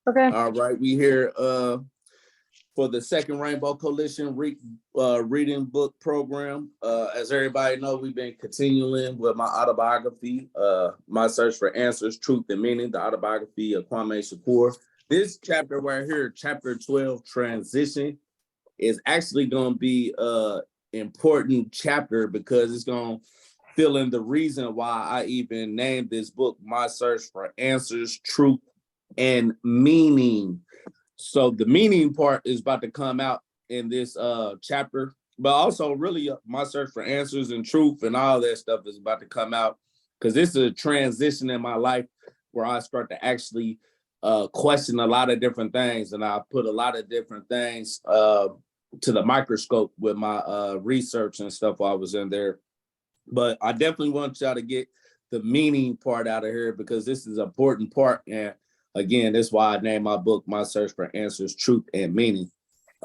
Okay. All right, we here for the second Rainbow Coalition reading book program. As everybody know, we've been continuing with my autobiography, My Search for Answers, Truth and Meaning, the autobiography of Kwame Shakur. This chapter right here, chapter 12, Transition, is actually going to be an important chapter because it's going to fill in the reason why I even named this book, My Search for Answers, Truth and Meaning. So the meaning part is about to come out in this chapter, but also really my search for answers and truth and all that stuff is about to come out because this is a transition in my life where I start to actually question a lot of different things, and I put a lot of different things to the microscope with my research and stuff while I was in there. But I definitely want y'all to get the meaning part out of here because this is an important part. And again, that's why I named my book, My Search for Answers, Truth and Meaning.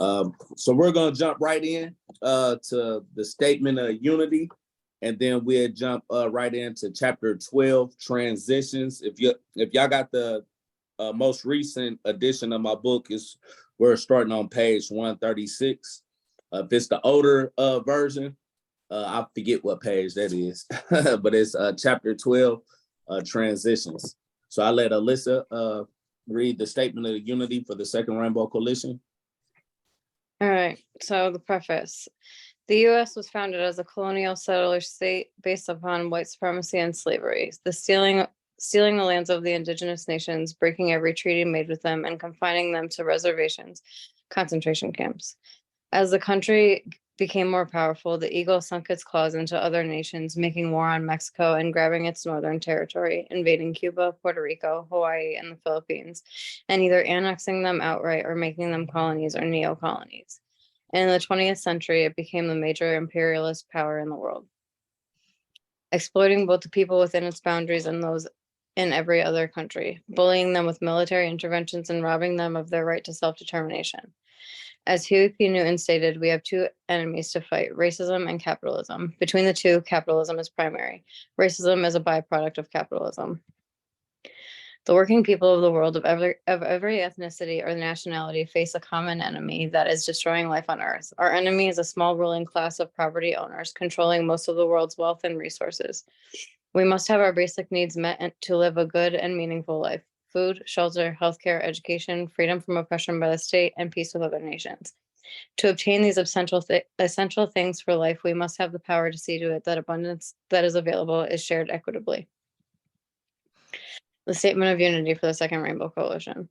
So we're going to jump right in to the statement of unity. And then we'll jump right into chapter 12, Transitions. If y'all got the most recent edition of my book, we're starting on page 136. If it's the older version, I forget what page that is, but it's chapter 12, Transitions. So I let Alyssa read the statement of unity for the Second Rainbow Coalition. All right. So the preface. The U.S. was founded as a colonial settler state based upon white supremacy and slavery, the stealing the lands of the indigenous nations, breaking every treaty made with them, and confining them to reservations, concentration camps. As the country became more powerful, the eagle sunk its claws into other nations, making war on Mexico and grabbing its northern territory, invading Cuba, Puerto Rico, Hawaii, and the Philippines, and either annexing them outright or making them colonies or neo-colonies. In the 20th century, it became the major imperialist power in the world, exploiting both the people within its boundaries and those in every other country, bullying them with military interventions and robbing them of their right to self-determination. As Huey P. Newton stated, we have two enemies to fight, racism and capitalism. Between the two, capitalism is primary. Racism is a byproduct of capitalism. The working people of the world of every ethnicity or nationality face a common enemy that is destroying life on Earth. Our enemy is a small ruling class of property owners controlling most of the world's wealth and resources. We must have our basic needs met to live a good and meaningful life. Food, shelter, healthcare, education, freedom from oppression by the state, and peace with other nations. To obtain these essential things for life, we must have the power to see to it that abundance that is available is shared equitably. The Statement of Unity for the Second Rainbow Coalition.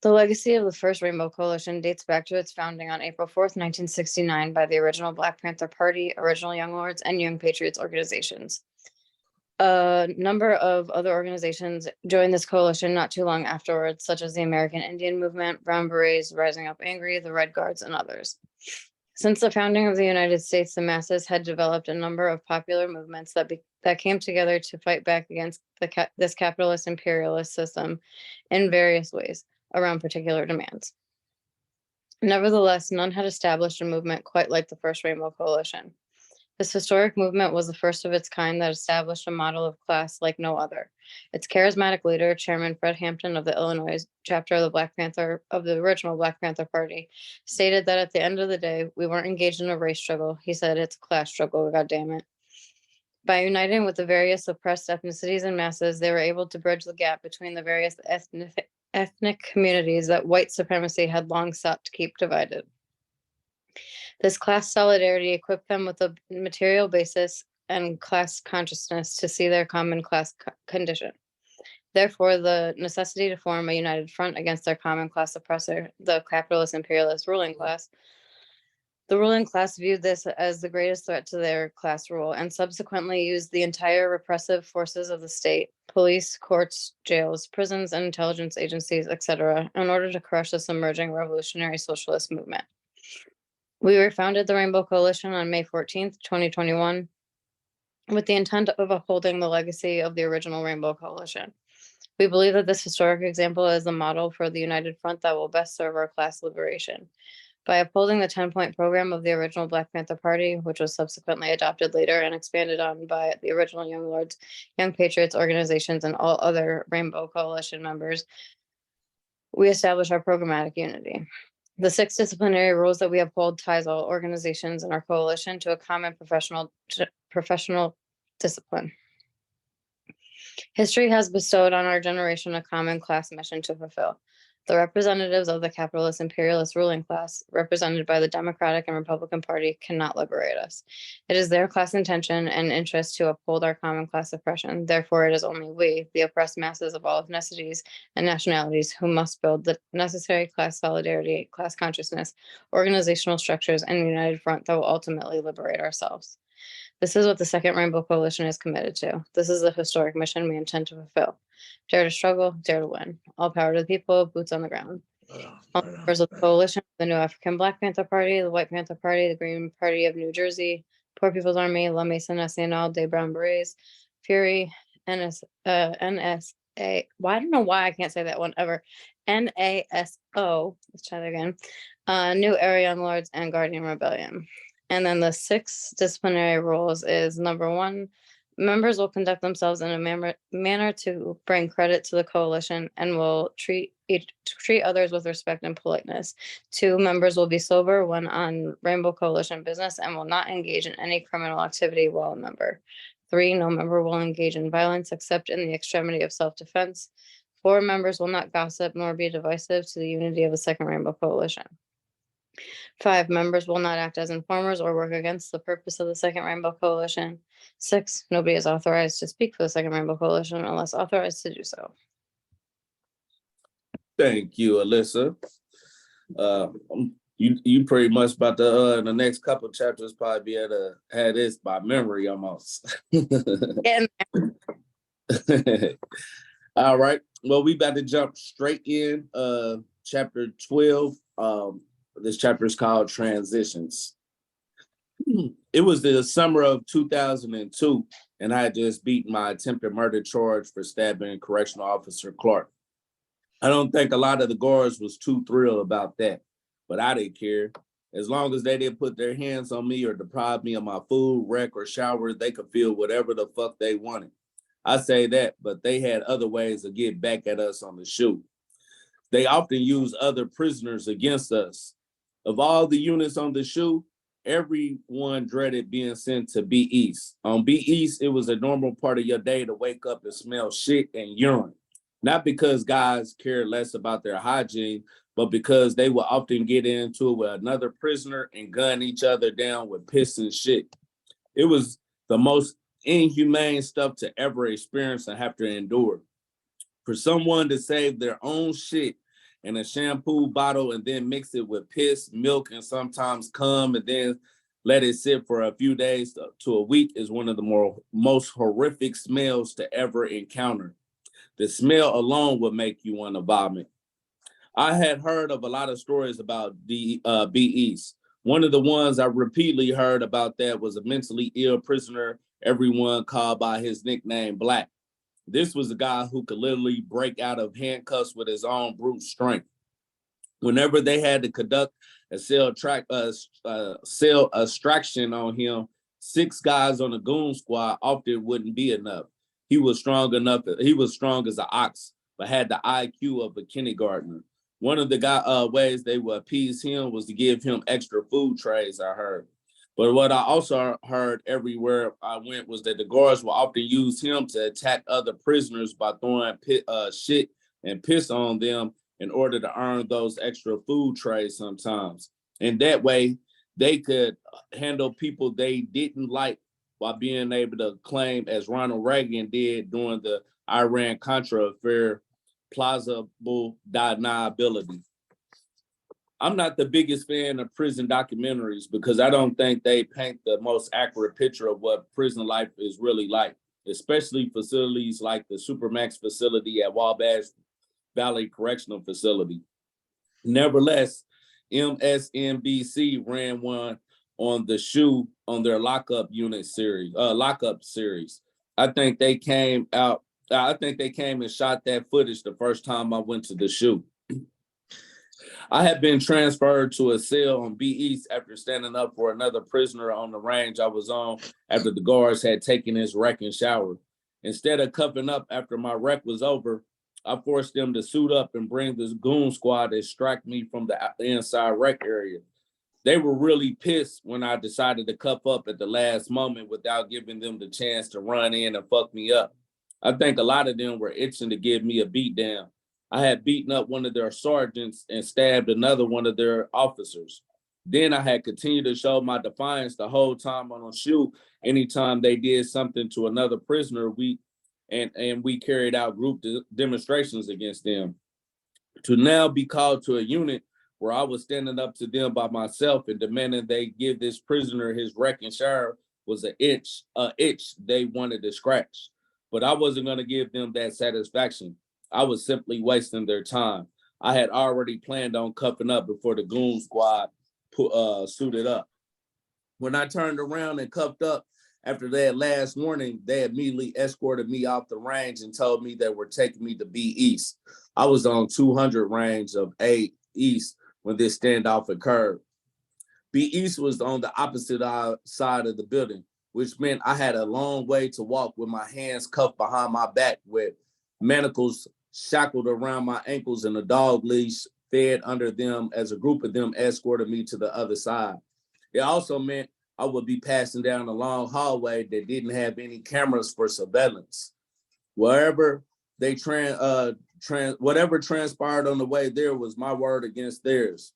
The legacy of the First Rainbow Coalition dates back to its founding on April 4th, 1969 by the original Black Panther Party, original Young Lords, and Young Patriots organizations. A number of other organizations joined this coalition not too long afterwards, such as the American Indian Movement, Brown Berets, Rising Up Angry, the Red Guards, and others. Since the founding of the United States, the masses had developed a number of popular movements that came together to fight back against this capitalist imperialist system in various ways around particular demands. Nevertheless, none had established a movement quite like the First Rainbow Coalition. This historic movement was the first of its kind that established a model of class like no other. Its charismatic leader, Chairman Fred Hampton of the Illinois chapter of the original Black Panther Party, stated that at the end of the day, we weren't engaged in a race struggle. He said, "It's a class struggle, God damn it." By uniting with the various oppressed ethnicities and masses, they were able to bridge the gap between the various ethnic communities that white supremacy had long sought to keep divided. This class solidarity equipped them with a material basis and class consciousness to see their common class condition. Therefore, the necessity to form a united front against their common class oppressor, the capitalist imperialist ruling class. The ruling class viewed this as the greatest threat to their class rule and subsequently used the entire repressive forces of the state, police, courts, jails, prisons, and intelligence agencies, etc., in order to crush this emerging revolutionary socialist movement. We refounded the Rainbow Coalition on May 14th, 2021, with the intent of upholding the legacy of the original Rainbow Coalition. We believe that this historic example is the model for the united front that will best serve our class liberation. By upholding the 10-point program of the original Black Panther Party, which was subsequently adopted later and expanded on by the original Young Lords, Young Patriots organizations, and all other Rainbow Coalition members, We establish our programmatic unity. The 6 disciplinary rules that we uphold ties all organizations in our coalition to a common professional discipline. History has bestowed on our generation a common class mission to fulfill. The representatives of the capitalist imperialist ruling class, represented by the Democratic and Republican Party, cannot liberate us. It is their class intention and interest to uphold our common class oppression. Therefore, it is only we, the oppressed masses of all ethnicities and nationalities, who must build the necessary class solidarity, class consciousness, organizational structures, and united front that will ultimately liberate ourselves. This is what the Second Rainbow Coalition is committed to. This is the historic mission we intend to fulfill. Dare to struggle, dare to win. All power to the people, boots on the ground. All members of the coalition, the New African Black Panther Party, the White Panther Party, the Green Party of New Jersey, Poor People's Army, La Mesa Nacional de Brown Berets, Fury, NSA. Well, I don't know why I can't say that one ever. NASO, let's try that again. New Aryan Lords and Guardian Rebellion. And then the 6 disciplinary rules is number 1, members will conduct themselves in a manner to bring credit to the coalition and will treat others with respect and politeness. 2, members will be sober when on Rainbow Coalition business and will not engage in any criminal activity while a member. 3, no member will engage in violence except in the extremity of self-defense. 4, members will not gossip nor be divisive to the unity of the Second Rainbow Coalition. 5, members will not act as informers or work against the purpose of the Second Rainbow Coalition. 6, nobody is authorized to speak for the Second Rainbow Coalition unless authorized to do so. Thank you, Alyssa. You pretty much about to in the next couple chapters probably be able to have this by memory almost. All right. Well, we about to jump straight in. Chapter 12. This chapter is called Transitions. It was the summer of 2002, and I had just beaten my attempted murder charge for stabbing Correctional Officer Clark. I don't think a lot of the guards was too thrilled about that, but I didn't care. As long as they didn't put their hands on me or deprive me of my food, rec, or shower, they could feel whatever the fuck they wanted. I say that, but they had other ways to get back at us on the shoot. They often use other prisoners against us. Of all the units on the shoe, everyone dreaded being sent to B East. On B East, it was a normal part of your day to wake up and smell shit and urine. Not because guys cared less about their hygiene, but because they would often get into it with another prisoner and gun each other down with piss and shit. It was the most inhumane stuff to ever experience and have to endure. For someone to save their own shit in a shampoo bottle and then mix it with piss, milk, and sometimes cum, and then let it sit for a few days to a week is one of the most horrific smells to ever encounter. The smell alone would make you want to vomit. I had heard of a lot of stories about the BEs. One of the ones I repeatedly heard about that was a mentally ill prisoner everyone called by his nickname Black. This was a guy who could literally break out of handcuffs with his own brute strength. Whenever they had to conduct a cell extraction on him, 6 guys on the goon squad often wouldn't be enough. He was strong as an ox, but had the IQ of a kindergartner. One of the ways they would appease him was to give him extra food trays, I heard. But what I also heard everywhere I went was that the guards will often use him to attack other prisoners by throwing shit and piss on them in order to earn those extra food trays sometimes. And that way, they could handle people they didn't like while being able to claim, as Ronald Reagan did during the Iran-Contra affair, plausible deniability. I'm not the biggest fan of prison documentaries because I don't think they paint the most accurate picture of what prison life is really like, especially facilities like the Supermax facility at Wabash Valley Correctional Facility. Nevertheless, MSNBC ran one on the shoe on their lockup series. I think they came and shot that footage the first time I went to the shoe. I had been transferred to a cell on B East after standing up for another prisoner on the range I was on after the guards had taken his wreck and shower. Instead of cuffing up after my wreck was over, I forced them to suit up and bring this goon squad to extract me from the inside rec area. They were really pissed when I decided to cuff up at the last moment without giving them the chance to run in and fuck me up. I think a lot of them were itching to give me a beat down. I had beaten up one of their sergeants and stabbed another one of their officers. Then I had continued to show my defiance the whole time on a shoe. Anytime they did something to another prisoner, we carried out group demonstrations against them. To now be called to a unit where I was standing up to them by myself and demanding they give this prisoner his wrecking share was an itch they wanted to scratch. But I wasn't going to give them that satisfaction. I was simply wasting their time. I had already planned on cuffing up before the goon squad suited up. When I turned around and cuffed up after that last warning, they immediately escorted me off the range and told me they were taking me to B East. I was on 200 range of A East when this standoff occurred. B East was on the opposite side of the building, which meant I had a long way to walk with my hands cuffed behind my back with manacles shackled around my ankles and a dog leash fed under them as a group of them escorted me to the other side. It also meant I would be passing down a long hallway that didn't have any cameras for surveillance. Wherever they whatever transpired on the way there was my word against theirs.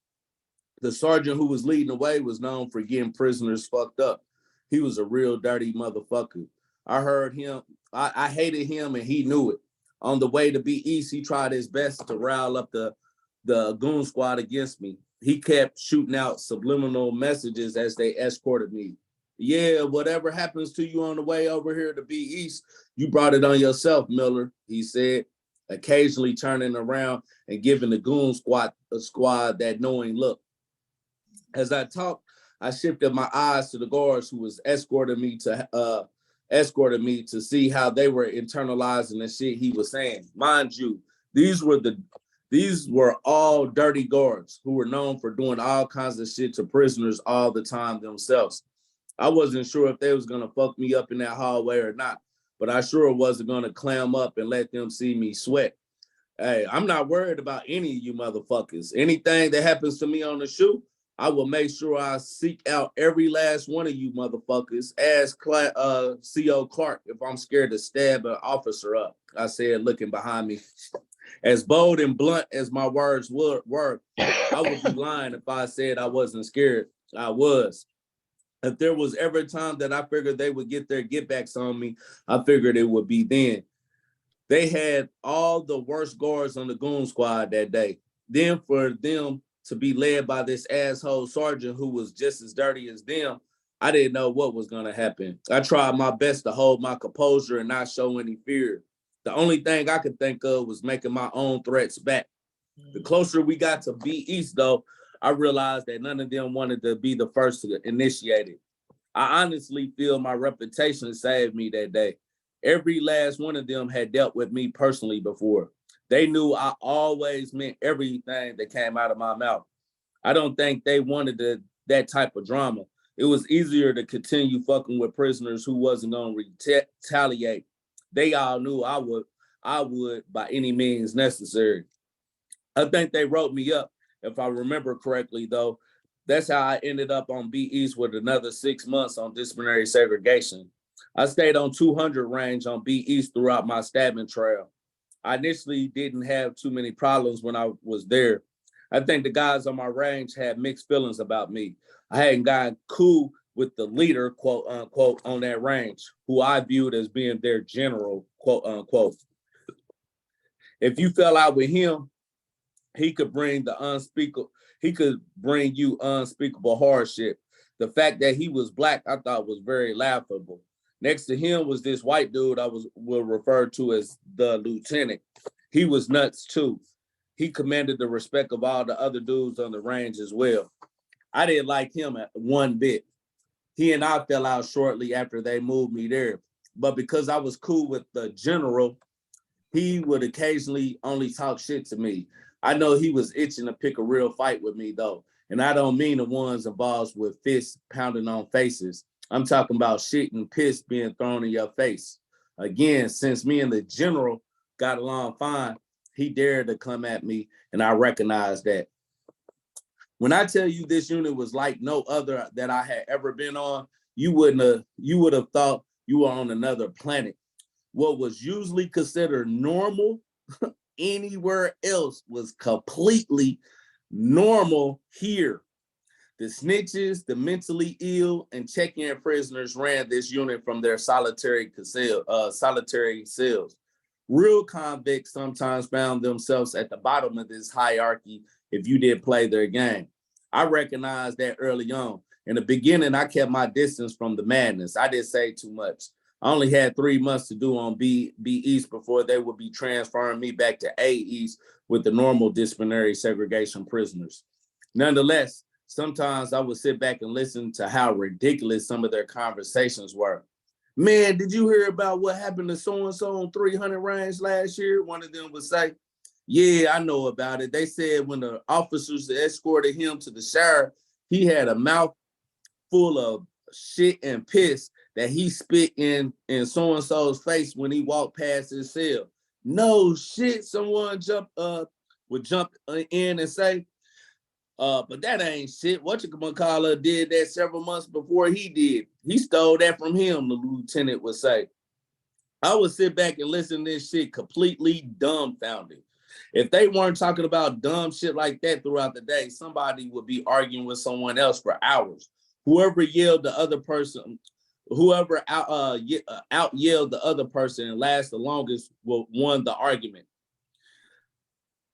The sergeant who was leading the way was known for getting prisoners fucked up. He was a real dirty motherfucker. I hated him and he knew it. On the way to B East, he tried his best to rile up the goon squad against me. He kept shooting out subliminal messages as they escorted me. Yeah, whatever happens to you on the way over here to B East, you brought it on yourself, Miller, he said, occasionally turning around and giving the goon squad that knowing look. As I talked, I shifted my eyes to the guards who was escorting me to see how they were internalizing the shit he was saying. Mind you, these were all dirty guards who were known for doing all kinds of shit to prisoners all the time themselves. I wasn't sure if they was gonna fuck me up in that hallway or not, but I sure wasn't gonna clam up and let them see me sweat. Hey, I'm not worried about any of you motherfuckers. Anything that happens to me on the shoot, I will make sure I seek out every last one of you motherfuckers. Ask C.O. Clark if I'm scared to stab an officer up, I said, looking behind me. As bold and blunt as my words were, I would be lying if I said I wasn't scared. I was. If there was ever a time that I figured they would get their get backs on me, I figured it would be then. They had all the worst guards on the goon squad that day. Then for them to be led by this asshole sergeant who was just as dirty as them, I didn't know what was going to happen. I tried my best to hold my composure and not show any fear. The only thing I could think of was making my own threats back. The closer we got to B East, though, I realized that none of them wanted to be the first to initiate it. I honestly feel my reputation saved me that day. Every last one of them had dealt with me personally before. They knew I always meant everything that came out of my mouth. I don't think they wanted that type of drama. It was easier to continue fucking with prisoners who wasn't going to retaliate. They all knew I would by any means necessary. I think they wrote me up, if I remember correctly, though. That's how I ended up on B East with another 6 months on disciplinary segregation. I stayed on 200 range on B East throughout my stabbing trail. I initially didn't have too many problems when I was there. I think the guys on my range had mixed feelings about me. I hadn't gotten cool with the leader, quote unquote, on that range, who I viewed as being their general, quote unquote. If you fell out with him, he could bring you unspeakable hardship. The fact that he was black, I thought was very laughable. Next to him was this white dude will refer to as the lieutenant. He was nuts too. He commanded the respect of all the other dudes on the range as well. I didn't like him one bit. He and I fell out shortly after they moved me there. But because I was cool with the general, he would occasionally only talk shit to me. I know he was itching to pick a real fight with me though. And I don't mean the ones involved with fists pounding on faces. I'm talking about shit and piss being thrown in your face. Again, since me and the general got along fine, he dared to come at me, and I recognized that. When I tell you this unit was like no other that I had ever been on, you would have thought you were on another planet. What was usually considered normal anywhere else was completely normal here. The snitches, the mentally ill, and check-in prisoners ran this unit from their solitary cells. Real convicts sometimes found themselves at the bottom of this hierarchy if you did play their game. I recognized that early on. In the beginning, I kept my distance from the madness. I didn't say too much. I only had 3 months to do on B East before they would be transferring me back to A East with the normal disciplinary segregation prisoners. Nonetheless, sometimes I would sit back and listen to how ridiculous some of their conversations were. Man, did you hear about what happened to so-and-so on 300 range last year? One of them would say, yeah, I know about it. They said when the officers escorted him to the shower, he had a mouth full of shit and piss that he spit in so-and-so's face when he walked past his cell. No shit, someone would jump in and say, but that ain't shit. Whatchamacallit did that several months before he did. He stole that from him, the lieutenant would say. I would sit back and listen to this shit completely dumbfounded. If they weren't talking about dumb shit like that throughout the day, somebody would be arguing with someone else for hours. Whoever yelled the other person, whoever out yelled the other person and last the longest won the argument.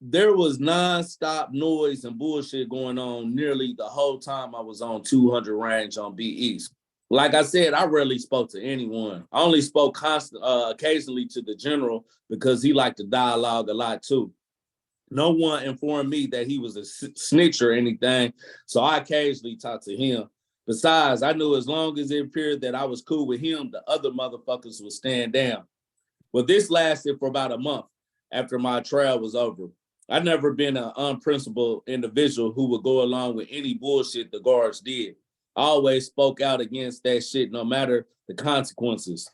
There was nonstop noise and bullshit going on nearly the whole time I was on 200 range on B East. Like I said, I rarely spoke to anyone. I only spoke occasionally to the general because he liked to dialogue a lot too. No one informed me that he was a snitch or anything, so I occasionally talked to him. Besides, I knew as long as it appeared that I was cool with him, the other motherfuckers would stand down. Well, this lasted for about a month after my trial was over. I've never been an unprincipled individual who would go along with any bullshit the guards did. I always spoke out against that shit no matter the consequences.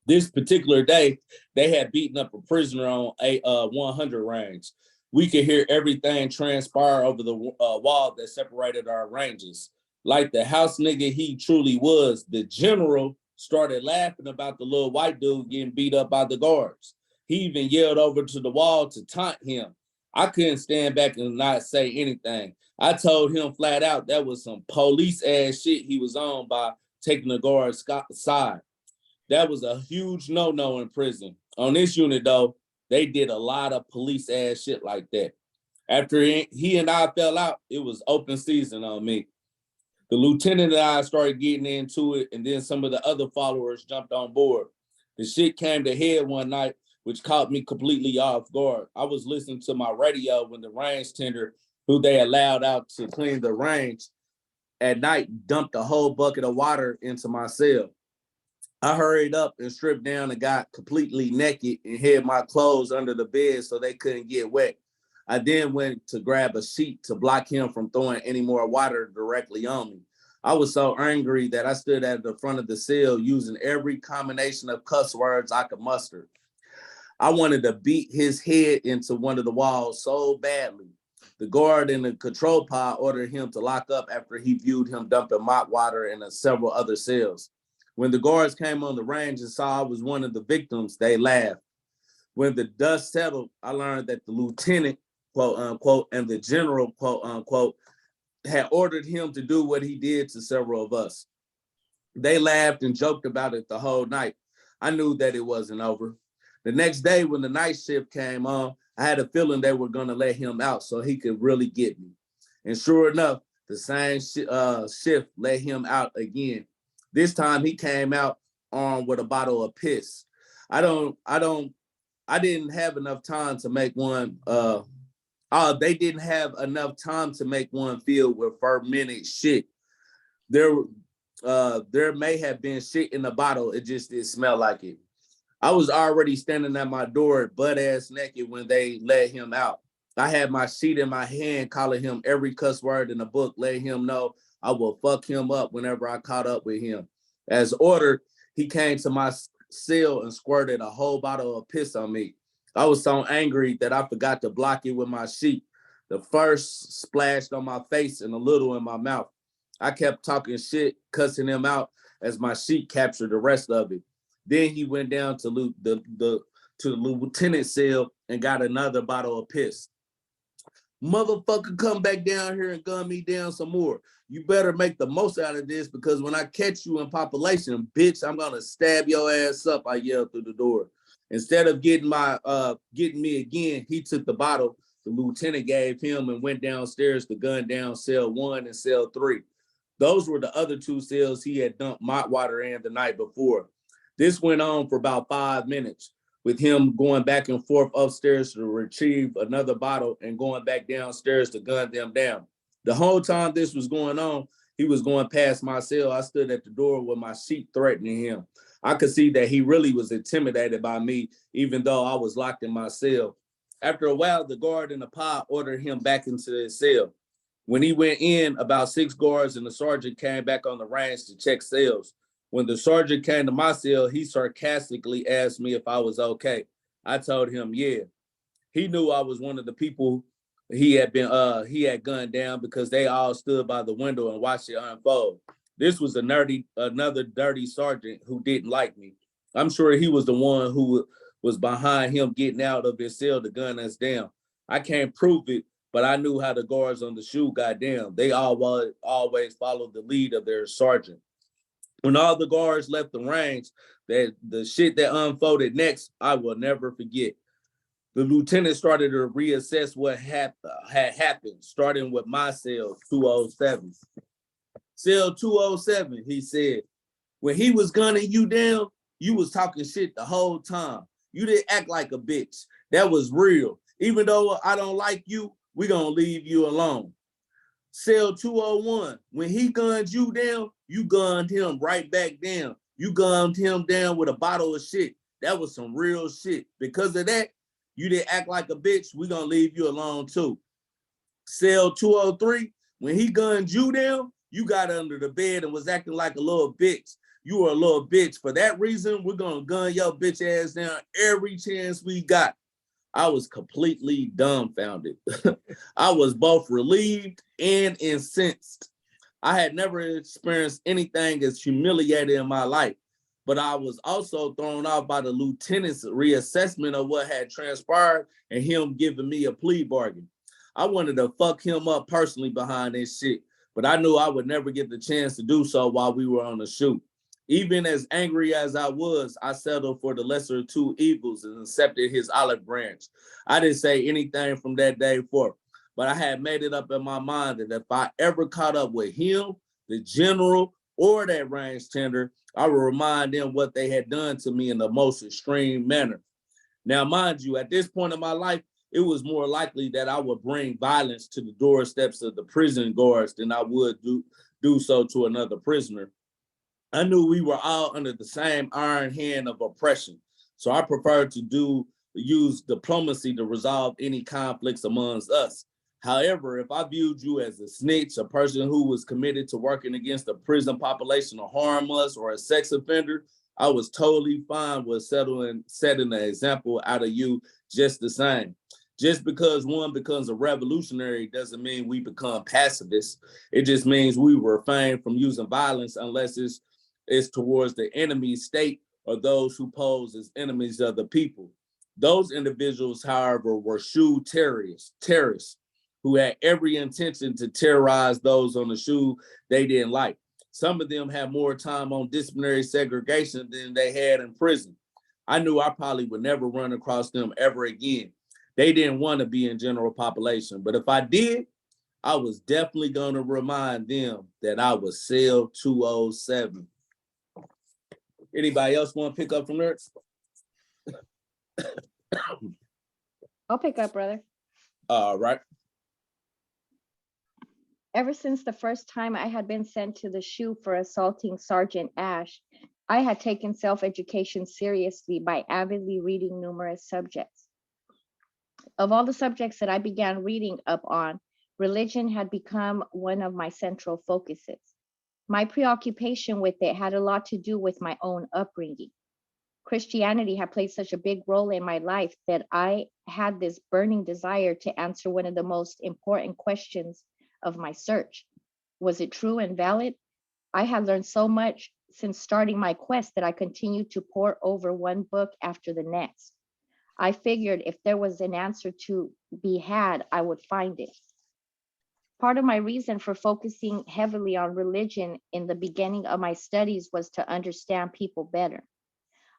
This particular day, they had beaten up a prisoner on a 100 range. We could hear everything transpire over the wall that separated our ranges. Like the house nigga he truly was, the general started laughing about the little white dude getting beat up by the guards. He even yelled over to the wall to taunt him. I couldn't stand back and not say anything. I told him flat out that was some police ass shit he was on by taking the guard's side. That was a huge no-no in prison. On this unit, though, they did a lot of police ass shit like that. After he and I fell out, it was open season on me. The lieutenant and I started getting into it, and then some of the other followers jumped on board. The shit came to head one night, which caught me completely off guard. I was listening to my radio when the range tender, who they allowed out to clean the range at night, dumped a whole bucket of water into my cell. I hurried up and stripped down and got completely naked and hid my clothes under the bed so they couldn't get wet. I then went to grab a sheet to block him from throwing any more water directly on me. I was so angry that I stood at the front of the cell using every combination of cuss words I could muster. I wanted to beat his head into one of the walls so badly. The guard in the control pod ordered him to lock up after he viewed him dumping mop water in several other cells. When the guards came on the range and saw I was one of the victims, they laughed. When the dust settled, I learned that the lieutenant, quote unquote, and the general, quote unquote, had ordered him to do what he did to several of us. They laughed and joked about it the whole night. I knew that it wasn't over. The next day, when the night shift came on, I had a feeling they were going to let him out so he could really get me. And sure enough, the same shift let him out again. This time he came out armed with a bottle of piss. I didn't have enough time to make one. They didn't have enough time to make one filled with fermented shit. There may have been shit in the bottle. It just didn't smell like it. I was already standing at my door, butt ass naked, when they let him out. I had my sheet in my hand, calling him every cuss word in the book, letting him know I will fuck him up whenever I caught up with him. As ordered, he came to my cell and squirted a whole bottle of piss on me. I was so angry that I forgot to block it with my sheet. The first splashed on my face and a little in my mouth. I kept talking shit, cussing him out as my sheet captured the rest of it. Then he went down to the lieutenant cell and got another bottle of piss. Motherfucker, come back down here and gun me down some more. You better make the most out of this, because when I catch you in population, bitch, I'm gonna stab your ass up, I yelled through the door. Instead of getting me again, he took the bottle the lieutenant gave him and went downstairs to gun down cell 1 and cell 3. Those were the other 2 cells he had dumped mop water in the night before. This went on for about 5 minutes, with him going back and forth upstairs to retrieve another bottle and going back downstairs to gun them down. The whole time this was going on, he was going past my cell. I stood at the door with my sheet threatening him. I could see that he really was intimidated by me, even though I was locked in my cell. After a while, the guard in the pod ordered him back into his cell. When he went in, about 6 guards and the sergeant came back on the range to check cells. When the sergeant came to my cell, he sarcastically asked me if I was okay. I told him, yeah. He knew I was one of the people he had gunned down, because they all stood by the window and watched it unfold. This was another dirty sergeant who didn't like me. I'm sure he was the one who was behind him getting out of his cell to gun us down. I can't prove it, but I knew how the guards on the shoe got down. They always followed the lead of their sergeant. When all the guards left the range, that the shit that unfolded next, I will never forget. The lieutenant started to reassess what had happened, starting with my cell 207. Cell 207, he said, when he was gunning you down, you was talking shit the whole time. You didn't act like a bitch. That was real. Even though I don't like you, we gonna leave you alone. Cell 201, when he gunned you down, you gunned him right back down. You gunned him down with a bottle of shit. That was some real shit. Because of that, you didn't act like a bitch, we gonna leave you alone too. Cell 203, when he gunned you down, you got under the bed and was acting like a little bitch. You were a little bitch. For that reason, we're gonna gun your bitch ass down every chance we got. I was completely dumbfounded. I was both relieved and incensed. I had never experienced anything as humiliating in my life, but I was also thrown off by the lieutenant's reassessment of what had transpired and him giving me a plea bargain. I wanted to fuck him up personally behind this shit, but I knew I would never get the chance to do so while we were on the shoot. Even as angry as I was, I settled for the lesser of 2 evils and accepted his olive branch. I didn't say anything from that day forth, but I had made it up in my mind that if I ever caught up with him, the general, or that range tender, I would remind them what they had done to me in the most extreme manner. Now, mind you, at this point in my life, it was more likely that I would bring violence to the doorsteps of the prison guards than I would do so to another prisoner. I knew we were all under the same iron hand of oppression, so I preferred to use diplomacy to resolve any conflicts amongst us. However, if I viewed you as a snitch, a person who was committed to working against the prison population to harm us, or a sex offender, I was totally fine with setting an example out of you just the same. Just because one becomes a revolutionary doesn't mean we become pacifists. It just means we refrain from using violence unless it's towards the enemy state or those who pose as enemies of the people. Those individuals, however, were shoe terrorists who had every intention to terrorize those on the shoe they didn't like. Some of them had more time on disciplinary segregation than they had in prison. I knew I probably would never run across them ever again. They didn't want to be in general population, but if I did, I was definitely going to remind them that I was cell 207. Anybody else want to pick up from there? I'll pick up, brother. All right. Ever since the first time I had been sent to the SHU for assaulting Sergeant Ash, I had taken self-education seriously by avidly reading numerous subjects. Of all the subjects that I began reading up on, religion had become one of my central focuses. My preoccupation with it had a lot to do with my own upbringing. Christianity had played such a big role in my life that I had this burning desire to answer one of the most important questions of my search. Was it true and valid? I had learned so much since starting my quest that I continued to pore over one book after the next. I figured if there was an answer to be had, I would find it. Part of my reason for focusing heavily on religion in the beginning of my studies was to understand people better.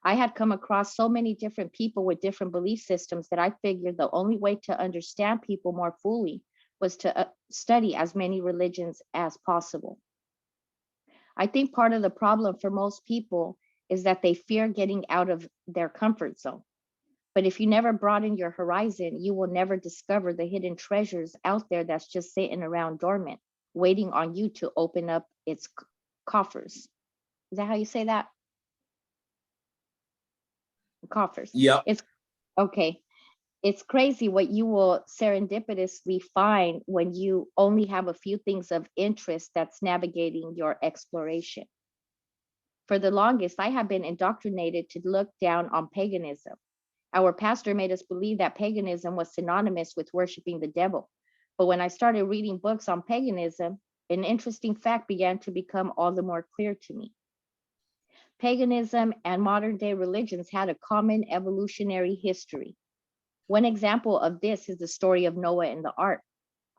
I had come across so many different people with different belief systems that I figured the only way to understand people more fully was to study as many religions as possible. I think part of the problem for most people is that they fear getting out of their comfort zone. But if you never broaden your horizon, you will never discover the hidden treasures out there that's just sitting around dormant, waiting on you to open up its coffers. Is that how you say that? Coffers. Yep. It's okay. It's crazy what you will serendipitously find when you only have a few things of interest that's navigating your exploration. For the longest, I have been indoctrinated to look down on paganism. Our pastor made us believe that paganism was synonymous with worshiping the devil. But when I started reading books on paganism, an interesting fact began to become all the more clear to me. Paganism and modern day religions had a common evolutionary history. One example of this is the story of Noah and the ark.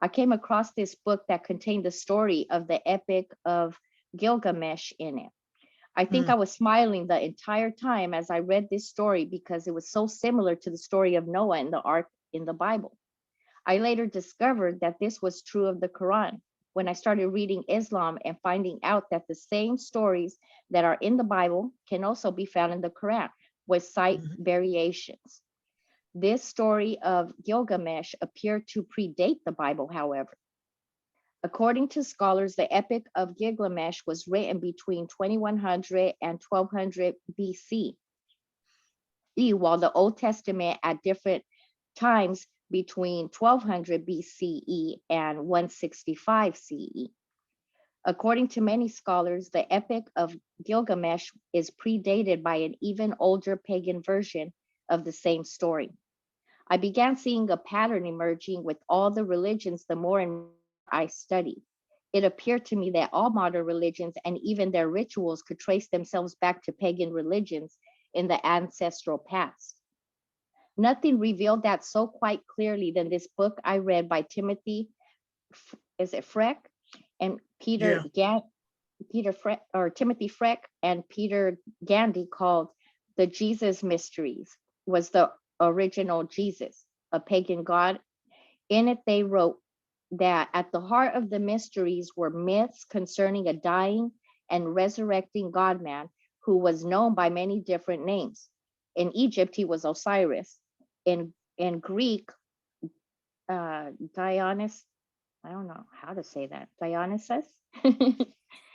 I came across this book that contained the story of the Epic of Gilgamesh in it. I think I was smiling the entire time as I read this story because it was so similar to the story of Noah and the ark in the Bible. I later discovered that this was true of the Quran when I started reading Islam and finding out that the same stories that are in the Bible can also be found in the Quran with slight variations. This story of Gilgamesh appeared to predate the Bible, however. According to scholars, the Epic of Gilgamesh was written between 2100 and 1200 BC, while the Old Testament at different times between 1200 BCE and 165 CE. According to many scholars, the Epic of Gilgamesh is predated by an even older pagan version of the same story. I began seeing a pattern emerging with all the religions the more and more I studied. It appeared to me that all modern religions and even their rituals could trace themselves back to pagan religions in the ancestral past. Nothing revealed that so quite clearly than this book I read by Timothy, is it Freck? And Timothy Freck and Peter Gandy called The Jesus Mysteries, was the original Jesus, a pagan god. In it, they wrote that at the heart of the mysteries were myths concerning a dying and resurrecting God-man who was known by many different names. In Egypt, he was Osiris. In Greek, Dionysus, I don't know how to say that, Dionysus?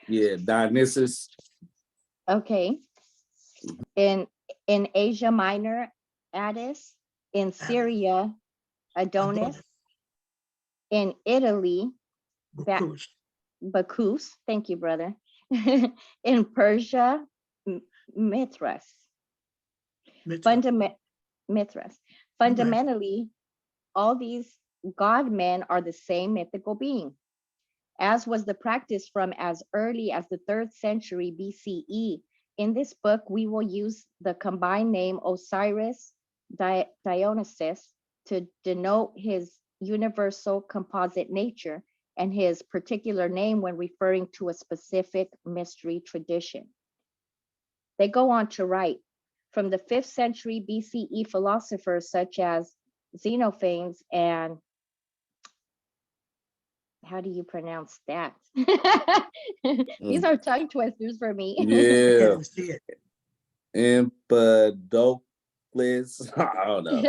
Yeah, Dionysus. Okay. In Asia Minor, Attis. In Syria, Adonis. In Italy, Bacchus. Thank you, brother. In Persia, Mithras. Mithras. Fundamentally, all these god men are the same mythical being, as was the practice from as early as the 3rd century BCE. In this book, we will use the combined name Osiris Dionysus to denote his universal composite nature and his particular name when referring to a specific mystery tradition. They go on to write, from the 5th century BCE philosophers such as Xenophanes and, how do you pronounce that? These are tongue twisters for me. Yeah. Empedocles. I don't know.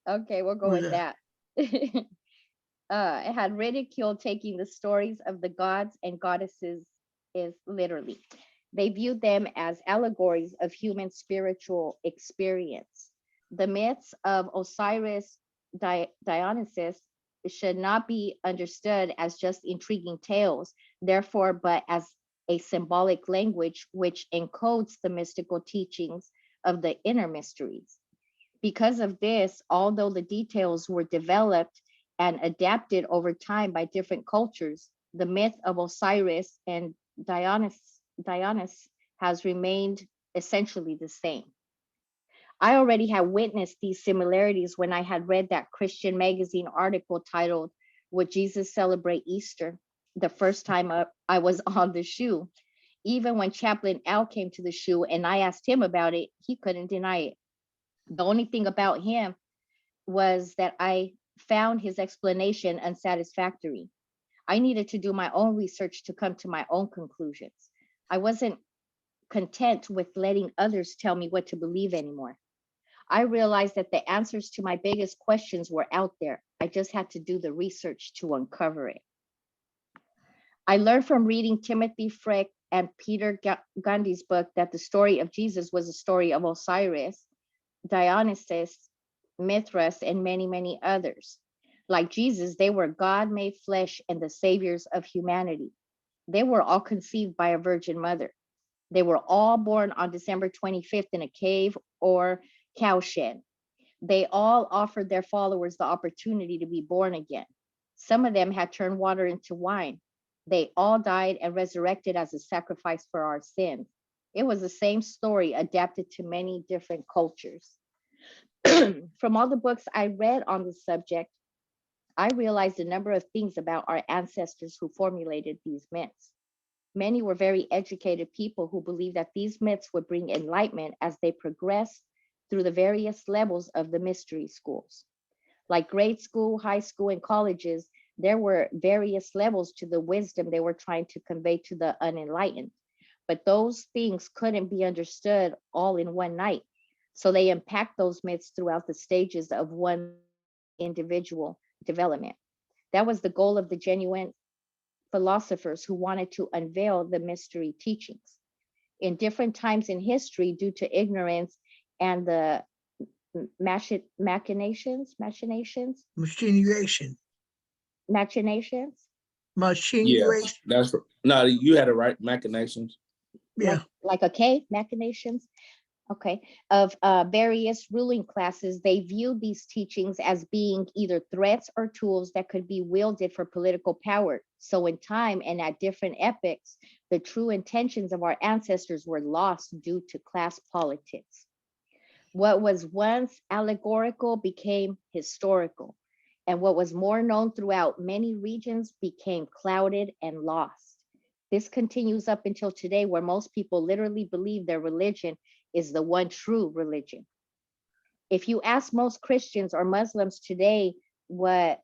Okay, we'll go with that. It had ridiculed taking the stories of the gods and goddesses is literally. They viewed them as allegories of human spiritual experience. The myths of Osiris Dionysus should not be understood as just intriguing tales, therefore, but as a symbolic language which encodes the mystical teachings of the inner mysteries. Because of this, although the details were developed and adapted over time by different cultures, the myth of Osiris and Dionysus has remained essentially the same. I already had witnessed these similarities when I had read that Christian magazine article titled, "Would Jesus Celebrate Easter?" the first time I was on the shoe. Even when Chaplain Al came to the shoe and I asked him about it, he couldn't deny it. The only thing about him was that I found his explanation unsatisfactory. I needed to do my own research to come to my own conclusions. I wasn't content with letting others tell me what to believe anymore. I realized that the answers to my biggest questions were out there. I just had to do the research to uncover it. I learned from reading Timothy Frick and Peter Gandhi's book that the story of Jesus was a story of Osiris, Dionysus, Mithras, and many, many others. Like Jesus, they were God made flesh and the saviors of humanity. They were all conceived by a virgin mother. They were all born on December 25th in a cave or cowshed. They all offered their followers the opportunity to be born again. Some of them had turned water into wine. They all died and resurrected as a sacrifice for our sins. It was the same story adapted to many different cultures. From all the books I read on the subject, I realized a number of things about our ancestors who formulated these myths. Many were very educated people who believed that these myths would bring enlightenment as they progressed through the various levels of the mystery schools. Like grade school, high school, and colleges, there were various levels to the wisdom they were trying to convey to the unenlightened. But those things couldn't be understood all in one night. So they unpacked those myths throughout the stages of one individual development. That was the goal of the genuine philosophers who wanted to unveil the mystery teachings. In different times in history, due to ignorance and the machinations, Yeah, Machination. that's no, you had it right. Machinations. Yeah. like a K, machinations, okay, of various ruling classes. They viewed these teachings as being either threats or tools that could be wielded for political power. So in time and at different epochs, the true intentions of our ancestors were lost due to class politics. What was once allegorical became historical, and what was more known throughout many regions became clouded and lost. This continues up until today, where most people literally believe their religion is the one true religion. If you ask most Christians or Muslims today what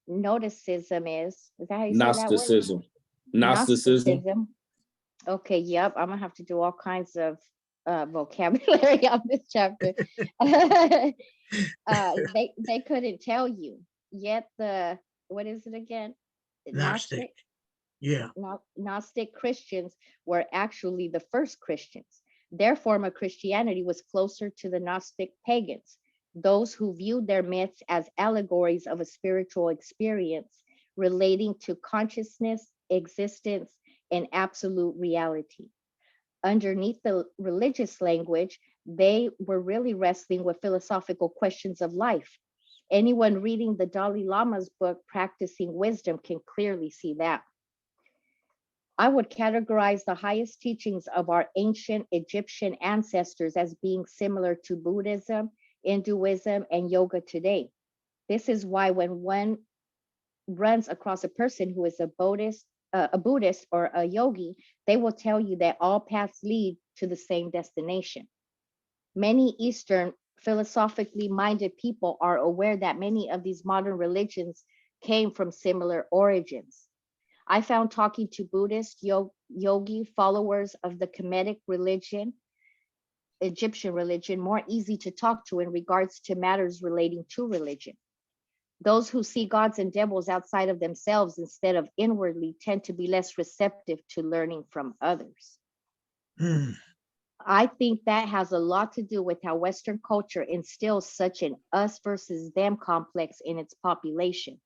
Gnosticism is that how you say that word? Gnosticism. Gnosticism. Gnosticism. Okay, yep. I'm gonna have to do all kinds of vocabulary on this chapter. They couldn't tell you. Yet the what is it again? Gnostic. Yeah. Gnostic Christians were actually the first Christians. Their form of Christianity was closer to the Gnostic pagans, those who viewed their myths as allegories of a spiritual experience relating to consciousness, existence, and absolute reality. Underneath the religious language, they were really wrestling with philosophical questions of life. Anyone reading the Dalai Lama's book, Practicing Wisdom, can clearly see that. I would categorize the highest teachings of our ancient Egyptian ancestors as being similar to Buddhism, Hinduism, and yoga today. This is why when one runs across a person who is a Buddhist or a yogi, they will tell you that all paths lead to the same destination. Many Eastern philosophically minded people are aware that many of these modern religions came from similar origins. I found talking to Buddhist yogi followers of the Kemetic religion, Egyptian religion, more easy to talk to in regards to matters relating to religion. Those who see gods and devils outside of themselves instead of inwardly tend to be less receptive to learning from others. Hmm. I think that has a lot to do with how Western culture instills such an us versus them complex in its population.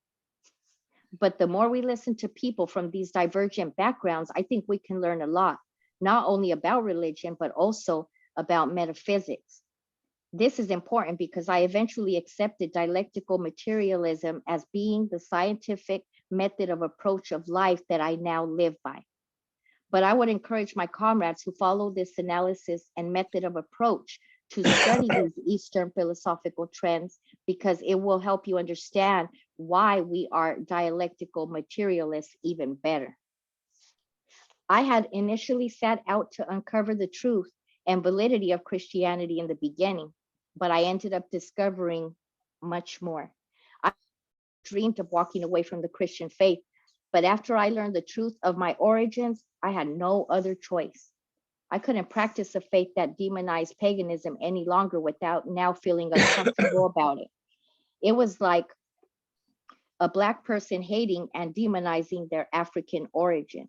But the more we listen to people from these divergent backgrounds, I think we can learn a lot, not only about religion, but also about metaphysics. This is important because I eventually accepted dialectical materialism as being the scientific method of approach of life that I now live by. But I would encourage my comrades who follow this analysis and method of approach to study these Eastern philosophical trends, because it will help you understand why we are dialectical materialists even better. I had initially set out to uncover the truth and validity of Christianity in the beginning, but I ended up discovering much more. I dreamed of walking away from the Christian faith, but after I learned the truth of my origins, I had no other choice. I couldn't practice a faith that demonized paganism any longer without now feeling uncomfortable about it. It was like a Black person hating and demonizing their African origin.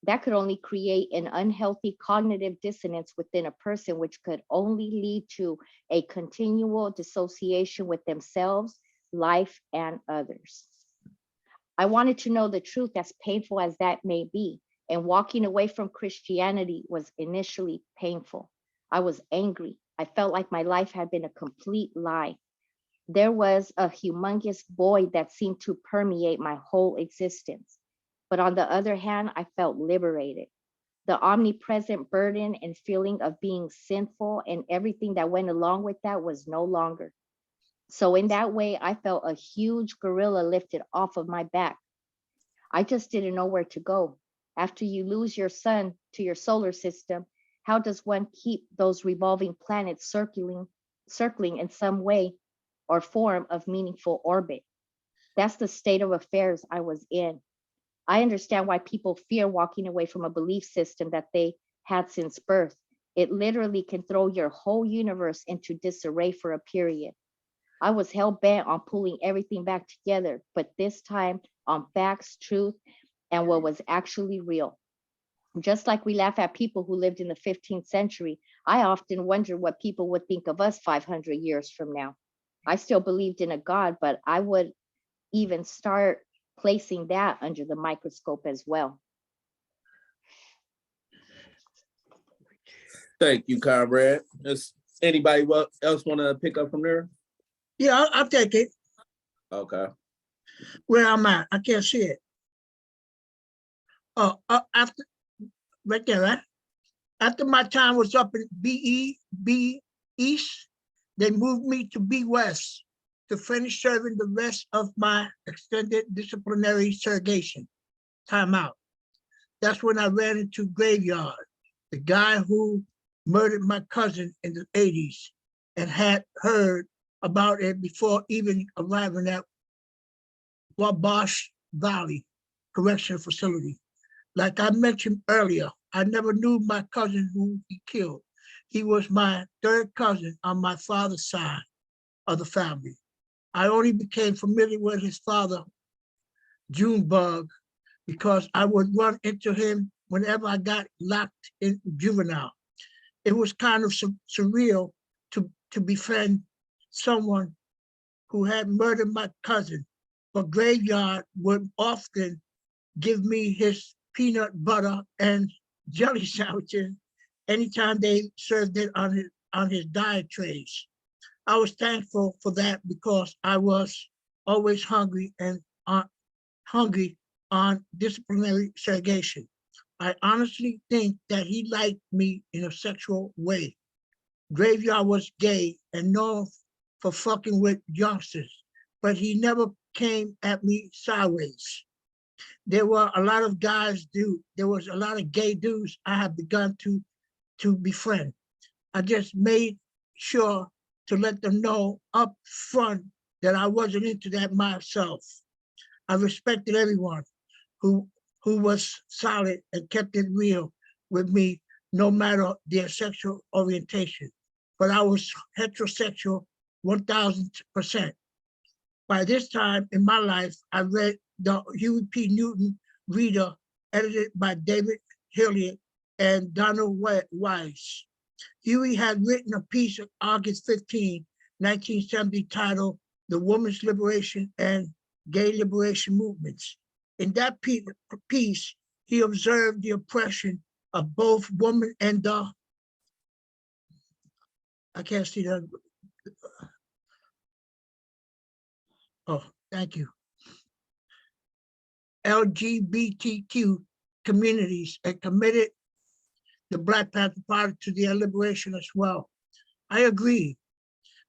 That could only create an unhealthy cognitive dissonance within a person, which could only lead to a continual dissociation with themselves, life, and others. I wanted to know the truth, as painful as that may be. And walking away from Christianity was initially painful. I was angry. I felt like my life had been a complete lie. There was a humongous void that seemed to permeate my whole existence. But on the other hand, I felt liberated. The omnipresent burden and feeling of being sinful and everything that went along with that was no longer. So in that way, I felt a huge gorilla lifted off of my back. I just didn't know where to go. After you lose your sun to your solar system, how does one keep those revolving planets circling in some way or form of meaningful orbit? That's the state of affairs I was in. I understand why people fear walking away from a belief system that they had since birth. It literally can throw your whole universe into disarray for a period. I was hell-bent on pulling everything back together, but this time on facts, truth, and what was actually real. Just like we laugh at people who lived in the 15th century, I often wonder what people would think of us 500 years from now. I still believed in a God, but I would even start placing that under the microscope as well. Thank you, comrade. Does anybody else want to pick up from there? Yeah, I'll take it. Okay. Where I'm at, I can't see it. Oh, after, right there, right? After my time was up in B East, they moved me to B West to finish serving the rest of my extended disciplinary segregation. Time out. That's when I ran into Graveyard, the guy who murdered my cousin in the 80s and had heard about it before even arriving at Wabash Valley Correctional Facility. Like I mentioned earlier, I never knew my cousin who he killed. He was my third cousin on my father's side of the family. I only became familiar with his father, Junebug, because I would run into him whenever I got locked in juvenile. It was kind of surreal to befriend someone who had murdered my cousin, but Graveyard would often give me his peanut butter and jelly sandwiches anytime they served it on his diet trays. I was thankful for that because I was always hungry on disciplinary segregation. I honestly think that he liked me in a sexual way. Graveyard was gay and known for fucking with youngsters, but he never came at me sideways. There were a lot of there was a lot of gay dudes I had begun to befriend. I just made sure to let them know up front that I wasn't into that myself. I respected everyone who was solid and kept it real with me, no matter their sexual orientation. But I was heterosexual 1000%. By this time in my life, I read the Huey P. Newton Reader, edited by David Hilliard and Donald Wise. Huey had written a piece on August 15, 1970, titled The Woman's Liberation and gay liberation movements. In that piece, he observed the oppression of both women and the, I can't see that. Oh, thank you. LGBTQ communities and committed the Black Panther Party to their liberation as well. I agree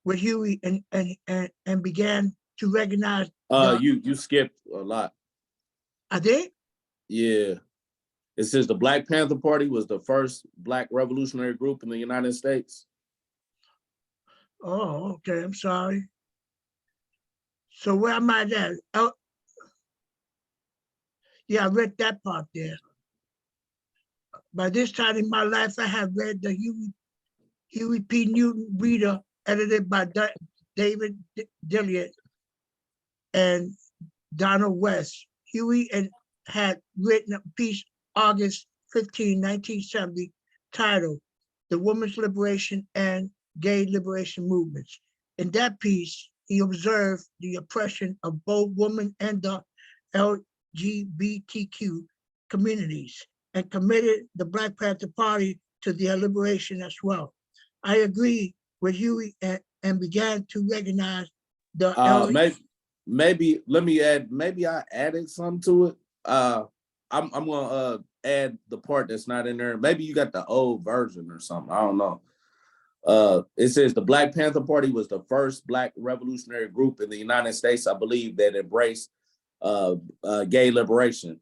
with Huey and began to recognize. You skipped a lot. I did? Yeah. It says the Black Panther Party was the first Black revolutionary group in the United States. Oh, okay, I'm sorry. So where am I at? Oh, yeah, I read that part there. By this time in my life, I have read the Huey P. Newton Reader, edited by David Dilliot and Donald West. Huey had written a piece August 15, 1970, titled The Women's Liberation and Gay Liberation Movements. In that piece, he observed the oppression of both women and the LGBTQ communities and committed the Black Panther Party to their liberation as well. I agree with Huey and began to recognize the maybe let me add, maybe I added something to it. I'm gonna add the part that's not in there. Maybe you got the old version or something. I don't know. It says the Black Panther Party was the first Black revolutionary group in the United States, I believe, that embraced gay liberation.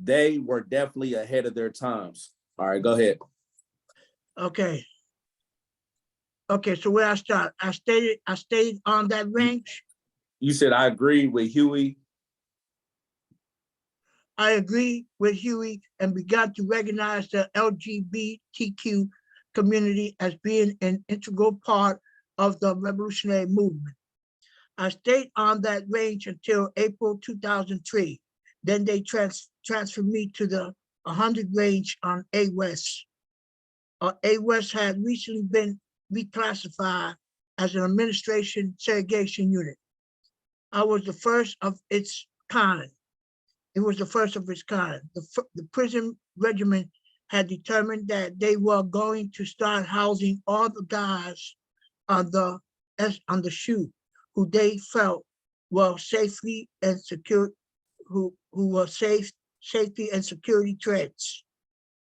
They were definitely ahead of their times. All right, go ahead. Okay. Okay, so where I start? I stayed on that range. You said I agree with Huey. I agree with Huey and began to recognize the LGBTQ community as being an integral part of the revolutionary movement. I stayed on that range until April 2003. Then they transferred me to the 100 range on A West. A West had recently been reclassified as an administration segregation unit. I was the first of its kind. It was the first of its kind. The prison regiment had determined that they were going to start housing all the guys on the SHU who they felt were safely and secure, who were safety and security threats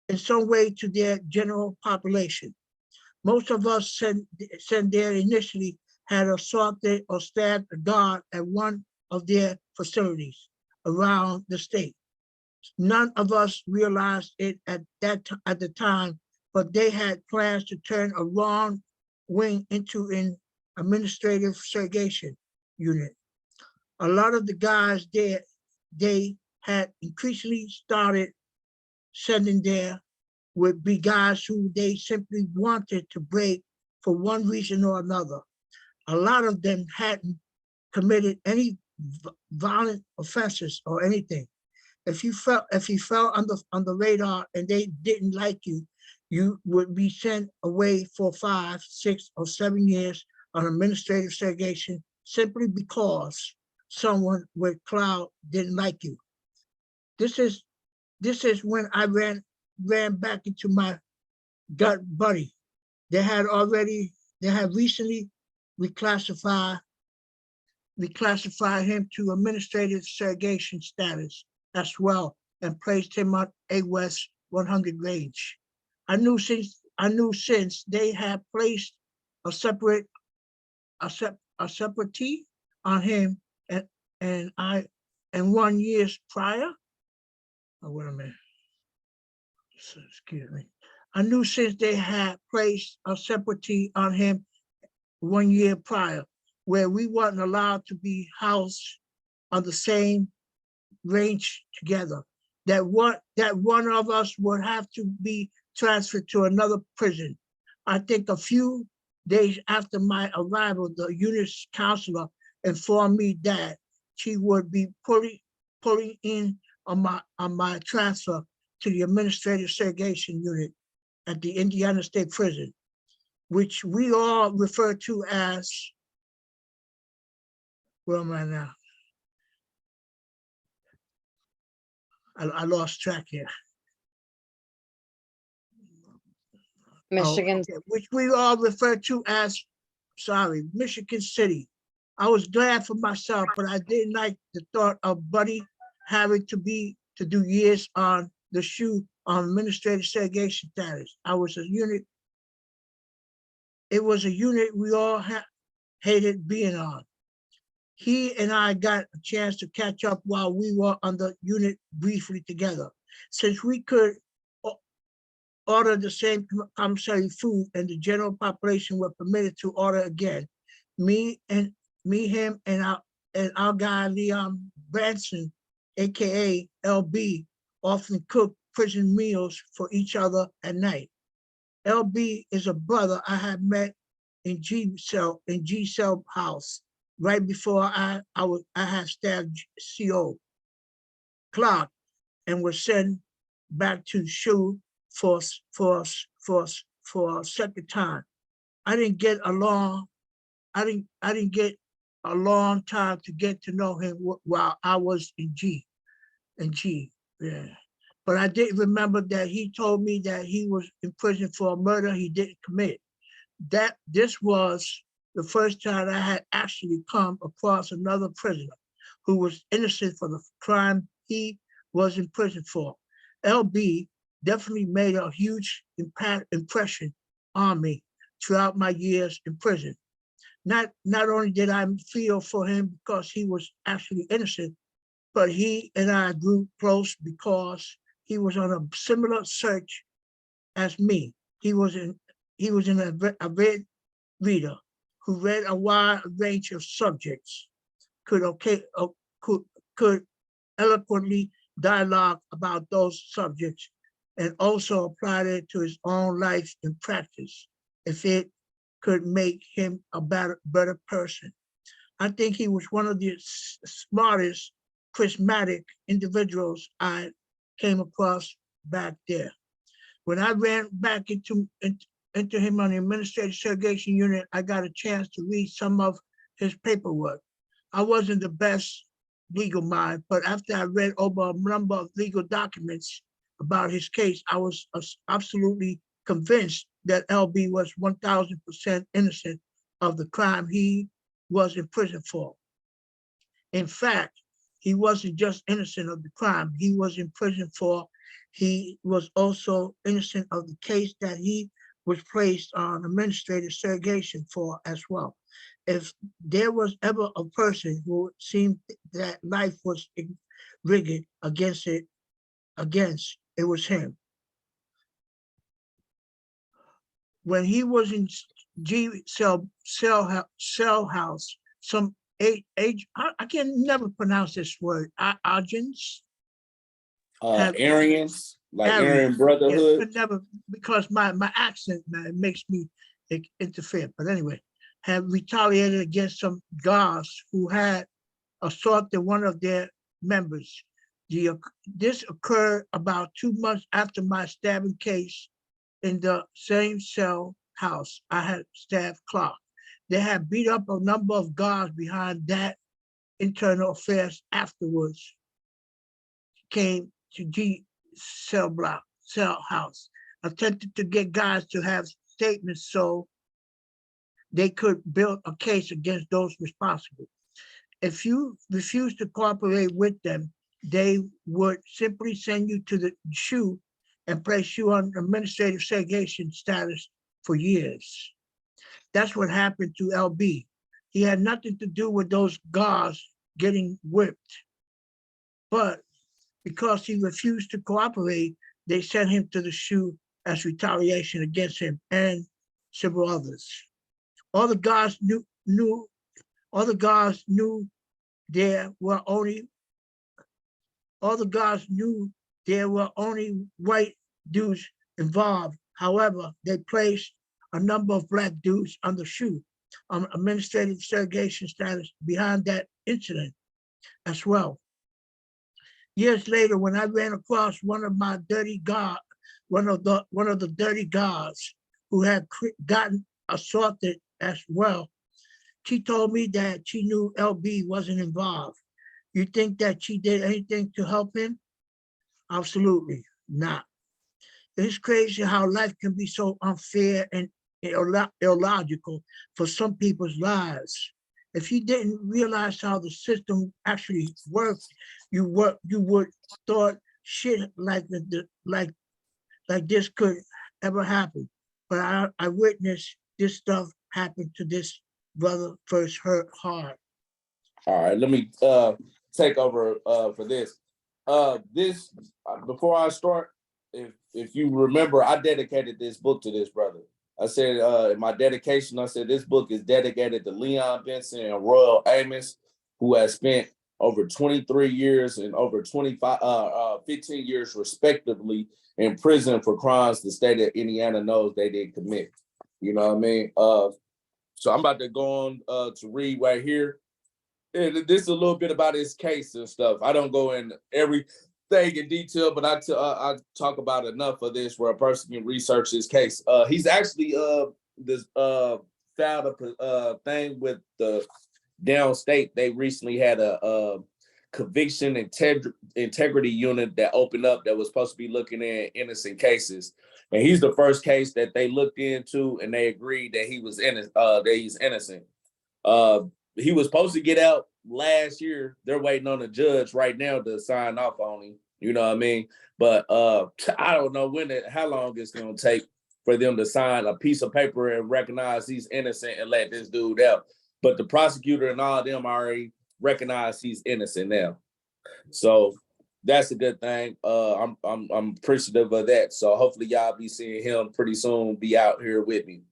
in some way to their general population. Most of us sent there initially had assaulted or stabbed a guard at one of their facilities around the state. None of us realized it at the time, but they had plans to turn a wrong wing into an administrative segregation unit. A lot of the guys there, they had increasingly started sending there would be guys who they simply wanted to break for one reason or another. A lot of them hadn't committed any violent offenses or anything. If you fell on the radar and they didn't like you, you would be sent away for 5, 6, or 7 years on administrative segregation simply because someone with clout didn't like you. This is when I ran back into my gut buddy. They had recently reclassified him to administrative segregation status as well and placed him on A West 100 range. I knew since they had placed a separate T on him and 1 year prior. Oh, wait a minute. Excuse me. I knew since they had placed a separate T on him 1 year prior, where we weren't allowed to be housed on the same range together, that one of us would have to be transferred to another prison. I think a few days after my arrival, the unit's counselor informed me that she would be pulling in on my transfer to the administrative segregation unit at the Indiana State Prison, which we all refer to as, where am I now? I lost track here. Michigan. Okay, which we all refer to as, sorry, Michigan City. I was glad for myself, but I didn't like the thought of Buddy having to do years on the shoe on administrative segregation status. It was a unit we all hated being on. He and I got a chance to catch up while we were on the unit briefly together. Since we could order the same commissary food and the general population were permitted to order again, him, and our guy Leon Branson, aka LB, often cooked prison meals for each other at night. LB is a brother I had met in G cell house right before I had stabbed CO Clark and was sent back to SHU for a second time. I didn't get a long time to get to know him while I was in G. Yeah. But I did remember that he told me that he was in prison for a murder he didn't commit. That this was the first time I had actually come across another prisoner who was innocent for the crime he was in prison for. LB definitely made a huge impression on me throughout my years in prison. Not only did I feel for him because he was actually innocent, but he and I grew close because he was on a similar search as me. He was a red reader who read a wide range of subjects, could eloquently dialogue about those subjects, and also applied it to his own life and practice if it could make him a better person. I think he was one of the smartest, charismatic individuals I came across back there. When I ran back into him on the administrative segregation unit, I got a chance to read some of his paperwork. I wasn't the best legal mind, but after I read over a number of legal documents about his case, I was absolutely convinced that LB was 1000% innocent of the crime he was in prison for. In fact, he wasn't just innocent of the crime he was in prison for, he was also innocent of the case that he was placed on administrative segregation for as well. If there was ever a person who seemed that life was rigged against, it was him. When he was in G cell house, some age I can never pronounce this word. Agents. Aryans, like Aryan Brotherhood. Yeah, never, because my accent, man, makes me interfere. But anyway, have retaliated against some guards who had assaulted one of their members. This occurred about 2 months after my stabbing case in the same cell house I had stabbed Clark. They had beat up a number of guards behind that internal affairs afterwards. Came to G cell house, attempted to get guys to have statements so they could build a case against those responsible. If you refuse to cooperate with them, they would simply send you to the SHU and place you on administrative segregation status for years. That's what happened to LB. He had nothing to do with those guards getting whipped, but because he refused to cooperate, they sent him to the SHU as retaliation against him and several others. All the guards knew there were only white dudes involved. However, they placed a number of black dudes on the SHU on administrative segregation status behind that incident as well. Years later, when I ran across one of the dirty guards who had gotten assaulted as well, she told me that she knew LB wasn't involved. You think that she did anything to help him? Absolutely not. It's crazy how life can be so unfair and illogical for some people's lives. If you didn't realize how the system actually worked, you would thought shit like this could ever happen. But I witnessed this stuff happen to this brother first hurt hard. All right, let me take over for this. This before I start, if you remember, I dedicated this book to this brother. I said in my dedication, I said this book is dedicated to Leon Benson and Royal Amos, who has spent over 23 years and over 15 years respectively in prison for crimes the state of Indiana knows they didn't commit. You know what I mean? So I'm about to go on to read right here. And this is a little bit about his case and stuff. I don't go in everything in detail, but I talk about enough of this where a person can research his case. He's actually this filed a thing with the downstate. They recently had a conviction integrity unit that opened up that was supposed to be looking at innocent cases, and he's the first case that they looked into, and they agreed that he was innocent. That he's innocent. He was supposed to get out last year. They're waiting on the judge right now to sign off on him. You know what I mean? But I don't know how long it's gonna take for them to sign a piece of paper and recognize he's innocent and let this dude out. But the prosecutor and all of them already recognize he's innocent now. So that's a good thing. I'm appreciative of that. So hopefully y'all be seeing him pretty soon, be out here with me.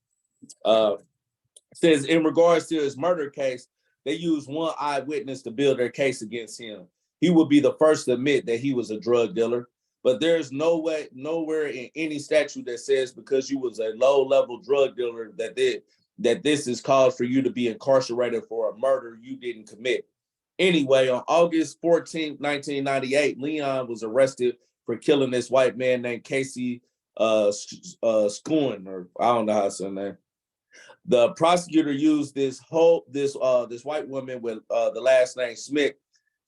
Says in regards to his murder case, they used one eyewitness to build their case against him. He would be the first to admit that he was a drug dealer, but there's nowhere in any statute that says because you was a low-level drug dealer that this is cause for you to be incarcerated for a murder you didn't commit. Anyway, on August 14th, 1998, Leon was arrested for killing this white man named Casey Schoen, or I don't know how to say his name. The prosecutor used this white woman with the last name Smith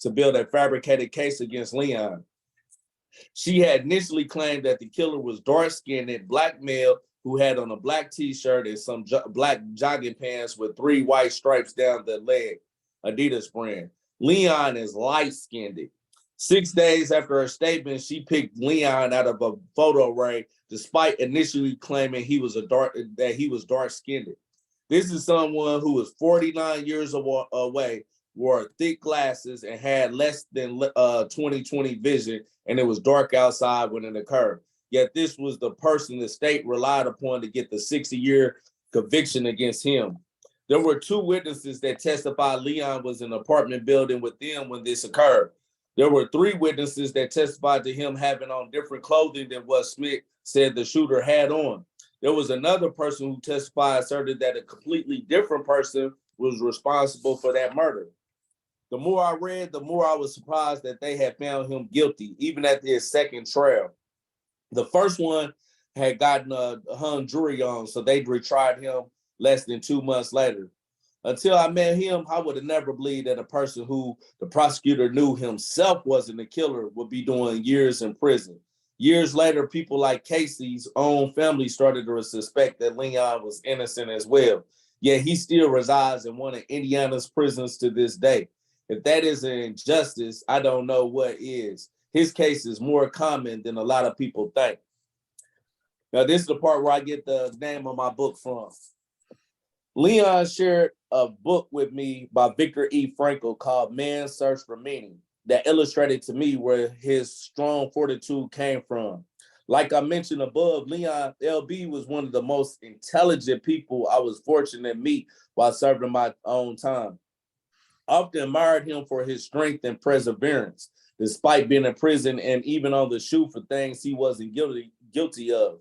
to build a fabricated case against Leon. She had initially claimed that the killer was dark-skinned black male who had on a black t-shirt and some black jogging pants with 3 white stripes down the leg, Adidas brand. Leon is light-skinned. 6 days after her statement, she picked Leon out of a photo array, despite initially claiming he was dark-skinned. This is someone who was 49 years away, wore thick glasses, and had less than 20/20 vision, and it was dark outside when it occurred. Yet this was the person the state relied upon to get the 60-year conviction against him. There were 2 witnesses that testified Leon was in an apartment building with them when this occurred. There were 3 witnesses that testified to him having on different clothing than what Smith said the shooter had on. There was another person who testified, asserted that a completely different person was responsible for that murder. The more I read, the more I was surprised that they had found him guilty, even at his second trial. The first one had gotten a hung jury on, so they retried him less than 2 months later. Until I met him, I would have never believed that a person who the prosecutor knew himself wasn't the killer would be doing years in prison. Years later, people like Casey's own family started to suspect that Leon was innocent as well. Yet he still resides in one of Indiana's prisons to this day. If that is an injustice, I don't know what is. His case is more common than a lot of people think. Now, this is the part where I get the name of my book from. Leon shared a book with me by Viktor E. Frankl called Man's Search for Meaning that illustrated to me where his strong fortitude came from. Like I mentioned above, Leon LB was one of the most intelligent people I was fortunate to meet while serving my own time. I often admired him for his strength and perseverance, despite being in prison and even on the shoot for things he wasn't guilty of.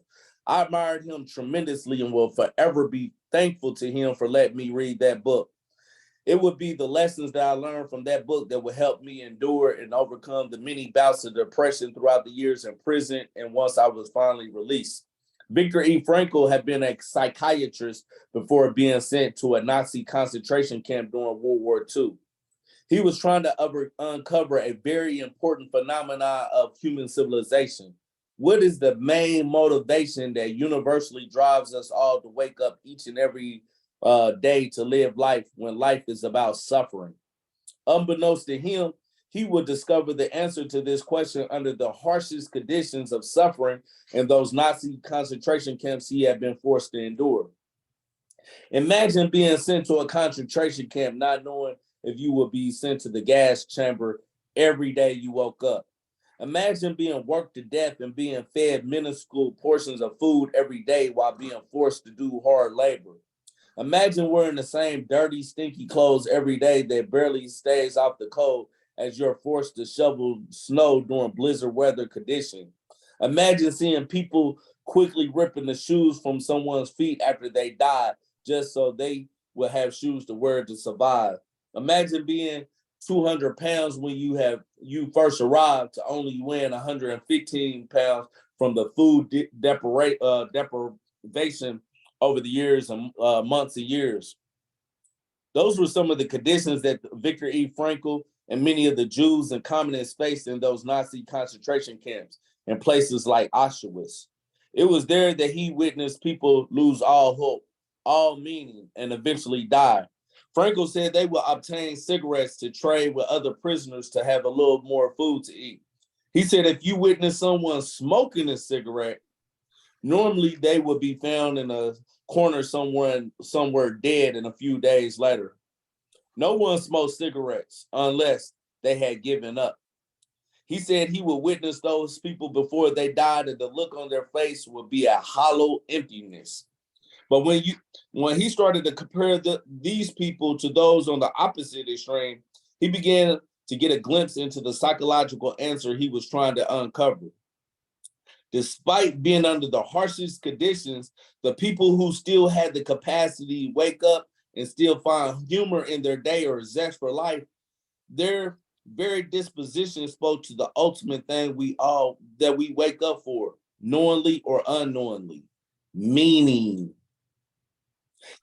I admired him tremendously and will forever be thankful to him for letting me read that book. It would be the lessons that I learned from that book that would help me endure and overcome the many bouts of depression throughout the years in prison and once I was finally released. Viktor E. Frankl had been a psychiatrist before being sent to a Nazi concentration camp during World War II. He was trying to uncover a very important phenomenon of human civilization. What is the main motivation that universally drives us all to wake up each and every day to live life when life is about suffering? Unbeknownst to him, he would discover the answer to this question under the harshest conditions of suffering in those Nazi concentration camps he had been forced to endure. Imagine being sent to a concentration camp not knowing if you would be sent to the gas chamber every day you woke up. Imagine being worked to death and being fed minuscule portions of food every day while being forced to do hard labor. Imagine wearing the same dirty, stinky clothes every day that barely stays off the cold as you're forced to shovel snow during blizzard weather conditions. Imagine seeing people quickly ripping the shoes from someone's feet after they died just so they will have shoes to wear to survive. Imagine being 200 pounds when you first arrived to only weighing 115 pounds from the food deprivation over the years and months and years. Those were some of the conditions that Viktor E. Frankl and many of the Jews and communists faced in those Nazi concentration camps in places like Auschwitz. It was there that he witnessed people lose all hope, all meaning, and eventually die. Frankl said they would obtain cigarettes to trade with other prisoners to have a little more food to eat. He said if you witness someone smoking a cigarette, normally they would be found in a corner somewhere dead in a few days later. No one smoked cigarettes unless they had given up. He said he would witness those people before they died and the look on their face would be a hollow emptiness. But when he started to compare these people to those on the opposite extreme, he began to get a glimpse into the psychological answer he was trying to uncover. Despite being under the harshest conditions, the people who still had the capacity to wake up and still find humor in their day or zest for life, their very disposition spoke to the ultimate thing we wake up for, knowingly or unknowingly, meaning.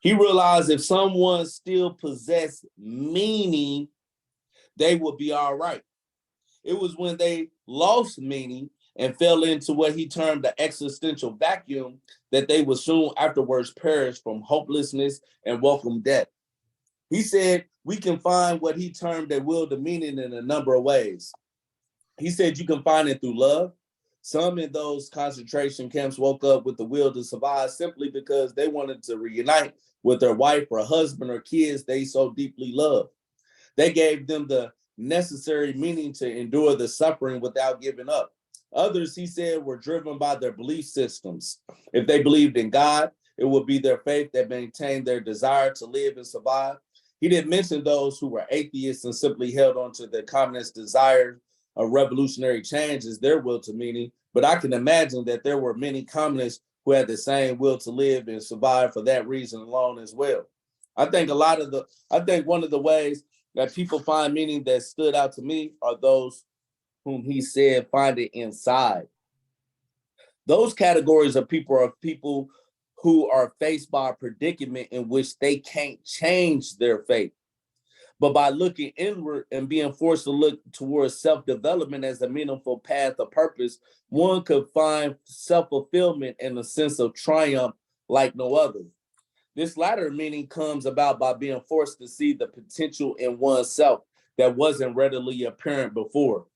He realized if someone still possessed meaning, they would be all right. It was when they lost meaning and fell into what he termed the existential vacuum that they would soon afterwards perish from hopelessness and welcome death. He said we can find what he termed a will to meaning in a number of ways. He said you can find it through love. Some in those concentration camps woke up with the will to survive simply because they wanted to reunite with their wife or husband or kids they so deeply loved. They gave them the necessary meaning to endure the suffering without giving up. Others, he said, were driven by their belief systems. If they believed in God, it would be their faith that maintained their desire to live and survive. He didn't mention those who were atheists and simply held on to the communist desire of revolutionary change as their will to meaning, but I can imagine that there were many communists who had the same will to live and survive for that reason alone as well. I think one of the ways that people find meaning that stood out to me are those whom he said find it inside. Those categories of people who are faced by a predicament in which they can't change their fate. But by looking inward and being forced to look towards self-development as a meaningful path of purpose, one could find self-fulfillment and a sense of triumph like no other. This latter meaning comes about by being forced to see the potential in oneself that wasn't readily apparent before.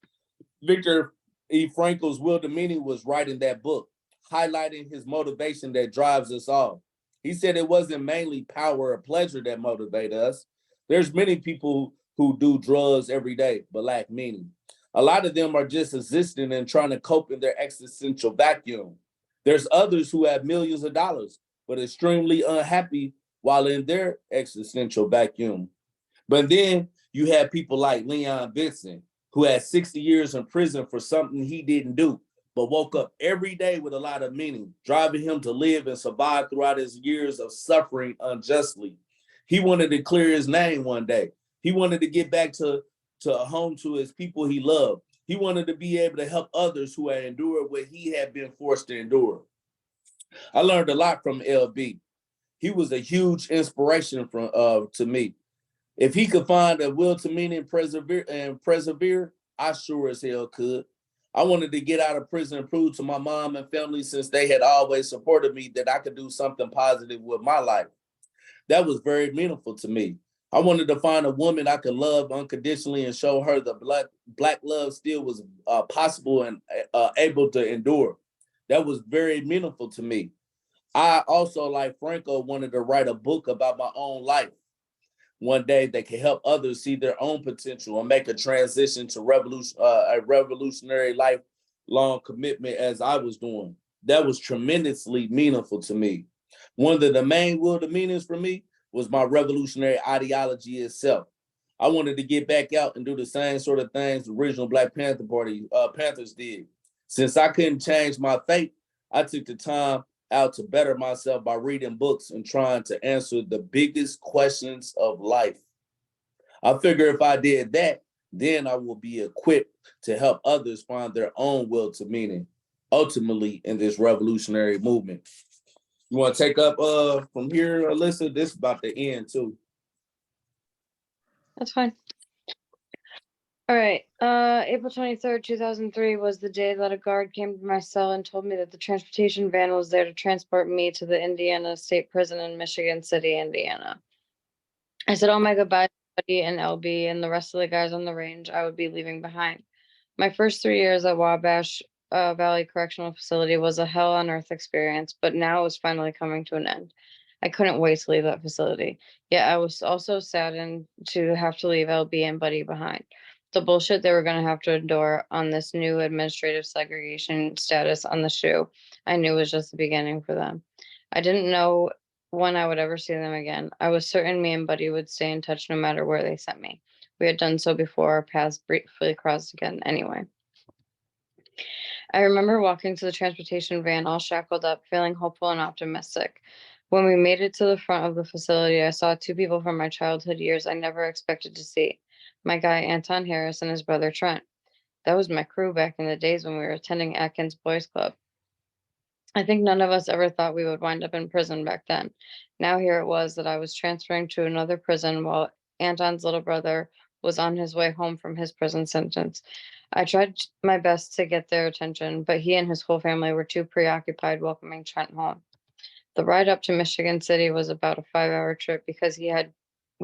Viktor E. Frankl's will to meaning was writing that book, highlighting his motivation that drives us all. He said it wasn't mainly power or pleasure that motivate us. There's many people who do drugs every day but lack meaning. A lot of them are just existing and trying to cope in their existential vacuum. There's others who have millions of dollars but extremely unhappy while in their existential vacuum. But then you have people like Leon Vincent, who had 60 years in prison for something he didn't do, but woke up every day with a lot of meaning, driving him to live and survive throughout his years of suffering unjustly. He wanted to clear his name one day. He wanted to get back to home to his people he loved. He wanted to be able to help others who had endured what he had been forced to endure. I learned a lot from LB. He was a huge inspiration to me. If he could find a will to mean and persevere, I sure as hell could. I wanted to get out of prison and prove to my mom and family, since they had always supported me, that I could do something positive with my life. That was very meaningful to me. I wanted to find a woman I could love unconditionally and show her the black love still was possible and able to endure. That was very meaningful to me. I also, like Franco, wanted to write a book about my own life one day that can help others see their own potential and make a transition to a revolutionary lifelong commitment as I was doing. That was tremendously meaningful to me. One of the main will to meanings for me was my revolutionary ideology itself. I wanted to get back out and do the same sort of things the original Black Panther Party Panthers did. Since I couldn't change my fate, I took the time out to better myself by reading books and trying to answer the biggest questions of life. I figure if I did that, then I will be equipped to help others find their own will to meaning, ultimately in this revolutionary movement. You want to take up from here, Alyssa? This is about the end too. That's fine. All right. April 23rd, 2003 was the day that a guard came to my cell and told me that the transportation van was there to transport me to the Indiana State Prison in Michigan City, Indiana. I said, "Oh my goodbye, buddy and LB and the rest of the guys on the range I would be leaving behind." My first 3 years at Wabash Valley Correctional Facility was a hell on earth experience, but now it was finally coming to an end. I couldn't wait to leave that facility. Yet I was also saddened to have to leave LB and Buddy behind. The bullshit they were going to have to endure on this new administrative segregation status on the SHU, I knew was just the beginning for them. I didn't know when I would ever see them again. I was certain me and Buddy would stay in touch no matter where they sent me. We had done so before our paths briefly crossed again anyway. I remember walking to the transportation van all shackled up, feeling hopeful and optimistic. When we made it to the front of the facility, I saw two people from my childhood years I never expected to see. My guy Anton Harris and his brother Trent. That was my crew back in the days when we were attending Atkins Boys Club. I think none of us ever thought we would wind up in prison back then. Now here it was that I was transferring to another prison while Anton's little brother was on his way home from his prison sentence. I tried my best to get their attention, but he and his whole family were too preoccupied welcoming Trent home. The ride up to Michigan City was about a 5-hour trip because we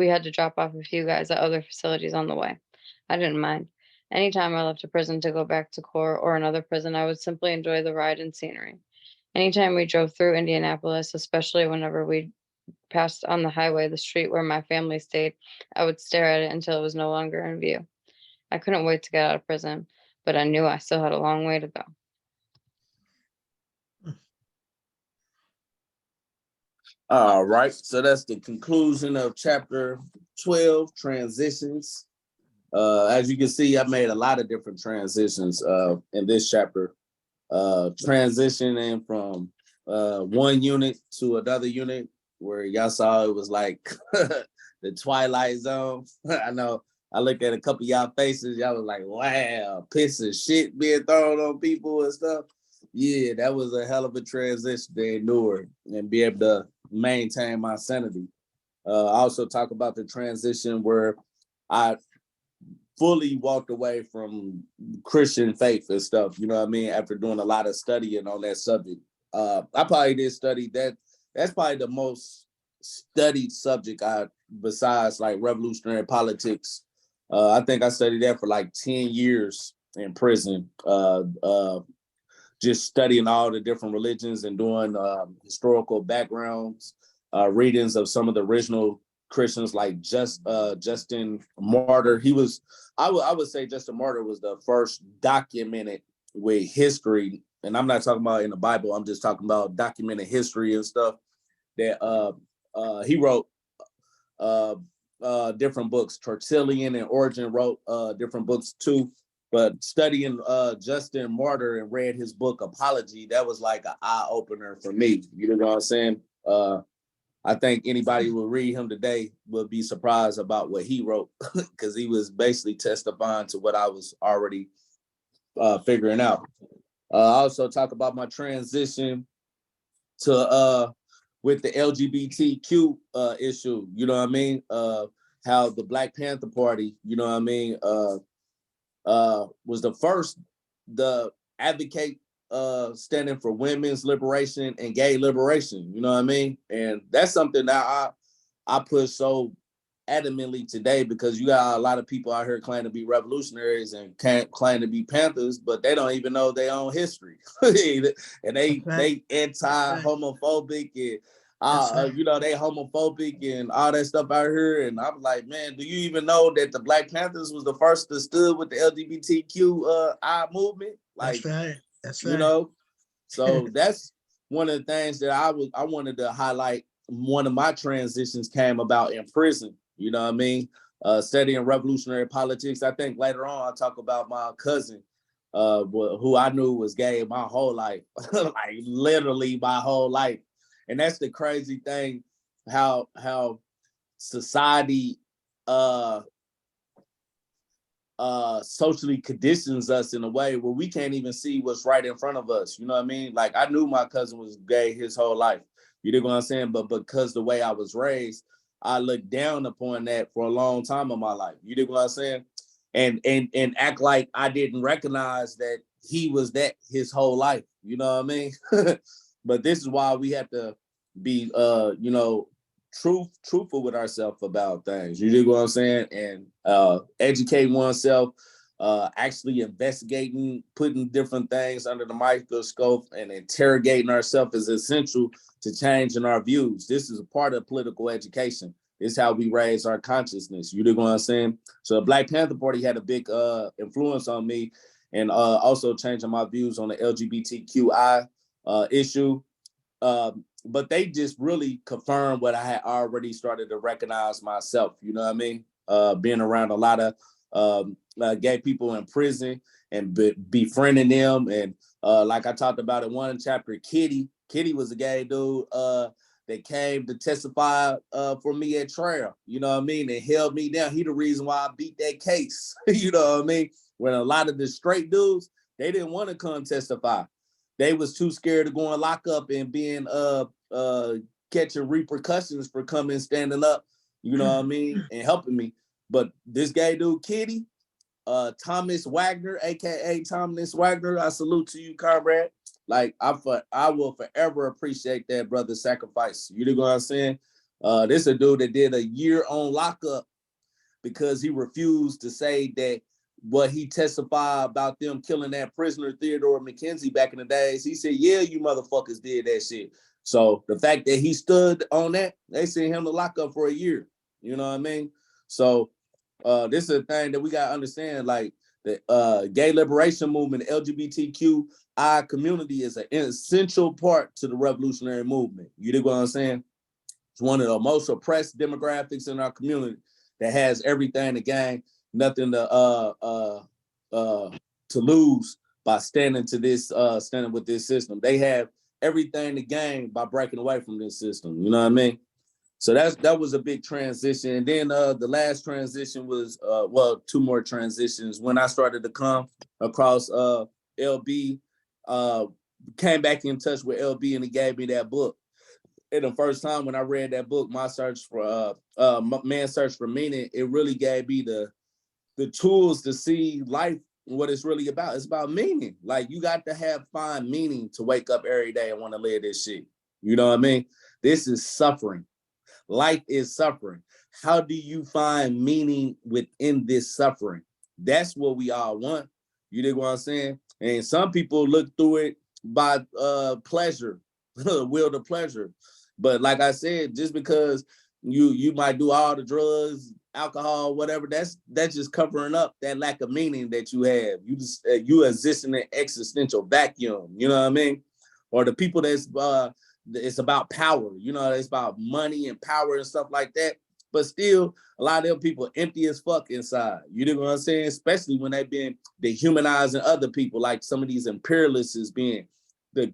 had to drop off a few guys at other facilities on the way. I didn't mind. Anytime I left a prison to go back to Core or another prison, I would simply enjoy the ride and scenery. Anytime we drove through Indianapolis, especially whenever we passed on the highway, the street where my family stayed, I would stare at it until it was no longer in view. I couldn't wait to get out of prison, but I knew I still had a long way to go. All right, so that's the conclusion of chapter 12, transitions. As you can see, I made a lot of different transitions in this chapter. Transitioning from one unit to another unit, where y'all saw it was like the Twilight Zone. I know I looked at a couple of y'all faces, y'all was like, wow, piss of shit being thrown on people and stuff. Yeah, that was a hell of a transition to endure and be able to maintain my sanity. I also talk about the transition where I fully walked away from Christian faith and stuff, you know what I mean, after doing a lot of studying on that subject. I probably did study that. That's probably the most studied subject besides like revolutionary politics. I think I studied that for like 10 years in prison, just studying all the different religions and doing historical backgrounds, readings of some of the original Christians like Justin Martyr. I would say Justin Martyr was the first documented with history, and I'm not talking about in the Bible, I'm just talking about documented history and stuff that he wrote different books. Tertullian and Origen wrote different books too. But studying Justin Martyr and read his book Apology, that was like an eye opener for me. You know what I'm saying? I think anybody who will read him today will be surprised about what he wrote, because he was basically testifying to what I was already figuring out. I also talk about my transition to with the LGBTQ issue. You know what I mean? how the Black Panther Party, you know what I mean, was the first the advocate standing for women's liberation and gay liberation, you know what I mean? And that's something that I push so adamantly today, because you got a lot of people out here claiming to be revolutionaries and can't claim to be Panthers, but they don't even know their own history. And they anti-homophobic and you know, they homophobic and all that stuff out here. And I'm like, man, do you even know that the Black Panthers was the first to stood with the LGBTQ movement? Like, That's right. That's you right. know, so that's one of the things that I wanted to highlight. One of my transitions came about in prison. You know what I mean? Studying revolutionary politics. I think later on I'll talk about my cousin, who I knew was gay my whole life, like literally my whole life. And that's the crazy thing, how society socially conditions us in a way where we can't even see what's right in front of us. You know what I mean? Like, I knew my cousin was gay his whole life. You dig what I'm saying? But because the way I was raised, I looked down upon that for a long time in my life. You dig what I'm saying? And act like I didn't recognize that he was that his whole life. You know what I mean? But this is why we have to be you know, truthful with ourselves about things. You dig what I'm saying? And educate oneself, actually investigating, putting different things under the microscope and interrogating ourselves is essential to changing our views. This is a part of political education. It's how we raise our consciousness. You dig what I'm saying? So the Black Panther Party had a big influence on me, and also changing my views on the LGBTQI issue. But they just really confirmed what I had already started to recognize myself. You know what I mean? Being around a lot of gay people in prison and befriending them. And like I talked about in one chapter, Kitty was a gay dude that came to testify for me at trial. You know what I mean? And held me down. He the reason why I beat that case. You know what I mean? When a lot of the straight dudes, they didn't want to come testify. They was too scared of going lock up and being catching repercussions for coming standing up, you know what I mean, and helping me. But this gay dude, Kitty, Thomas Wagner, aka Thomas Wagner, I salute to you, comrade. Like, I will forever appreciate that brother's sacrifice. You know what I'm saying? This is a dude that did a year on lockup because he refused to say that what he testified about them killing that prisoner Theodore McKenzie back in the days. He said, yeah, you motherfuckers did that shit. So the fact that he stood on that, they sent him to lock up for a year. You know what I mean? So this is a thing that we got to understand. Like, the gay liberation movement, the LGBTQI community is an essential part to the revolutionary movement. You dig what I'm saying? It's one of the most oppressed demographics in our community that has everything to gain, nothing to lose by standing with this system. They have everything to gain by breaking away from this system. You know what I mean? So that was a big transition. And then the last transition was two more transitions. When I started to come across LB, came back in touch with LB, and he gave me that book. And the first time when I read that book, Man's Search for Meaning, it really gave me the tools to see life, what it's really about. It's about meaning. Like, you got to find meaning to wake up every day and want to live this shit. You know what I mean? This is suffering. Life is suffering. How do you find meaning within this suffering? That's what we all want. You dig what I'm saying? And some people look through it by pleasure, will to pleasure. But like I said, just because you might do all the drugs, alcohol, whatever, that's just covering up that lack of meaning that you have. You exist in an existential vacuum. You know what I mean? Or the people that's it's about power. You know, it's about money and power and stuff like that. But still, a lot of them people empty as fuck inside. You know what I'm saying? Especially when they've been dehumanizing other people, like some of these imperialists is being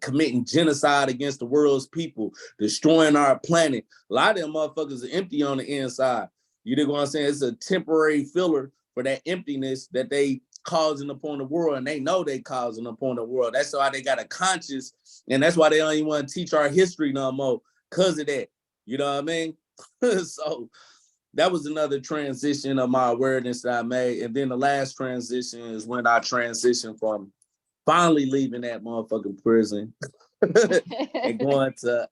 committing genocide against the world's people, destroying our planet. A lot of them motherfuckers are empty on the inside. You know what I'm saying? It's a temporary filler for that emptiness that they causing upon the world, and they know they causing upon the world. That's why they got a conscience, and that's why they don't even want to teach our history no more, because of that. You know what I mean? So that was another transition of my awareness that I made. And then the last transition is when I transitioned from finally leaving that motherfucking prison and going to,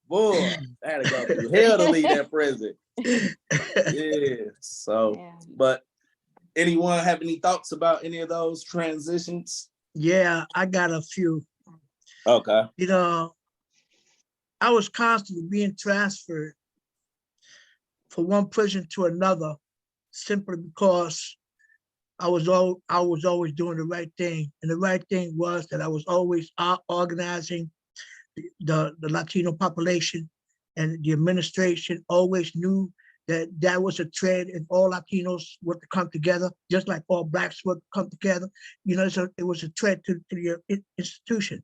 boy, I had to go through hell to leave that prison. Yeah. So, Yeah. but anyone have any thoughts about any of those transitions? Yeah, I got a few. Okay. You know, I was constantly being transferred from one prison to another simply because I was always doing the right thing. And the right thing was that I was always organizing the Latino population, and the administration always knew that that was a trend and all Latinos would come together, just like all Blacks would come together. You know, so it was a threat to the institution.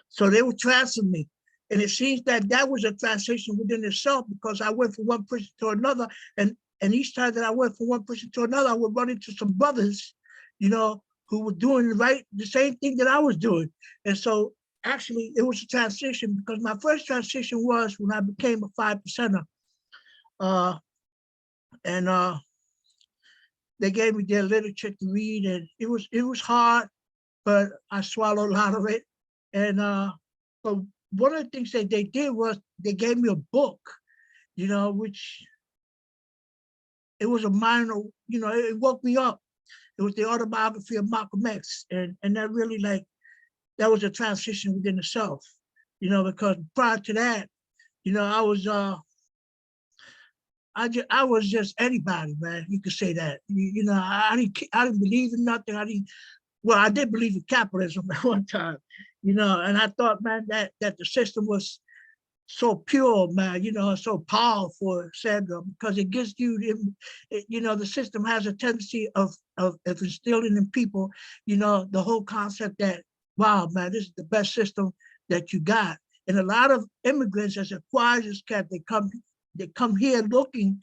So they would transfer me. And it seems that that was a transition within itself, because I went from one prison to another. And each time that I went from one prison to another, I would run into some brothers, you know, who were doing the same thing that I was doing. And so actually it was a transition, because my first transition was when I became a 5%er. They gave me their literature to read, and it was hard, but I swallowed a lot of it. And but one of the things that they did was they gave me a book, you know, which it was a minor, you know, it woke me up. It was the Autobiography of Malcolm X, and that really, like, that was a transition within itself, you know, because prior to that, you know, I was just anybody, man. You could say that. You know, I didn't believe in nothing. I did believe in capitalism at one time, you know, and I thought, man, that the system was so pure, man, you know, so powerful, Sandra, because it gives you, you know, the system has a tendency of instilling in people, you know, the whole concept that, wow, man, this is the best system that you got. And a lot of immigrants, as a quiet cat, they come here looking,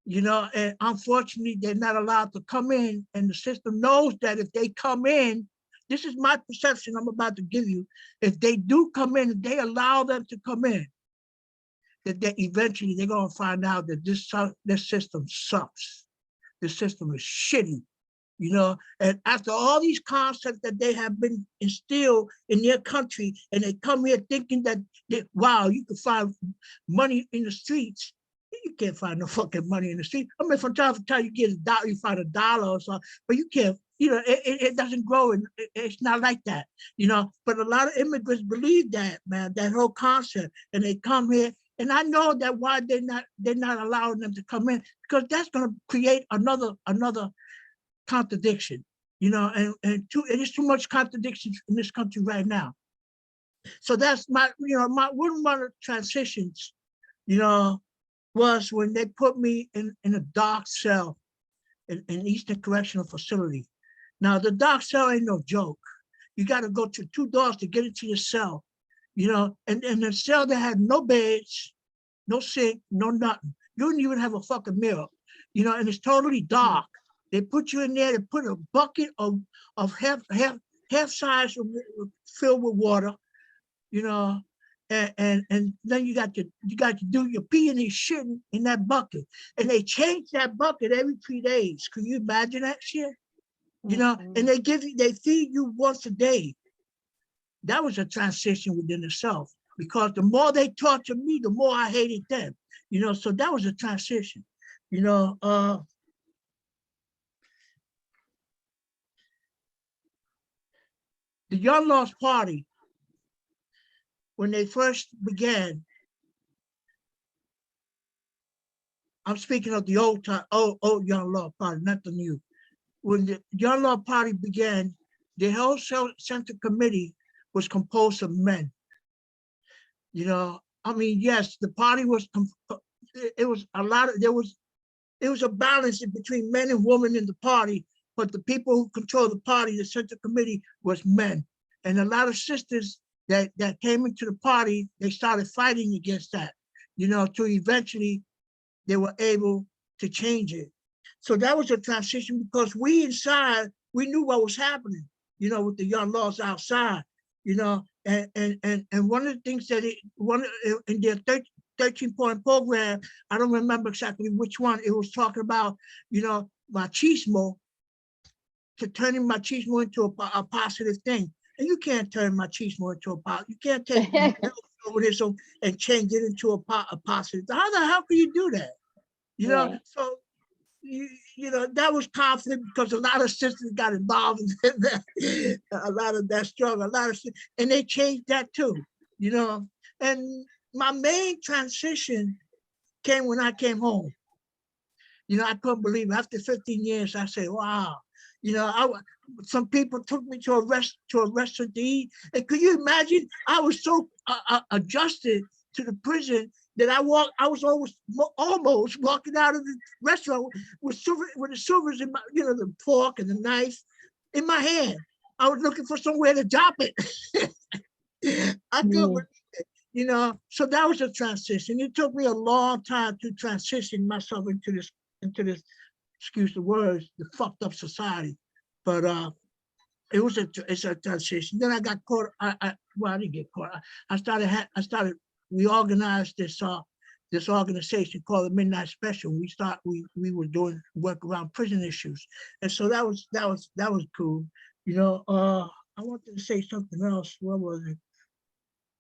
you know, and unfortunately, they're not allowed to come in. And the system knows that if they come in, this is my perception I'm about to give you. If they do come in, if they allow them to come in, that eventually they're gonna find out that this system sucks. This system is shitty, you know. And after all these concepts that they have been instilled in their country, and they come here thinking that wow, you can find money in the streets. You can't find no fucking money in the street. I mean, from time to time you get a dollar, you find $1 or something, but you can't, you know, it doesn't grow, and it's not like that, you know. But a lot of immigrants believe that, man, that whole concept, and they come here. And I know that why they're not allowing them to come in, because that's going to create another contradiction, you know, and it's too much contradiction in this country right now. So that's my, you know, one of my transitions, you know, was when they put me in a dark cell in Eastern Correctional Facility. Now, the dark cell ain't no joke. You got to go through 2 doors to get into your cell, you know, and the cell that had no beds, no sink, no nothing. You don't even have a fucking mirror, you know, and it's totally dark. They put you in there, they put a bucket of half size filled with water, you know, and then you got to do your peeing and shitting in that bucket. And they change that bucket every 3 days. Can you imagine that shit? You know, and they feed you once a day. That was a transition within itself, because the more they tortured me, the more I hated them, you know. So that was a transition, you know. The Young Law's Party, when they first began, I'm speaking of the old Young Law Party, not the new. When the Young Law Party began, the whole Central Committee was composed of men. You know, I mean, yes, the party was, it was a lot of, it was a balance between men and women in the party, but the people who control the party, the Central Committee, was men. And a lot of sisters that came into the party, they started fighting against that, you know, to eventually they were able to change it. So that was a transition, because we inside, we knew what was happening, you know, with the Young Laws outside, you know, and one of the things that in their 13-point program. I don't remember exactly which one. It was talking about, machismo, to turning machismo into a positive thing. And you can't turn machismo into a positive. You can't take chauvinism and change it into a positive. How the hell can you do that? Right. So that was conflict because a lot of sisters got involved in that, a lot of that struggle, and they changed that too, And my main transition came when I came home. I couldn't believe it. After 15 years, I said, wow. Some people took me to a restaurant to eat. And could you imagine? I was so adjusted to the prison that I was almost walking out of the restaurant with the silvers in my, the fork and the knife in my hand. I was looking for somewhere to drop it. I couldn't, so that was a transition. It took me a long time to transition myself into this, excuse the words, the fucked up society. But it's a transition. Then I got caught. I didn't get caught. We organized this organization called the Midnight Special. We were doing work around prison issues, and so that was cool. I wanted to say something else. What was it?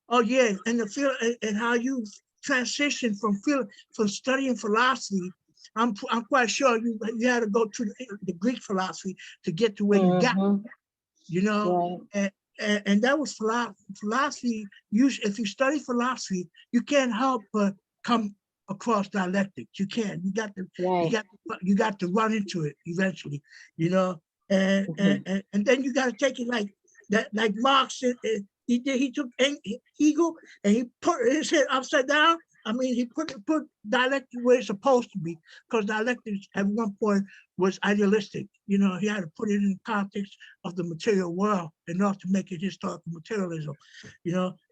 Oh yeah, and the feel and how you transition from studying philosophy. I'm quite sure you had to go through the Greek philosophy to get to where you got. Right. And that was philosophy. If you study philosophy, you can't help but come across dialectics. You can't. You got to run into it eventually. And then you got to take it like that, like Marx. He took Hegel and he put his head upside down. I mean, he put dialectics where it's supposed to be, because dialectics at one point was idealistic. He had to put it in the context of the material world in order to make it historical materialism.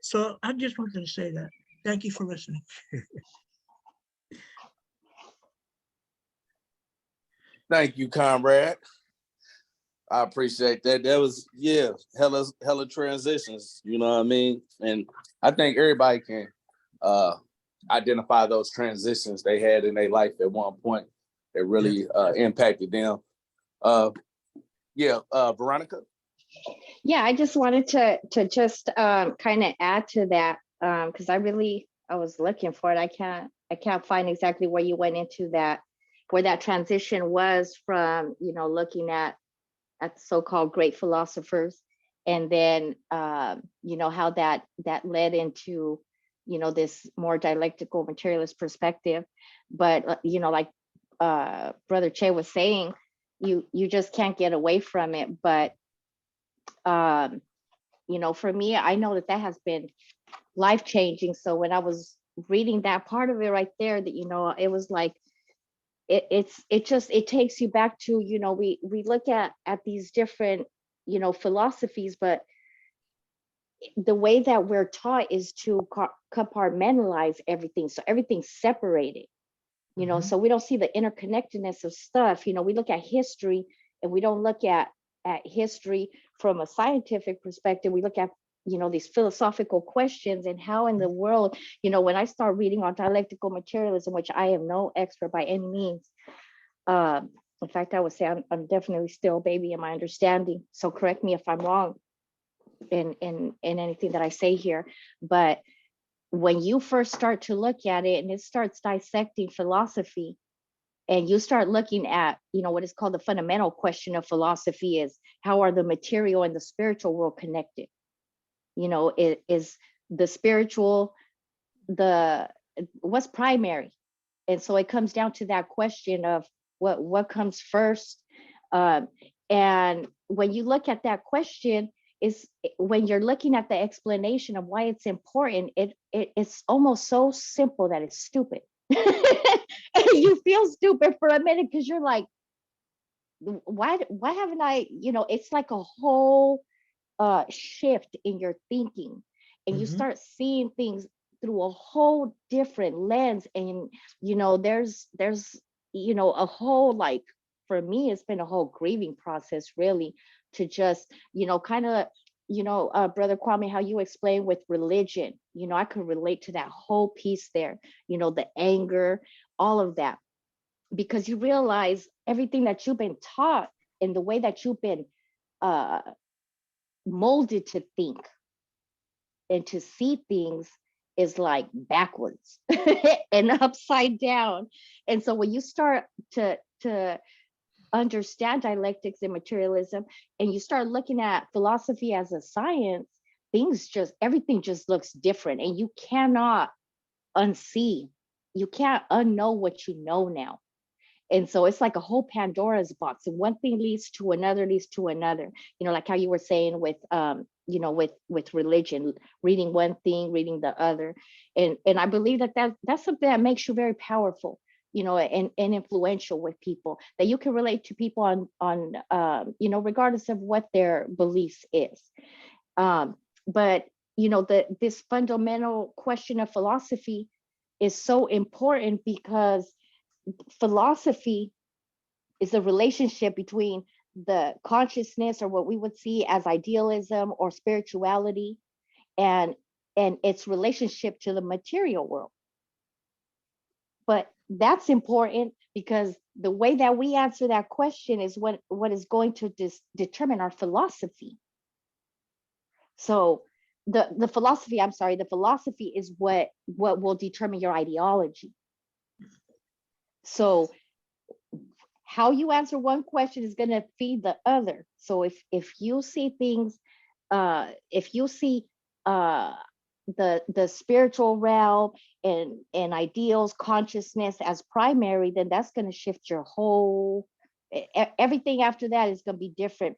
So I just wanted to say that. Thank you for listening. Thank you, comrade. I appreciate that. That was, hella transitions, you know what I mean? And I think everybody can identify those transitions they had in their life at one point that really impacted them. Veronica? Yeah, I just wanted to just kind of add to that, because I was looking for it. I can't find exactly where you went into that, where that transition was from, looking at so-called great philosophers, and then how that led into this more dialectical materialist perspective. But like Brother Che was saying, you just can't get away from it. But for me, I know that has been life-changing. So when I was reading that part of it right there, that it was like it takes you back to, we look at these different philosophies, but the way that we're taught is to compartmentalize everything, so everything's separated, so we don't see the interconnectedness of stuff. We look at history, and we don't look at history from a scientific perspective. We look at these philosophical questions, and how in the world, when I start reading on dialectical materialism, which I am no expert by any means. In fact, I would say I'm definitely still a baby in my understanding. So correct me if I'm wrong in anything that I say here. But when you first start to look at it, and it starts dissecting philosophy, and you start looking at, what is called the fundamental question of philosophy is, how are the material and the spiritual world connected? It is the spiritual, what's primary? And so it comes down to that question of what comes first. And when you look at that question, is when you're looking at the explanation of why it's important, it's almost so simple that it's stupid. And you feel stupid for a minute, because you're like, why haven't I, it's like a whole shift in your thinking, and you start seeing things through a whole different lens. And there's a whole, like, for me, it's been a whole grieving process, really, to just kind of Brother Kwame, how you explain with religion, I could relate to that whole piece there, the anger, all of that, because you realize everything that you've been taught and the way that you've been molded to think and to see things is like backwards and upside down. And so when you start to understand dialectics and materialism, and you start looking at philosophy as a science, everything just looks different, and you cannot unsee, you can't unknow what you know now. And so it's like a whole Pandora's box, and one thing leads to another, like how you were saying with with religion, reading one thing, reading the other. And I believe that's something that makes you very powerful, and influential with people, that you can relate to people on regardless of what their beliefs is. But this fundamental question of philosophy is so important, because philosophy is a relationship between the consciousness, or what we would see as idealism or spirituality, and its relationship to the material world. But that's important, because the way that we answer that question is what is going to determine our philosophy. So the philosophy is what will determine your ideology. So how you answer one question is going to feed the other. So if you see things, if you see the spiritual realm and ideals, consciousness as primary, then that's going to shift your whole, everything after that is going to be different,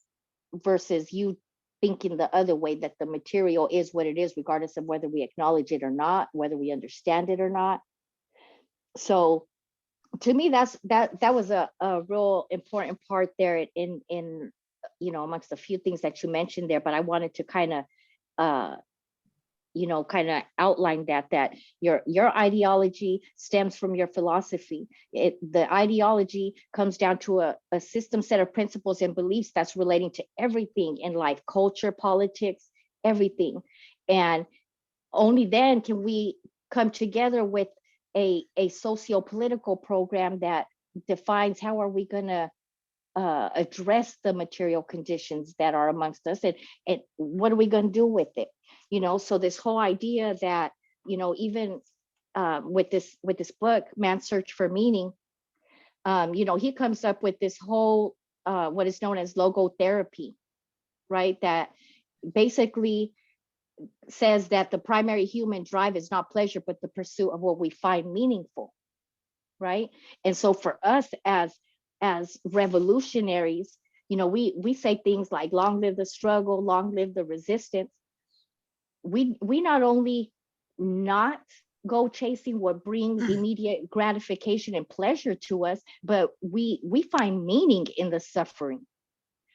versus you thinking the other way, that the material is what it is, regardless of whether we acknowledge it or not, whether we understand it or not. So to me, that was a real important part there in amongst a few things that you mentioned there. But I wanted to kind of outline that your ideology stems from your philosophy. The ideology comes down to a system set of principles and beliefs that's relating to everything in life, culture, politics, everything. And only then can we come together with a socio-political program that defines how are we going to address the material conditions that are amongst us, and what are we going to do with it. So this whole idea that even with this book, Man's Search for Meaning, he comes up with this whole what is known as logotherapy, right? That basically says that the primary human drive is not pleasure, but the pursuit of what we find meaningful, right? And so for us as revolutionaries, we say things like long live the struggle, long live the resistance. We not only not go chasing what brings immediate gratification and pleasure to us, but we find meaning in the suffering.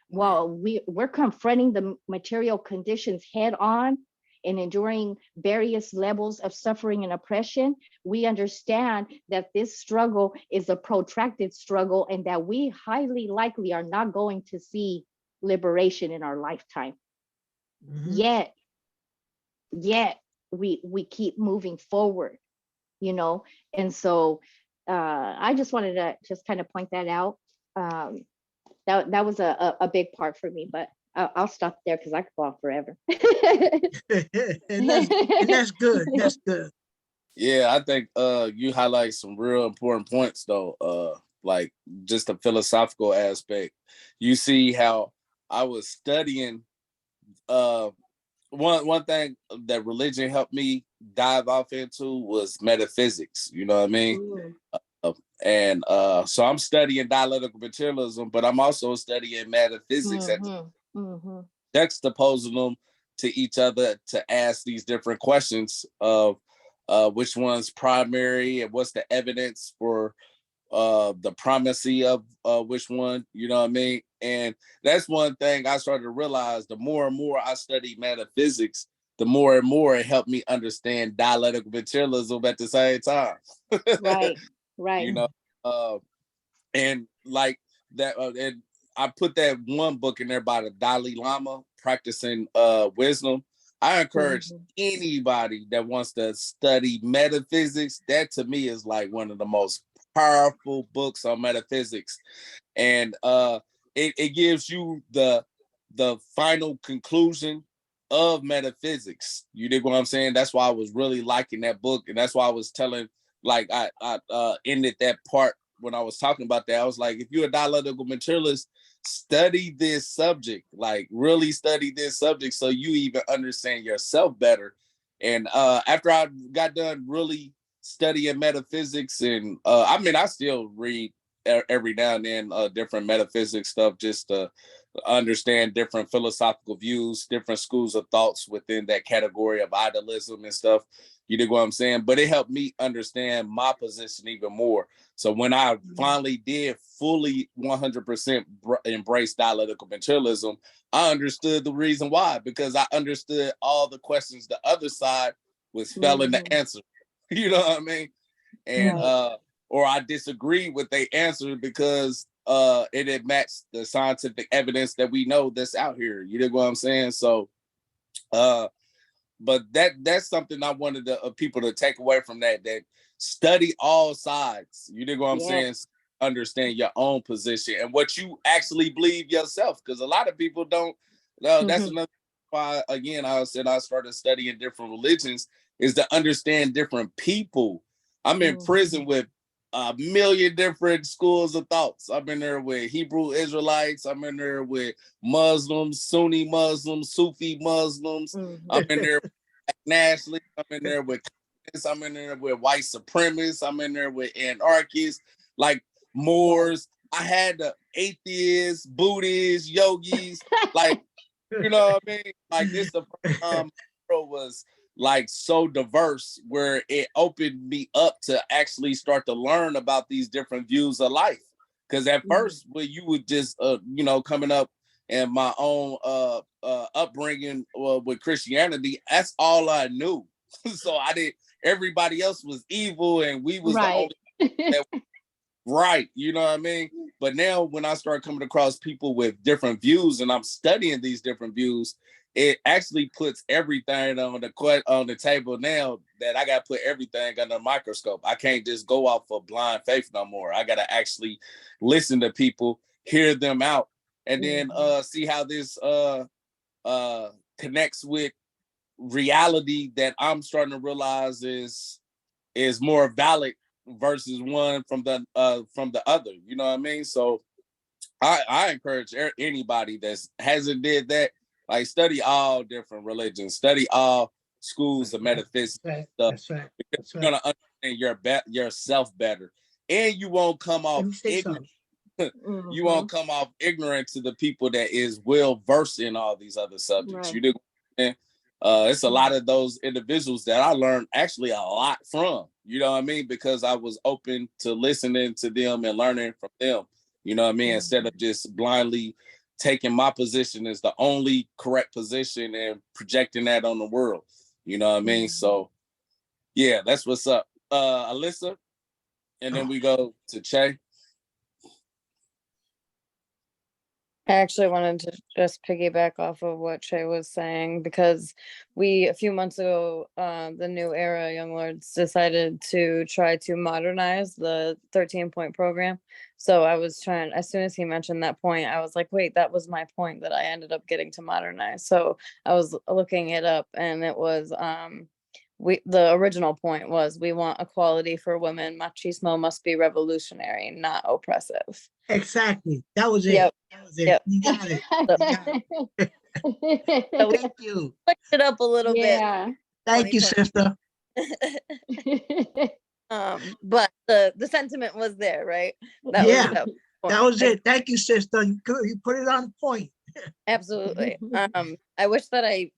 While we're confronting the material conditions head on and enduring various levels of suffering and oppression, we understand that this struggle is a protracted struggle, and that we highly likely are not going to see liberation in our lifetime. Mm-hmm. Yet we keep moving forward, and so I just wanted to just kind of point that out. That was a big part for me, but I'll stop there because I could go on forever. and that's good. That's good. Yeah, I think you highlight some real important points though. Like just the philosophical aspect. You see how I was studying one thing that religion helped me dive off into was metaphysics. You know what I mean? And so I'm studying dialectical materialism, but I'm also studying metaphysics, juxtaposing them to each other to ask these different questions of which one's primary and what's the evidence for the primacy of which one, you know what I mean? And that's one thing I started to realize. The more and more I study metaphysics, the more and more it helped me understand dialectical materialism at the same time. Right. And like that, and I put that one book in there by the Dalai Lama, practicing wisdom. I encourage anybody that wants to study metaphysics. That to me is like one of the most powerful books on metaphysics. And it gives you the final conclusion of metaphysics. You dig what I'm saying? That's why I was really liking that book. And that's why I was telling, like I ended that part when I was talking about that. I was like, if you're a dialectical materialist, study this subject, like really study this subject so you even understand yourself better. And after I got done really studying metaphysics, and I mean, I still read every now and then different metaphysics stuff just to understand different philosophical views, different schools of thoughts within that category of idealism and stuff. You dig what I'm saying? But it helped me understand my position even more. So when I finally did fully 100% embrace dialectical materialism, I understood the reason why, because I understood all the questions the other side was failing to answer. You know what I mean? And or I disagree with their answer because it had matched the scientific evidence that we know that's out here. You know what I'm saying? So, but that's something I wanted the people to take away from that study all sides. You know what I'm saying? Understand your own position and what you actually believe yourself. Because a lot of people don't. No, that's another why, again, I said I started studying different religions is to understand different people. I'm in prison with a million different schools of thoughts. I'm in there with Hebrew Israelites. I'm in there with Muslims, Sunni Muslims, Sufi Muslims. I'm in there with nationalists. I'm in there with communists. I'm in there with white supremacists. I'm in there with anarchists, like Moors. I had the atheists, Buddhists, yogis, like, you know what I mean? Like this the first time was like so diverse where it opened me up to actually start to learn about these different views of life. Because at first, when you would just, you know, coming up and my own upbringing with Christianity, that's all I knew. So I did. Everybody else was evil, and we was the only that right. You know what I mean? But now when I start coming across people with different views, and I'm studying these different views, it actually puts everything on the table now that I got to put everything under a microscope. I can't just go off of blind faith no more. I got to actually listen to people, hear them out, and then see how this connects with reality that I'm starting to realize is more valid versus one from the other. You know what I mean? So I encourage anybody that hasn't did that, like study all different religions, study all schools of metaphysics stuff. That's right. Because you're gonna understand yourself better, and you won't come off ignorant. You won't come off ignorant to the people that is well versed in all these other subjects. Right. You do. It's a lot of those individuals that I learned actually a lot from. You know what I mean? Because I was open to listening to them and learning from them. You know what I mean? Instead of just blindly taking my position as the only correct position and projecting that on the world. You know what I mean? So yeah, that's what's up. Alyssa, and then we go to Che. I actually wanted to just piggyback off of what Shay was saying, because a few months ago, the New Era Young Lords decided to try to modernize the 13-point program. So I was trying, as soon as he mentioned that point, I was like, wait, that was my point that I ended up getting to modernize. So I was looking it up, and it was, the original point was, we want equality for women. Machismo must be revolutionary, not oppressive. Exactly. That was it. Yep. That was it. Yep. You got it. You got it. So we Thank you. switched it up a little bit. Thank you, sister. But the sentiment was there, right? That was it. Thank you, sister. You put it on point. Absolutely. I wish that I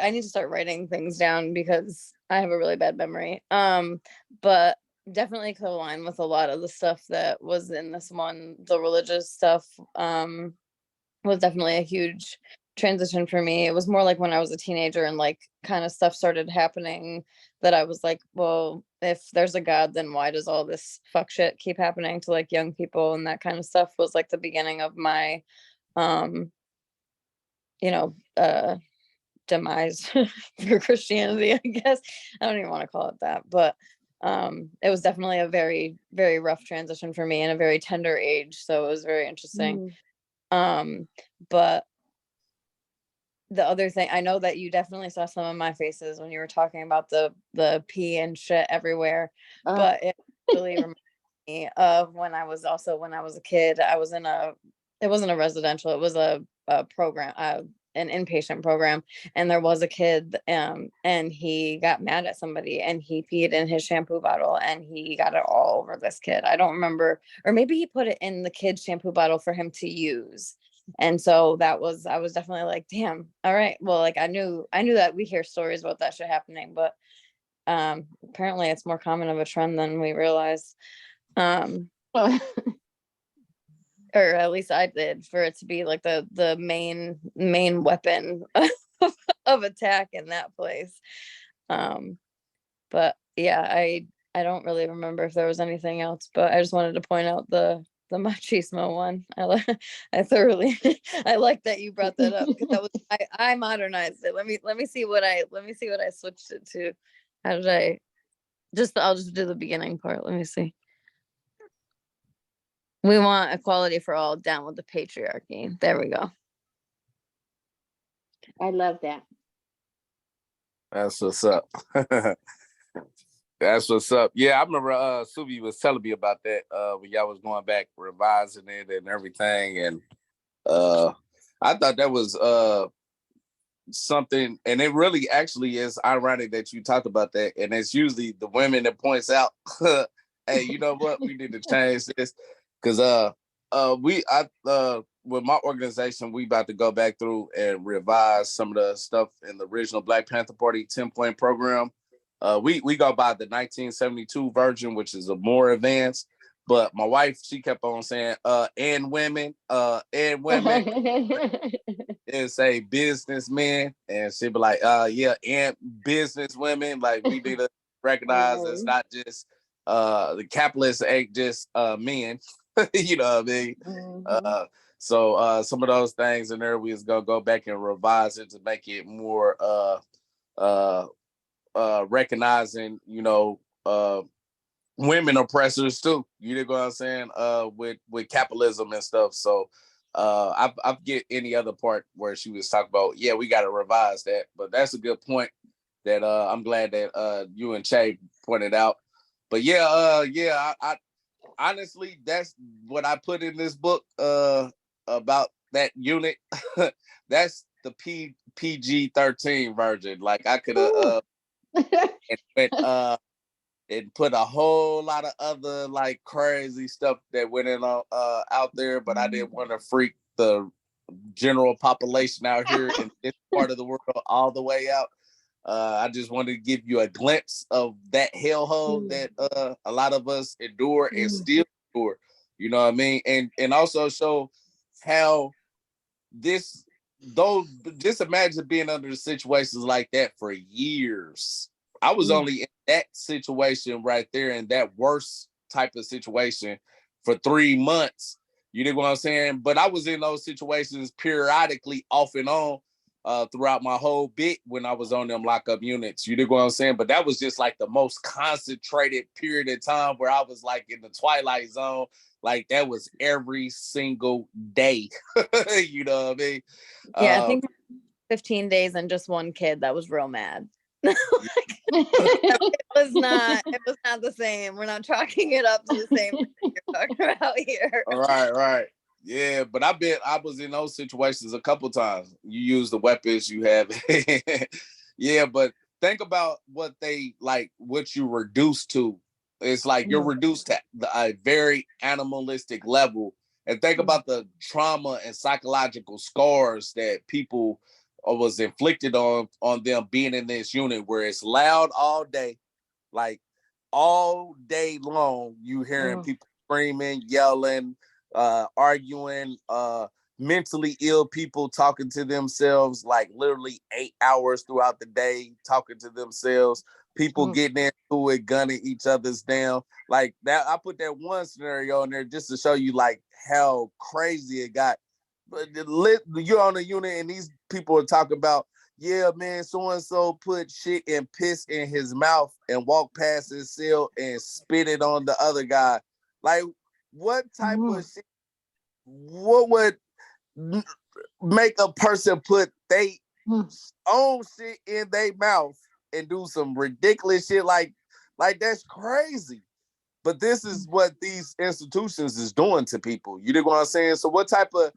need to start writing things down because I have a really bad memory. But definitely could align with a lot of the stuff that was in this one. The religious stuff was definitely a huge transition for me. It was more like when I was a teenager and like kind of stuff started happening that I was like, well, if there's a God, then why does all this fuck shit keep happening to like young people? And that kind of stuff was like the beginning of my demise for Christianity, I guess. I don't even want to call it that, but it was definitely a very, very rough transition for me in a very tender age. So it was very interesting. But the other thing, I know that you definitely saw some of my faces when you were talking about the pee and shit everywhere, but it really reminded me of when I was a kid. It wasn't a residential, it was a program, an inpatient program, and there was a kid, and he got mad at somebody and he peed in his shampoo bottle and he got it all over this kid. I don't remember, or maybe he put it in the kid's shampoo bottle for him to use. And so I was definitely like, damn, all right, well, like I knew that we hear stories about that shit happening, but apparently it's more common of a trend than we realize. Or at least I did, for it to be like the main weapon of attack in that place. But yeah, I don't really remember if there was anything else, but I just wanted to point out the machismo one. I thoroughly I like that you brought that up, because that was I modernized it. Let me see what I switched it to. How did I'll just do the beginning part. Let me see. We want equality for all, down with the patriarchy. There we go. I love that. That's what's up. That's what's up. Yeah, I remember Subi was telling me about that when y'all was going back revising it and everything, and I thought that was something, and it really actually is ironic that you talked about that, and it's usually the women that points out, hey, you know what, we need to change this, because with my organization, we about to go back through and revise some of the stuff in the original Black Panther Party 10-point program. We go by the 1972 version, which is a more advanced. But my wife, she kept on saying, and women, and say businessmen, and she'd be like, yeah, and business women. Like, we need to recognize it's not just the capitalists ain't just men. You know what I mean? So some of those things in there, we was gonna go back and revise it to make it more recognizing, women oppressors too. You know what I'm saying? With capitalism and stuff. So I get any other part where she was talking about, yeah, we got to revise that. But that's a good point that I'm glad that you and Che pointed out. But yeah, I honestly, that's what I put in this book about that unit. That's the PG-13 version. Like, I could have and put a whole lot of other like crazy stuff that went in out there, but I didn't want to freak the general population out here in this part of the world all the way out. I just wanted to give you a glimpse of that hellhole that a lot of us endure and still endure. You know what I mean? And also show how just imagine being under situations like that for years. I was only in that situation right there, in that worst type of situation, for 3 months. You know what I'm saying? But I was in those situations periodically off and on throughout my whole bit when I was on them lockup units. You know what I'm saying? But that was just like the most concentrated period of time where I was like in the twilight zone. Like, that was every single day. You know what I mean? Yeah, I think 15 days and just one kid that was real mad. It was not the same. We're not chalking it up to the same thing you're talking about here. Right. Yeah, but I was in those situations a couple times. You use the weapons you have. Yeah, but think about what you reduced to. It's like you're reduced to a very animalistic level. And think about the trauma and psychological scars that people was inflicted on them being in this unit where it's loud all day, like all day long. You hearing people screaming, yelling, arguing, mentally ill people talking to themselves like literally 8 hours throughout the day, talking to themselves, people getting into it, gunning each other's down. Like that, I put that one scenario in there just to show you like how crazy it got. you're on a unit and these people are talking about, yeah, man, so-and-so put shit and piss in his mouth and walked past his cell and spit it on the other guy. Like, what type of shit, what would make a person put they own shit in their mouth and do some ridiculous shit like that's crazy. But this is what these institutions is doing to people. You dig what I'm saying? So what type of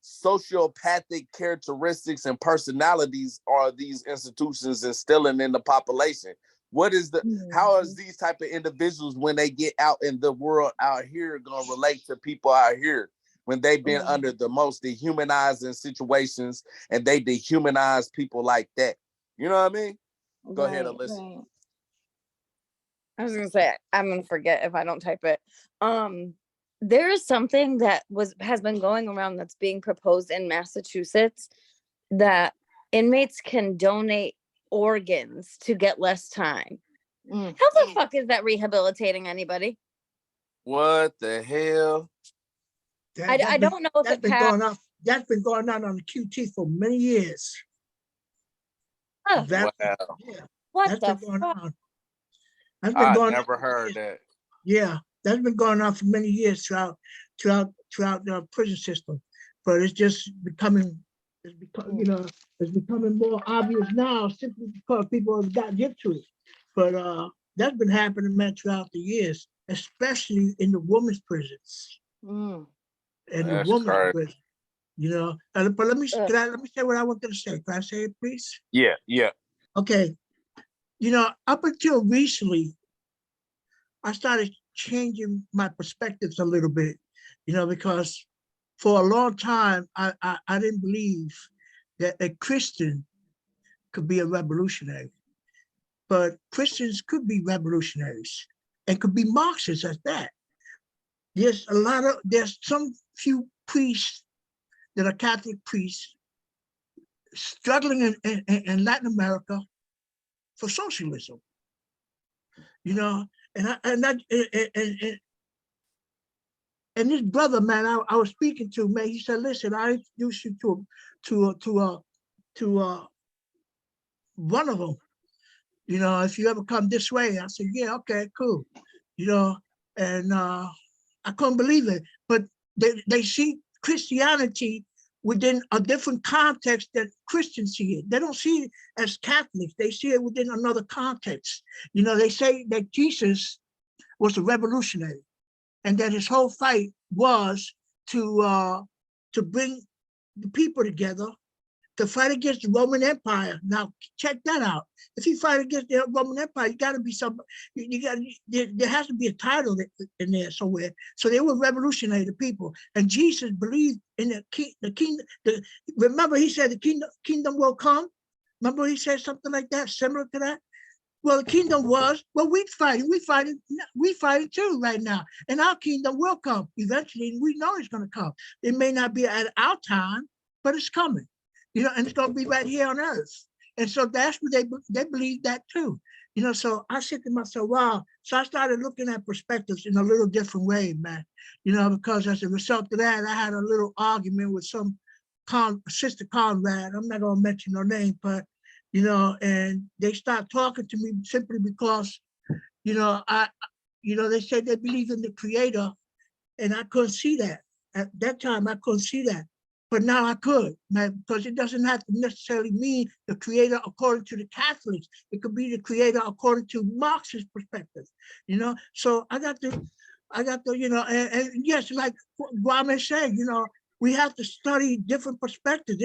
sociopathic characteristics and personalities are these institutions instilling in the population? What is how is these type of individuals, when they get out in the world out here, gonna relate to people out here when they've been under the most dehumanizing situations and they dehumanize people like that? You know what I mean? Go ahead, Alyssa. Right. I was gonna say, I'm gonna forget if I don't type it. There is something that has been going around that's being proposed in Massachusetts, that inmates can donate organs to get less time. How the fuck is that rehabilitating anybody? What the hell? I don't know if that's it been passed. going on. That's been going on the QT for many years. Huh, Wow. what That's the been going fuck? on. That's been I going never on. heard that. Yeah, that's been going on for many years throughout the prison system, but it's just becoming, it's becoming more obvious now simply because people have gotten into it. But that's been happening, man, throughout the years, especially in the women's prisons and the That's women's crazy. prison. But let me say what I wanted to say. Can I say it, please? Yeah. Okay. Up until recently, I started changing my perspectives a little bit, because for a long time, I didn't believe that a Christian could be a revolutionary, but Christians could be revolutionaries and could be Marxists at that. There's some few priests that are Catholic priests struggling in Latin America for socialism, and this brother, man, I was speaking to, man, he said, listen, I introduced you to one of them. If you ever come this way. I said, yeah, okay, cool. And I couldn't believe it. But they see Christianity within a different context that Christians see it. They don't see it as Catholics. They see it within another context. They say that Jesus was a revolutionary, and that his whole fight was to bring the people together to fight against the Roman Empire. Now, check that out. If you fight against the Roman Empire, you got to be there has to be a title in there somewhere. So they were revolutionary the people, and Jesus believed in the kingdom. Remember, he said the kingdom will come. Remember, he said something like that, similar to that. Well, the kingdom was, we fighting too right now. And our kingdom will come eventually, and we know it's going to come. It may not be at our time, but it's coming, and it's going to be right here on earth. And so that's what they believe that too. So I said to myself, wow. So I started looking at perspectives in a little different way, man, because as a result of that, I had a little argument with some sister comrade. I'm not going to mention her name, but and they start talking to me simply because, they said they believe in the creator, and I couldn't see that. At that time, I couldn't see that. But now I could, man, because it doesn't have to necessarily mean the creator according to the Catholics. It could be the creator according to Marxist perspective, So I got to, and yes, like Kwame said, we have to study different perspectives.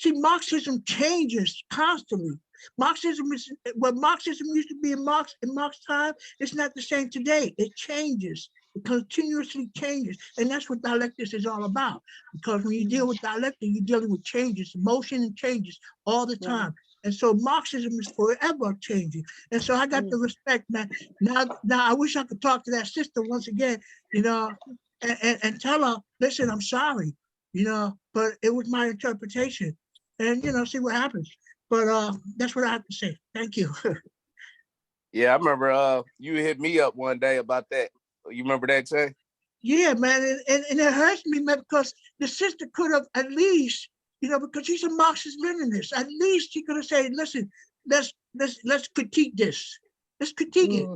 Marxism changes constantly. Marxism used to be in Marx's time, it's not the same today. It changes. It continuously changes. And that's what dialectics is all about. Because when you deal with dialectics, you're dealing with changes, motion and changes all the time. And so Marxism is forever changing. And so I got the respect, man. Now I wish I could talk to that sister once again, and tell her, listen, I'm sorry, but it was my interpretation, and see what happens. But that's what I have to say. Thank you. Yeah, I remember you hit me up one day about that. You remember that, Jay? Yeah, man, and it hurts me, man, because the sister could have at least, because she's a Marxist Leninist, at least she could have said, listen, let's critique this. Let's critique it.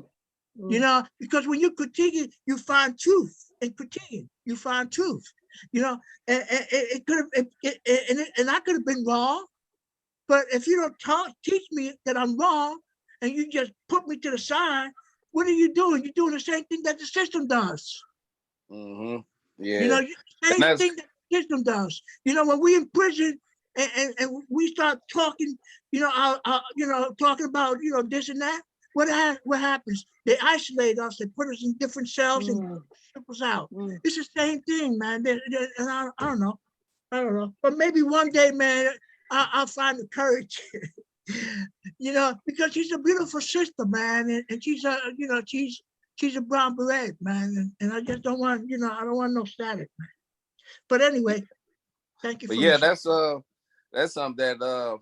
Because when you critique it, you find truth. And critiquing, you find truth. And it could have, and I could have been wrong, but if you don't teach me that I'm wrong, and you just put me to the side, what are you doing? You're doing the same thing that the system does. Mm-hmm. Yeah. Same thing that the system does. When we in prison and we start talking, talking about this and that, what happens? They isolate us, they put us in different cells and strip us out. It's the same thing, man. And I don't know. But maybe one day, man, I'll find the courage. Because she's a beautiful sister, man, and she's she's a brown beret, man, and I just don't want, I don't want no static, man. But anyway, thank you. But yeah, that's something that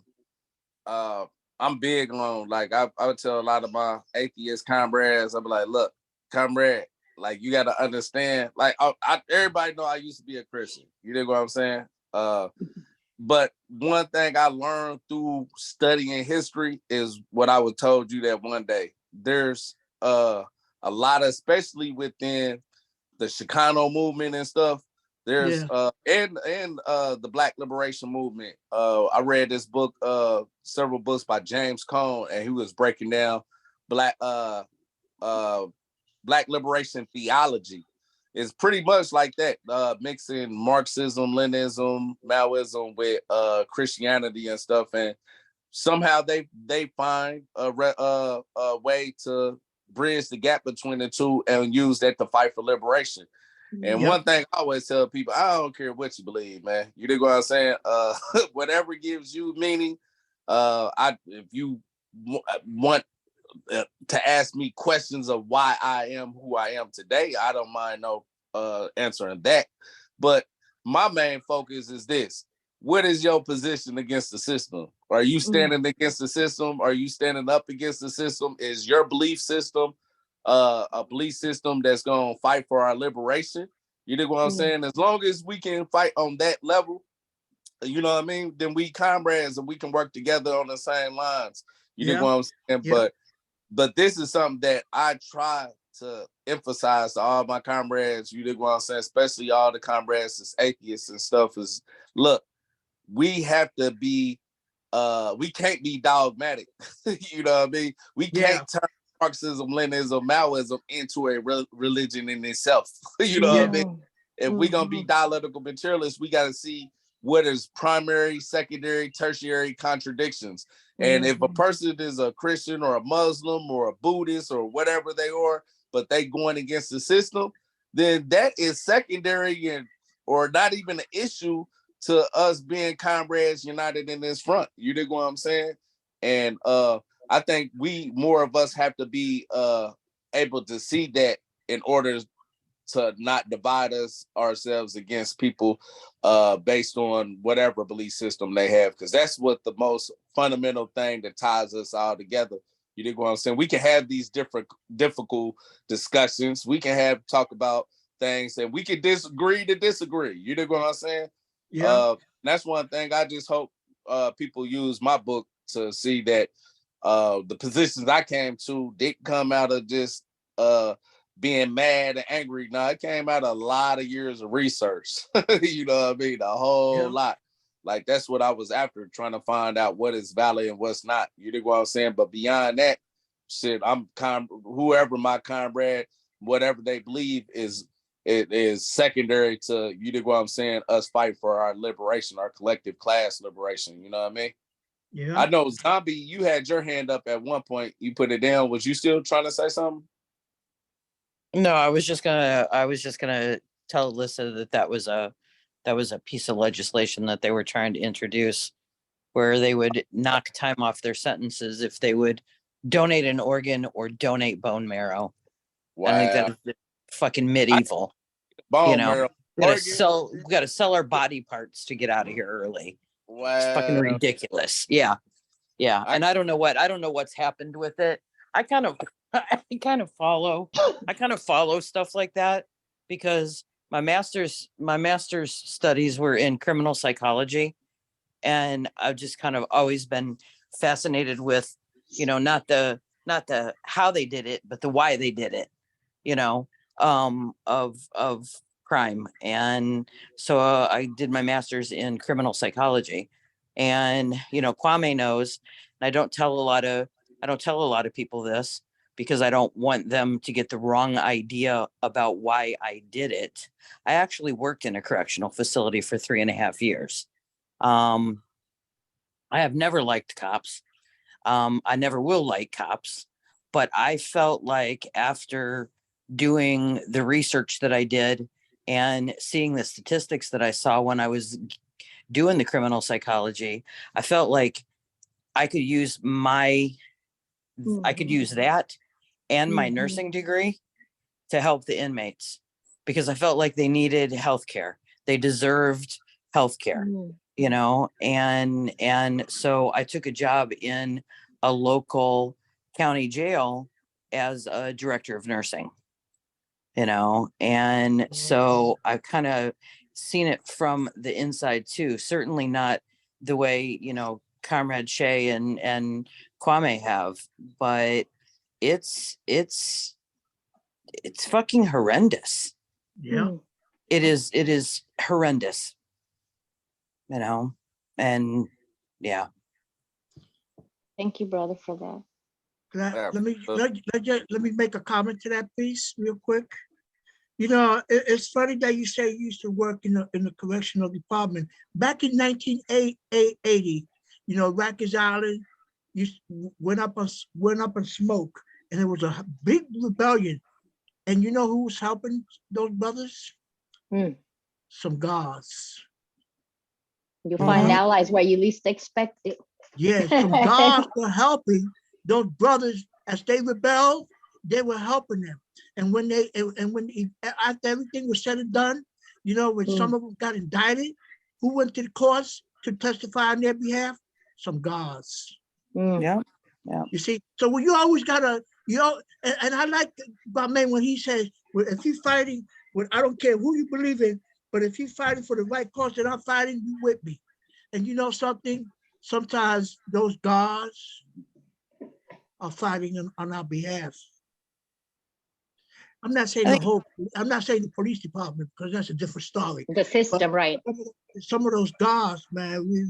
I'm big on. Like I would tell a lot of my atheist comrades, I'll be like, look, comrade, like you got to understand. Like everybody know I used to be a Christian. You know what I'm saying? But one thing I learned through studying history is what I was told you that one day. There's a lot of, especially within the Chicano movement and stuff. There's and the Black Liberation Movement. I read this book, several books by James Cone, and he was breaking down Black liberation theology. It's pretty much like that, mixing Marxism, Leninism, Maoism with Christianity and stuff, and somehow they find a way to bridge the gap between the two and use that to fight for liberation. And one thing I always tell people, I don't care what you believe, man. You dig what I'm saying? Whatever gives you meaning. If you want to ask me questions of why I am who I am today, I don't mind answering that. But my main focus is this: what is your position against the system? Are you standing against the system? Are you standing up against the system? Is your belief system a belief system that's gonna fight for our liberation? You know what I'm saying? As long as we can fight on that level, you know what I mean, then we comrades and we can work together on the same lines. You know what I'm saying? But this is something that I try to emphasize to all my comrades, you know what I'm saying, especially all the comrades as atheists and stuff, is look, we have to be we can't be dogmatic. You know what I mean? We can't turn Marxism, Leninism, Maoism into a religion in itself. You know what I mean? If we're gonna be dialectical materialists, we gotta see what is primary, secondary, tertiary contradictions. And if a person is a Christian or a Muslim or a Buddhist or whatever they are, but they going against the system, then that is secondary and or not even an issue to us being comrades united in this front. You dig what I'm saying? And I think more of us have to be able to see that in order to not divide ourselves against people based on whatever belief system they have, because that's what the most fundamental thing that ties us all together. You dig what I'm saying? We can have these difficult discussions. We can talk about things, and we can disagree to disagree. You dig what I'm saying? That's one thing I just hope people use my book to see that the positions I came to didn't come out of just being mad and angry. No, it came out of a lot of years of research. You know what I mean? A whole lot. Like that's what I was after, trying to find out what is valid and what's not. You dig what I'm saying? But beyond that, shit, whoever my comrade, whatever they believe it is secondary to, you dig what I'm saying, us fight for our liberation, our collective class liberation. You know what I mean? Yeah. I know, Zombie, you had your hand up at one point. You put it down. Was you still trying to say something? No, I was just gonna tell Alyssa that was a piece of legislation that they were trying to introduce, where they would knock time off their sentences if they would donate an organ or donate bone marrow. Wow. I think that is fucking medieval. Bone marrow. We gotta sell our body parts to get out of here early. Wow. It's fucking ridiculous. Yeah. And I don't know what's happened with it. I kind of follow stuff like that because my master's studies were in criminal psychology, and I've just kind of always been fascinated with, not the how they did it, but the why they did it, you know, of crime. And so I did my master's in criminal psychology, and Kwame knows, and I don't tell a lot of people this because I don't want them to get the wrong idea about why I did it. I actually worked in a correctional facility for 3.5 years. Um, I have never liked cops. I never will like cops, but I felt like after doing the research that I did and seeing the statistics that I saw when I was doing the criminal psychology, I felt like I could use that and my nursing degree to help the inmates, because I felt like they needed health care. They deserved health care, and so I took a job in a local county jail as a director of nursing, and so I've kind of seen it from the inside too. Certainly not the way, Comrade Shea and Kwame have, but it's fucking horrendous. Yeah. It is horrendous, and yeah. Thank you, brother, for that. Let me make a comment to that piece real quick. It's funny that you say you used to work in the correctional department. Back in 1980, Rikers Island went up on smoke, and there was a big rebellion. And you know who was helping those brothers? Some guards. You find allies where you least expect it. Yeah, some guards were helping those brothers as they rebelled. They were helping them, and after everything was said and done, when some of them got indicted, who went to the courts to testify on their behalf? Some guards. Yeah. You see, so when you always gotta, and I like Kwame when he says, well, if you're fighting, I don't care who you believe in, but if you're fighting for the right cause that I'm fighting, you with me. And you know something? Sometimes those guards are fighting on our behalf. I'm not saying the police department, because that's a different story. The system, right? Some of those guards, man, we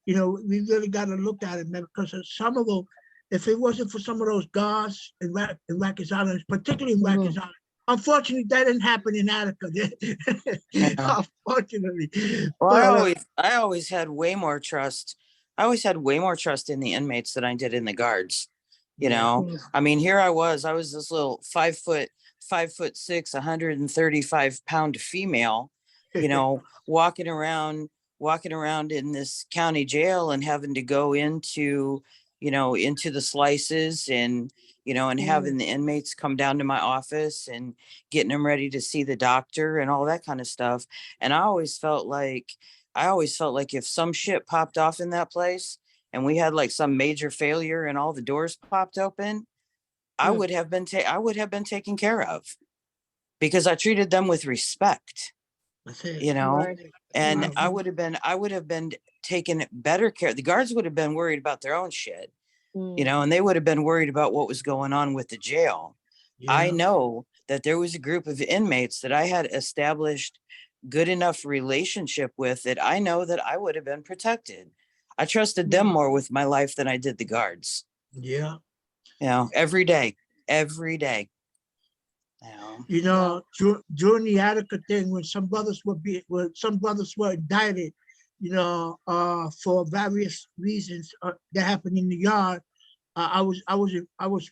really got to look at it, man, because some of them, if it wasn't for some of those guards in Rikers Island, particularly in Rikers Island, unfortunately, that didn't happen in Attica. Unfortunately. Well, I always had way more trust. I always had way more trust in the inmates than I did in the guards. I mean, here I was this little 5'6", 135-pound female, walking around in this county jail and having to go into the slices, and and having the inmates come down to my office and getting them ready to see the doctor and all that kind of stuff. And I always felt like if some shit popped off in that place and we had like some major failure and all the doors popped open, I would have been taken care of, because I treated them with respect, and I would have been taken better care. The guards would have been worried about their own shit, and they would have been worried about what was going on with the jail. I know that there was a group of inmates that I had established good enough relationship with that I know that I would have been protected. I trusted them more with my life than I did the guards. Yeah. Every day. During the Attica thing, when some brothers were indicted, for various reasons that happened in the yard, I was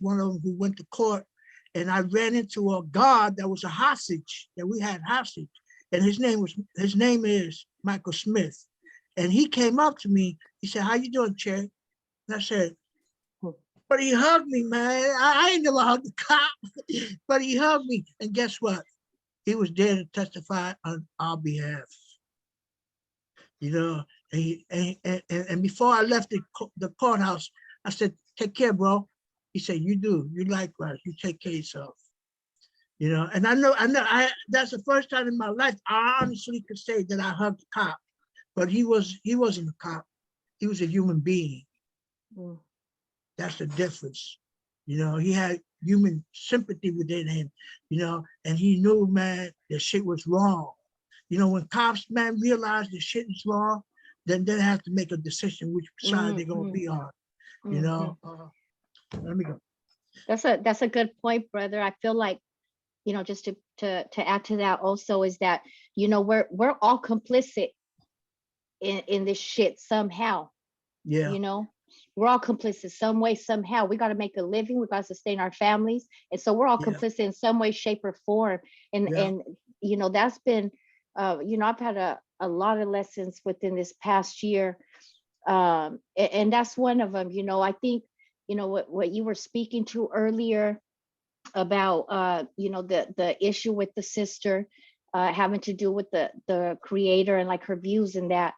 one of them who went to court, and I ran into a guard that was a hostage that we had hostage, and his name is Michael Smith, and he came up to me. He said, "How you doing, Che?" And I said, but he hugged me, man. I ain't never hugged a cop, but he hugged me. And guess what? He was there to testify on our behalf. And before I left the courthouse, I said, "Take care, bro." He said, "You do. You likewise. You take care of yourself." You know, and that's the first time in my life I honestly could say that I hugged a cop, but he wasn't a cop. He was a human being. Mm. That's the difference. You know, he had human sympathy within him, you know, and he knew, man, that shit was wrong. You know, when cops, man, realize the shit is wrong, then they have to make a decision which side they're gonna be on. You know, let me go. That's a good point, brother. I feel like, you know, just to add to that also is that, you know, we're all complicit in this shit somehow. Yeah, You know, we're all complicit some way, somehow. We got to make a living, we got to sustain our families, and so we're all Yeah. complicit in some way, shape, or form. And Yeah. and you know, that's been you know, I've had a lot of lessons within this past year, and that's one of them. You know, I think, you know, what you were speaking to earlier about you know, the issue with the sister, having to do with the creator and like her views, and that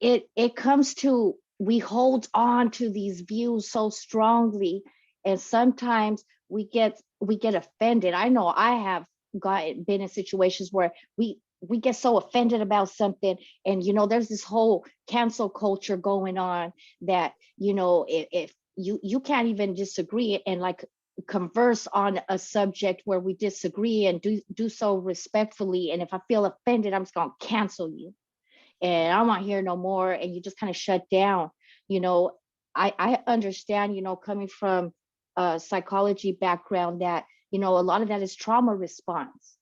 it comes to, we hold on to these views so strongly, and sometimes we get offended. I know I have been in situations where we get so offended about something, and you know, there's this whole cancel culture going on that, you know, if you can't even disagree and like converse on a subject where we disagree, and do so respectfully, and if I feel offended, I'm just gonna cancel you and I'm not here no more, and you just kind of shut down. You know, I understand, you know, coming from a psychology background, that, you know, a lot of that is trauma response,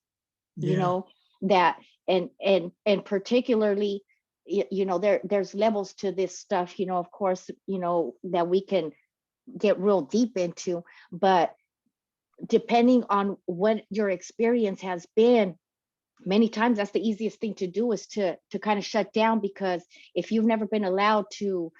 you yeah, know, that, and particularly, you know, there's levels to this stuff, you know, of course, you know, that we can get real deep into, but depending on what your experience has been, many times that's the easiest thing to do, is to kind of shut down, because if you've never been allowed to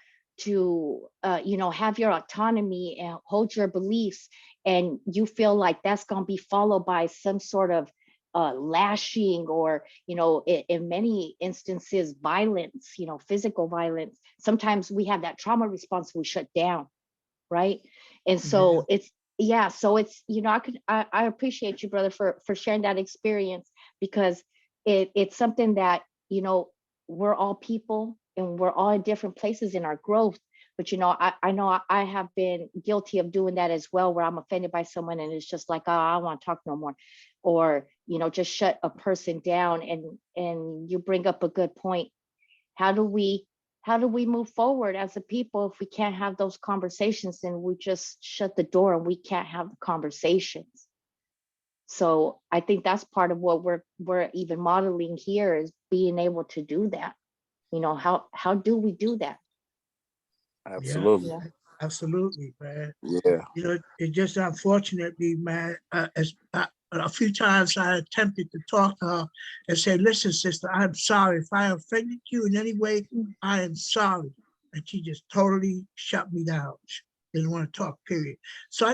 you know, have your autonomy and hold your beliefs, and you feel like that's going to be followed by some sort of lashing, or, you know, in many instances violence, you know, physical violence, sometimes we have that trauma response, we shut down, right? And so it's, yeah, so it's, you know, I appreciate you, brother, for sharing that experience, because it's something that, you know, we're all people and we're all in different places in our growth. But, you know, I know I have been guilty of doing that as well, where I'm offended by someone and it's just like, oh, I don't want to talk no more, or, you know, just shut a person down. And you bring up a good point. How do we move forward as a people if we can't have those conversations, and we just shut the door and we can't have the conversations? So I think that's part of what we're even modeling here, is being able to do that. You know, how do we do that? Absolutely. Yeah. absolutely, man. Yeah. You know, it just unfortunately, man, a few times I attempted to talk to her and say, listen, sister, I'm sorry. If I offended you in any way, I am sorry. And she just totally shut me down. She didn't want to talk, period. So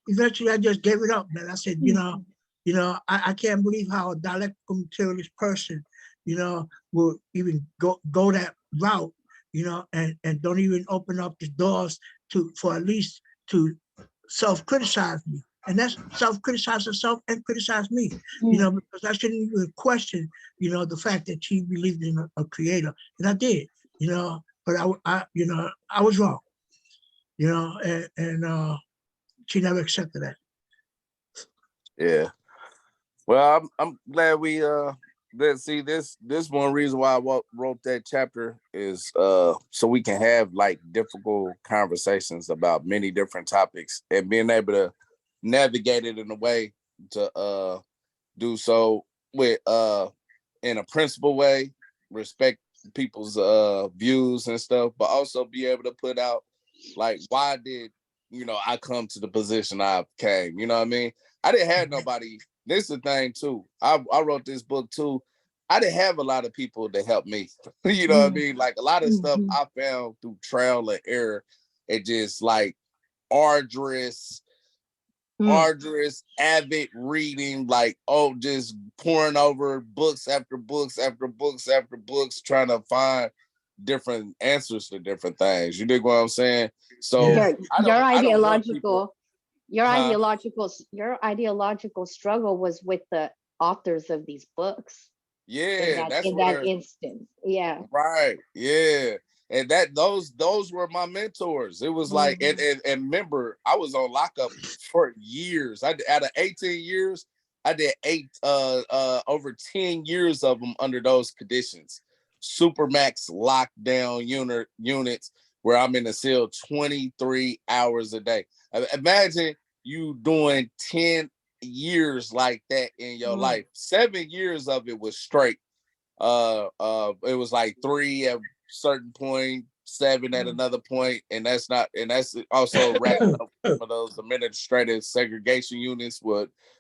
eventually I just gave it up, man. I said, you know, I can't believe how a dialectical materialist person, you know, will even go that route, you know, and don't even open up the doors for at least to self-criticize me. And that's self-criticize herself and criticize me, you know, because I shouldn't even question, you know, the fact that she believed in a creator. And I did, you know, but I you know, I was wrong, you know, and she never accepted that. Yeah. Well, I'm glad we let's see, this one reason why I wrote that chapter is so we can have like difficult conversations about many different topics, and being able to navigate it in a way to do so with in a principled way, respect people's views and stuff, but also be able to put out like, why did, you know, I come to the position I came, you know what I mean? I didn't have nobody. This is the thing too. I wrote this book too. I didn't have a lot of people to help me. You know what I mean? Like a lot of stuff I found through trial and error. It just like arduous, avid reading, like, oh, just pouring over books after books after books after books, trying to find different answers to different things. You dig what I'm saying? So You're I don't want people. ideological. Your Huh? ideological struggle was with the authors of these books Yeah, that's in that where. instance. Yeah. Right. Yeah. And those were my mentors. It was like, Mhm. and remember, I was on lockup for years. Out of 18 years, I did over 10 years of them under those conditions. Supermax lockdown units where I'm in the cell 23 hours a day. Imagine you doing 10 years like that in your life. 7 years of it was straight. It was like 3 at certain point, 7 at another point, and that's also wrapping up some of those administrative segregation units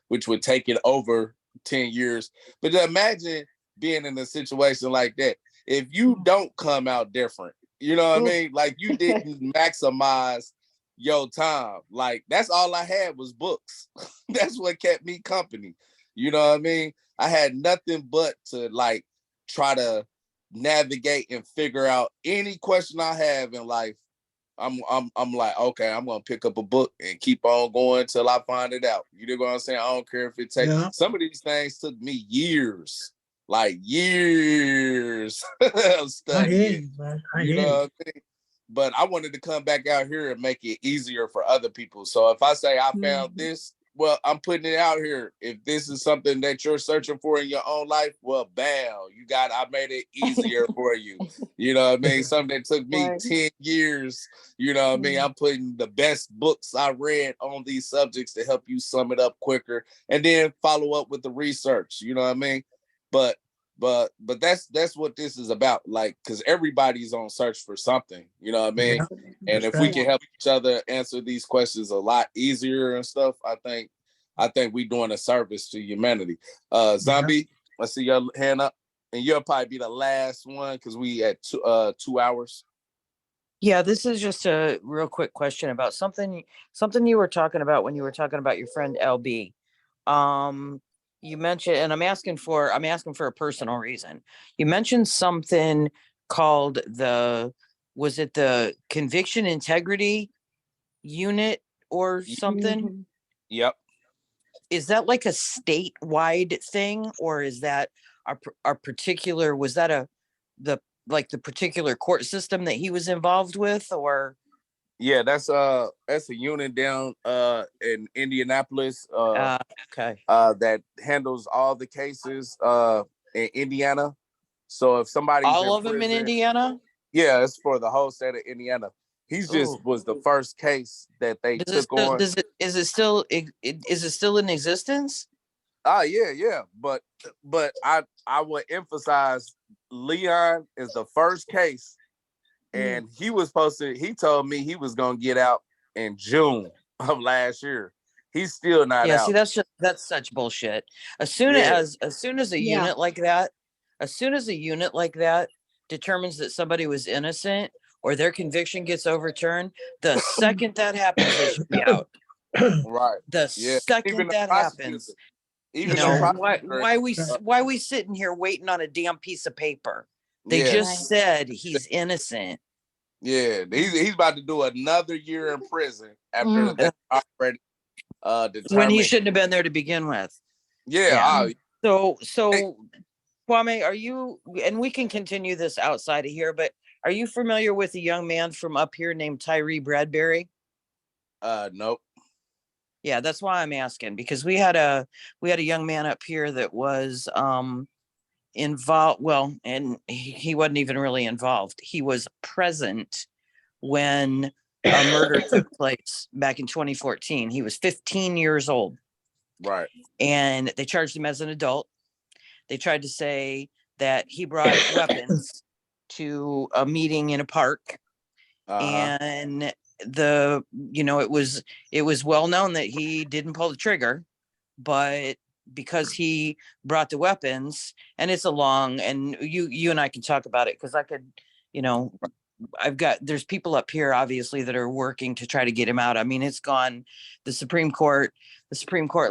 which would take it over 10 years. But imagine being in a situation like that. If you don't come out different, you know what I mean? Like you didn't maximize your time. Like that's all I had was books. That's what kept me company. You know what I mean? I had nothing but to like try to navigate and figure out any question I have in life. I'm like, okay, I'm gonna pick up a book and keep on going till I find it out. You know what I'm saying? I don't care if it takes Yeah. some of these things took me years, like years of I hear studying. you, man. I You hear know you. what I mean? But I wanted to come back out here and make it easier for other people. So if I say I found this, well, I'm putting it out here. If this is something that you're searching for in your own life, well, bam, I made it easier for you. You know what I mean? Something that took me Right. 10 years, you know what I mean? I'm putting the best books I read on these subjects to help you sum it up quicker and then follow up with the research, you know what I mean? But that's what this is about, like, because everybody's on search for something, you know what I mean? Yeah. And That's if we right. can help each other answer these questions a lot easier and stuff, I think we doing a service to humanity. Zombie, I see your hand up, and you'll probably be the last one because we at 2 hours. Yeah, this is just a real quick question about something you were talking about when you were talking about your friend LB. You mentioned, and I'm asking for a personal reason. You mentioned something called was it the conviction integrity unit or something? Yep. Is that like a statewide thing, or is that a particular, was that the the particular court system that he was involved with, or? Yeah, that's a unit down in Indianapolis Okay. that handles all the cases in Indiana. So if somebody's All in of them in prison, Indiana? yeah, it's for the whole state of Indiana. He's just Oh, was the first case that they does it took still, on. is it still in existence? Yeah. But I would emphasize Leon is the first case, and he told me he was gonna get out in June of last year. He's still not Yeah, see, out. that's such bullshit. Yeah. As soon as a Yeah. unit like that, as soon as a unit like that determines that somebody was innocent or their conviction gets overturned, the second that happens, they should be out. Right. The Yeah. Even second the that prosecutor. happens, you Even That's the know, right. prosecutor. why we sitting here waiting on a damn piece of paper? They Yeah. just said he's innocent. Yeah. He's about to do another year in prison after they already When he determined. shouldn't have been there to begin with. Yeah. So Kwame, are you, and we can continue this outside of here, but are you familiar with a young man from up here named Tyree Bradbury? Nope. Yeah, that's why I'm asking, because we had a young man up here that was involved, well, and he wasn't even really involved. He was present when a murder took place back in 2014. He was 15 years old, Right. and they charged him as an adult. They tried to say that he brought weapons to a meeting in a park, and it was well known that he didn't pull the trigger, but because he brought the weapons, and it's a long, and you and I can talk about it, because I could, you know, there's people up here obviously that are working to try to get him out. I mean, it's gone. The Supreme Court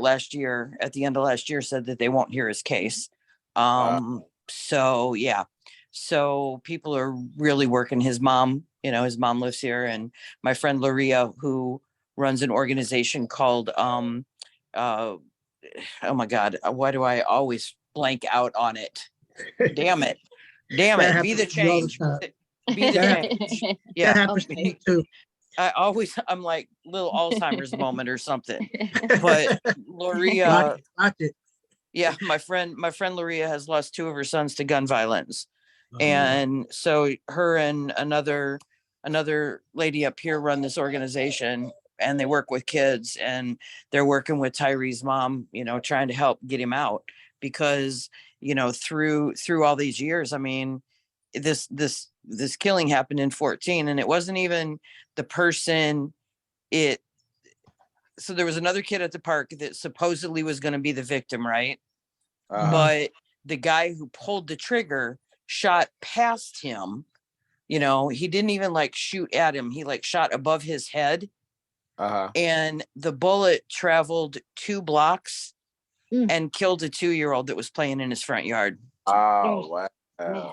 last year, at the end of last year, said that they won't hear his case. So yeah, so people are really working. His mom lives here, and my friend Laria, who runs an organization called oh my God, why do I always blank out on it? Damn it. Damn That it. Be the happens to me all the change. time. Be the That change. That Yeah. happens to me too. I'm like little Alzheimer's moment or something. But Loria, Watch it. yeah, my friend Loria has lost 2 of her sons to gun violence. Uh-huh. And so her and another lady up here run this organization, and they work with kids, and they're working with Tyree's mom, trying to help get him out, because, through all these years, I mean, this killing happened in 14, and it wasn't even the person. So there was another kid at the park that supposedly was going to be the victim, right? But the guy who pulled the trigger shot past him. He didn't even like shoot at him. He like shot above his head. And the bullet traveled 2 blocks and killed a 2-year-old that was playing in his front yard. Oh, wow. Man.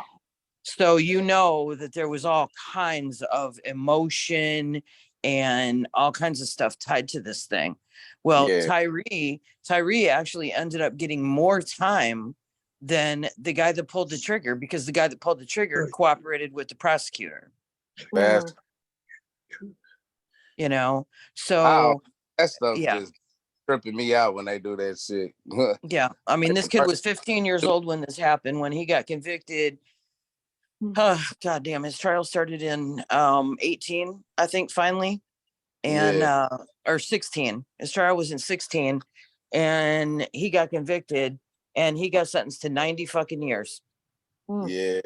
So that there was all kinds of emotion and all kinds of stuff tied to this thing. Well, Yeah. Tyree actually ended up getting more time than the guy that pulled the trigger, because the guy that pulled the trigger cooperated with the prosecutor. That's So that stuff yeah. just tripping me out when they do that shit. Yeah. I mean, this kid was 15 years old when this happened. When he got convicted, God damn, his trial started in 18, I think, finally. And or 16. His trial was in 16, and he got convicted, and he got sentenced to 90 fucking years. Yeah.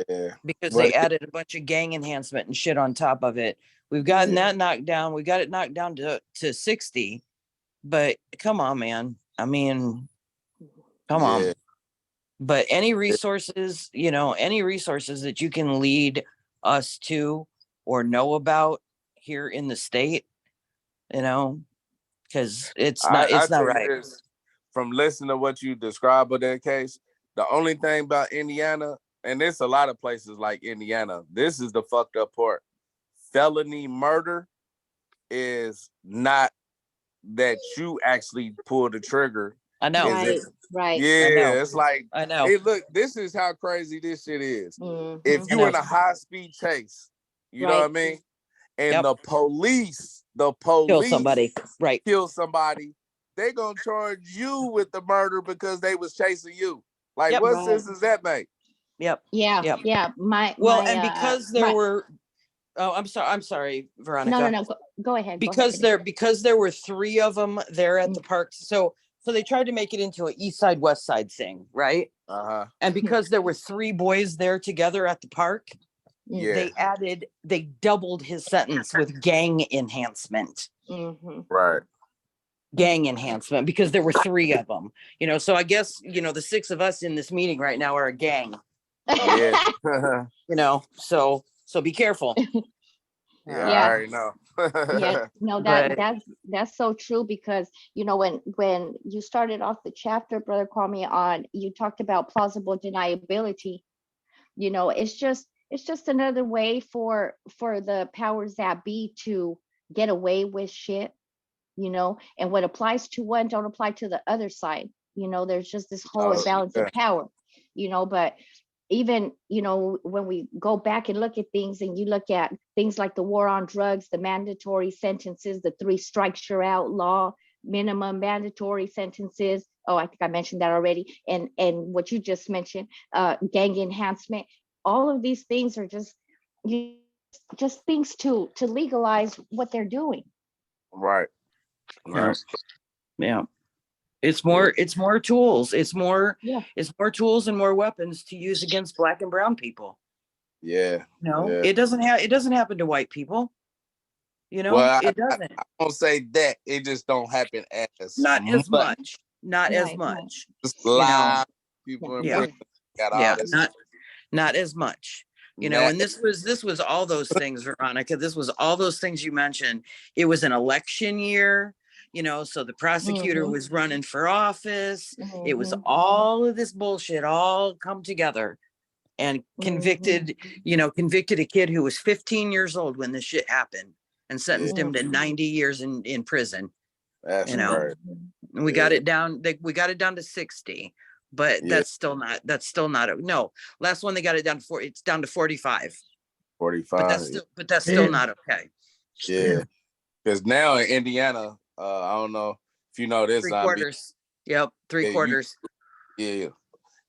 Because they added a bunch of gang enhancement and shit on top of it. We've gotten that knocked down. We got it knocked down to 60. But come on, man. I mean, come on. But any resources, any resources that you can lead us to or know about here in the state, because it's not right. This, from listening to what you described of that case, the only thing about Indiana, and there's a lot of places like Indiana, this is the fucked up part. Felony murder is not that you actually pull the trigger. I know. Right. Yeah, it's like, I know. hey, look, this is how crazy this shit is. Mhm. If you in a high-speed chase, you know what I mean? And the police kill somebody, right? Kill somebody, they gonna charge you with the murder because they was chasing you. Like, what sense does that make? Yep. Yeah. Because there were. Oh, I'm sorry, Veronica. No. Go ahead. Because there were 3 of them there at the park. So they tried to make it into an East Side, West Side thing, right? And because there were 3 boys there together at the park, they doubled his sentence with gang enhancement. Right. Gang enhancement, because there were 3 of them. So I guess, the 6 of us in this meeting right now are a gang. Yeah. So be careful. Yeah, I already know. No, that's so true, because when you started off the chapter, Brother Kwame, on, you talked about plausible deniability. It's just another way for the powers that be to get away with shit, and what applies to one don't apply to the other side. There's just this whole imbalance of power, but even, when we go back and look at things, and you look at things like the war on drugs, the mandatory sentences, the 3 strikes you're out law, minimum mandatory sentences. Oh, I think I mentioned that already. And what you just mentioned, gang enhancement, all of these things are just things to legalize what they're doing. Right. Yeah. It's more tools. It's more tools and more weapons to use against Black and brown people. Yeah. It doesn't happen to white people. Well, it doesn't. I don't say that. It just don't happen as not as much. Not as Right. much. Just a lot of people in Yeah. prison got all this. Not as much. And this was all those things, Veronica. This was all those things you mentioned. It was an election year. So the prosecutor was running for office. It was all of this bullshit all come together and convicted a kid who was 15 years old when this shit happened. and sentenced him to Mhm. 90 years in prison. That's You know, right. and we got Yeah. it down. We got it down to 60, but Yeah. that's still not. No. Last one they got it down to it's down to 45. But 45. that's still Yeah. not okay. Yeah. Because now in Indiana, I don't know if you know this, Three zombie. quarters. Yep, three Yeah, quarters. Yeah.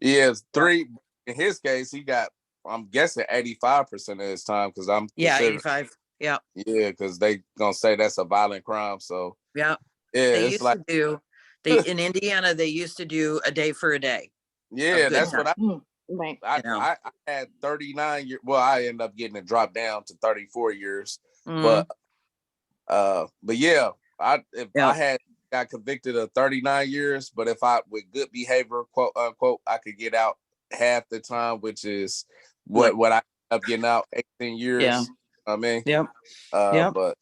It's three. In his case, he got, I'm guessing 85% of his time because I'm Yeah, considered, 85. Yeah, yeah, because they gonna say that's a violent crime. So yeah. yeah, They it's used like, to do. They in Indiana they used to do a day for a day of yeah, good that's time. what Mm, right. I You know. I had 39 years. Well, I ended up getting it dropped down to 34 years. Mhm. But yeah, if Yeah. I had got convicted of 39 years, but if I with good behavior, quote unquote, I could get out half the time, which is what I end up getting out 18 years. Yeah. I mean, Yep. Yep. but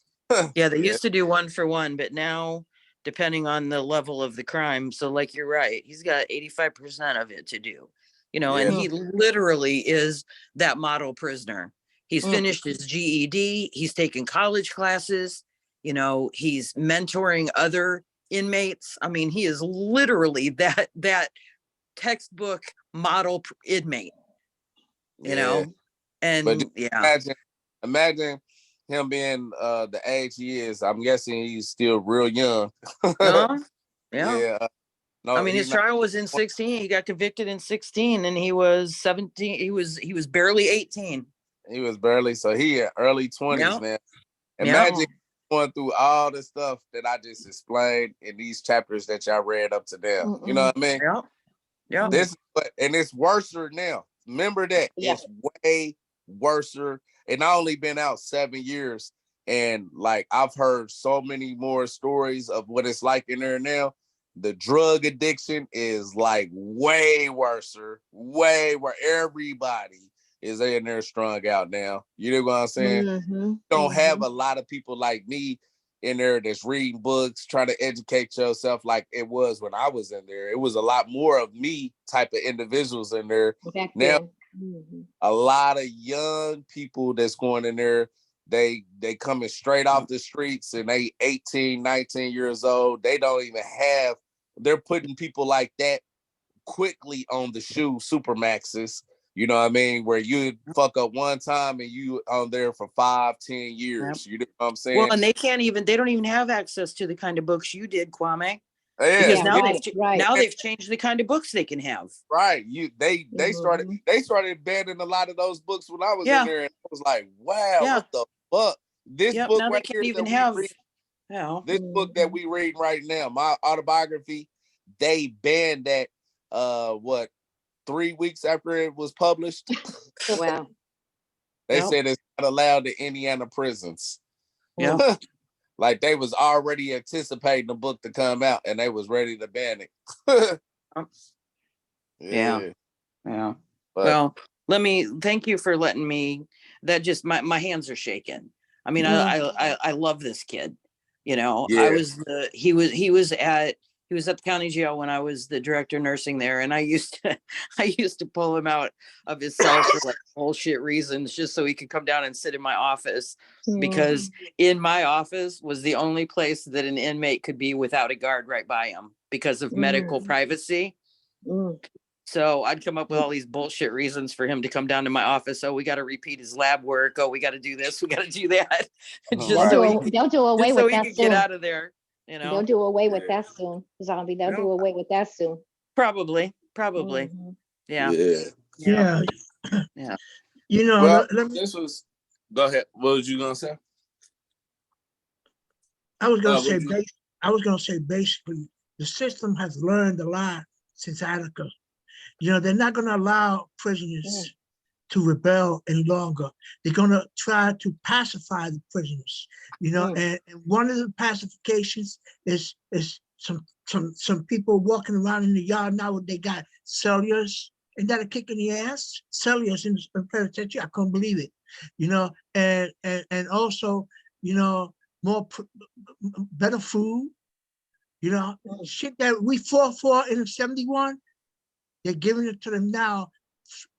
Yeah, they yeah, used to do 1 for 1, but now, depending on the level of the crime, so like you're right, he's got 85% of it to do. You know, and yeah, he literally is that model prisoner. He's Mm. finished his GED, he's taken college classes, you know, he's mentoring other inmates. I mean, he is literally that textbook model inmate, you yeah. know. But just And yeah. imagine him being the age he is. I'm guessing he's still real young. Yeah. Yeah. Yeah, I no, mean, he's his not. trial was in 16. He got convicted in 16, and he was 17. He was barely 18. He was barely, so he in early 20s Yeah, now. yeah, Imagine going through all the stuff that I just explained in these chapters that y'all read up to now. You know Mm-mm. what I mean? yeah, yeah, This and it's worse now. Remember that Yeah. it's way worse. And I only been out 7 years, and like I've heard so many more stories of what it's like in there now. The drug addiction is like way worse, way where everybody is in there strung out now. You know what I'm saying? Mhm. Don't have Mhm. a lot of people like me in there that's reading books, trying to educate yourself like it was when I was in there. It was a lot more of me type of individuals in there. Back Now, then. Mhm. a lot of young people that's going in there, they coming straight off the streets and they 18, 19 years old. They don't even have, they're putting people like that quickly on the shoe Supermaxes. You know what I mean? Where you fuck up one time and you on there for 5-10 yeah. years. You know what I'm Well, saying? and they don't even have access to the kind of books you did, Kwame, because Yeah, Yeah. now Right. Right. they've changed the kind of books they can have. right. They Mhm. started banning a lot of those books when I was in Yeah, there, and I was like, wow, yeah, what the fuck? This yep. book Now they right can't here even that we have. read, Yeah, this book that Mhm. we read right now, my autobiography, they banned that what 3 weeks after it was published. Wow. They yep, said it's not allowed in Indiana prisons. yep. Mm. Like they was already anticipating the book to come out and they was ready to ban it. Yeah, Yeah. yeah. But Well, thank you for letting me. That just my hands are shaking. I mean, Mm. I love this kid. You know, I yeah. was the he was at the county jail when I was the director of nursing there, and I used to I used to pull him out of his cell for like bullshit reasons, just so he could come down and sit in my office, because in my office was the only place that an inmate could be without a guard right by him because of medical privacy. Mm. So I'd come up with all these bullshit reasons for him to come down to my office. Oh, we got to repeat his lab work. Oh, we got to do this. We got to do that. All just right. so he could, They'll do away just so with he that could get soon. out of there. You They'll know, do away with Yeah. that soon, zombie. They'll Yeah. do away with that soon. probably. Mhm. Yeah. Yeah. Yeah. Yeah. Yeah. You know, Well, let me, this was, go ahead. What was you gonna say? I was gonna What say you- I was gonna say basically the system has learned a lot since Attica. You know, they're not gonna allow prisoners to rebel any longer. They're gonna try to pacify the prisoners. You know, and one of the pacifications is some people walking around in the yard now. They got celluars and that are kicking the ass. Celluars in the penitentiary. I couldn't believe it. You know, and also, you know, better food. You know, shit that we fought for in '71. They're giving it to them now,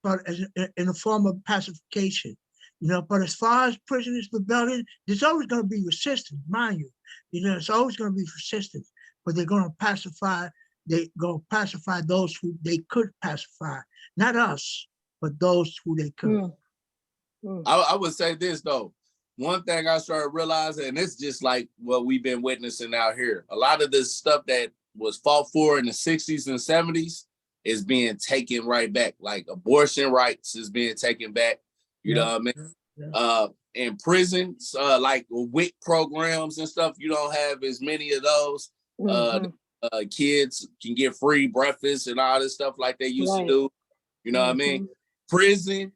but in a form of pacification. But as far as prisoners rebellion, there's always going to be resistance, mind you. It's always going to be resistance, but they're going to pacify those who they could pacify, not us, but those who they could. I would say this though. One thing I started realizing, and it's just like what we've been witnessing out here. A lot of this stuff that was fought for in the 60s and 70s is being taken right back. Like abortion rights is being taken back. You know what I mean? Yeah. In prisons, like WIC programs and stuff, you don't have as many of those. Kids can get free breakfast and all this stuff like they used to do. You know what I mean? Prison,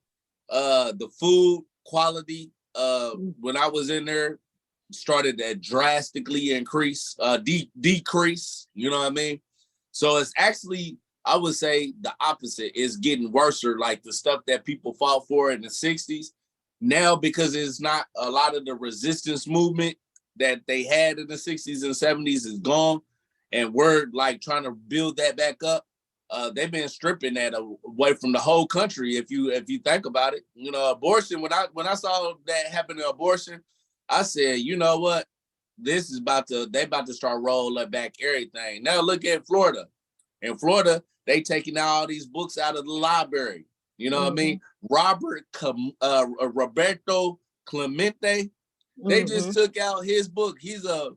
the food quality, when I was in there, started to drastically increase, decrease, you know what I mean? So it's actually, I would say the opposite is getting worse, like the stuff that people fought for in the 60s. Now, because it's not a lot of the resistance movement that they had in the 60s and 70s is gone, and we're like trying to build that back up. They've been stripping that away from the whole country. If you think about it, abortion. When I saw that happen to abortion, I said, you know what, this is they about to start rolling back everything. Now look at Florida. In Florida, they taking all these books out of the library. You know what I mean? Roberto Clemente, they just took out his book. He's a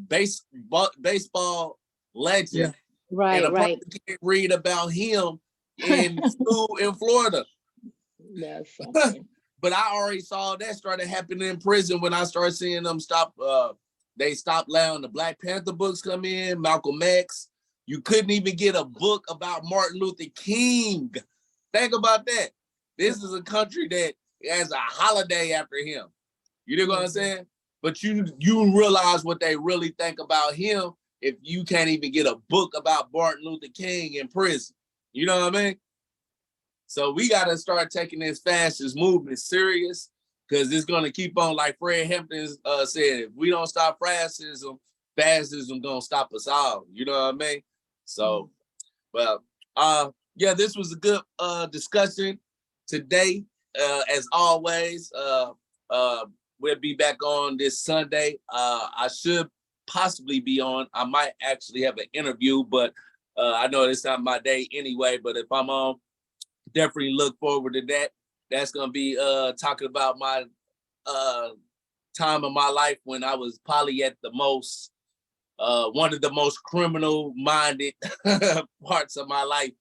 baseball legend. Yeah. Right, and a person can't read about him in school in Florida. That's something. But I already saw that started happening in prison when I started seeing them they stopped allowing the Black Panther books come in, Malcolm X. You couldn't even get a book about Martin Luther King. Think about that. This is a country that has a holiday after him. You know what I'm saying? But you realize what they really think about him if you can't even get a book about Martin Luther King in prison. You know what I mean? So we got to start taking this fascist movement serious, because it's going to keep on, like Fred Hampton said, if we don't stop fascism going to stop us all. You know what I mean? So, well, yeah, this was a good discussion today. As always, we'll be back on this Sunday. I should possibly be on. I might actually have an interview, but I know it's not my day anyway. But if I'm on, definitely look forward to that. That's gonna be talking about my time of my life when I was probably at the most one of the most criminal-minded parts of my life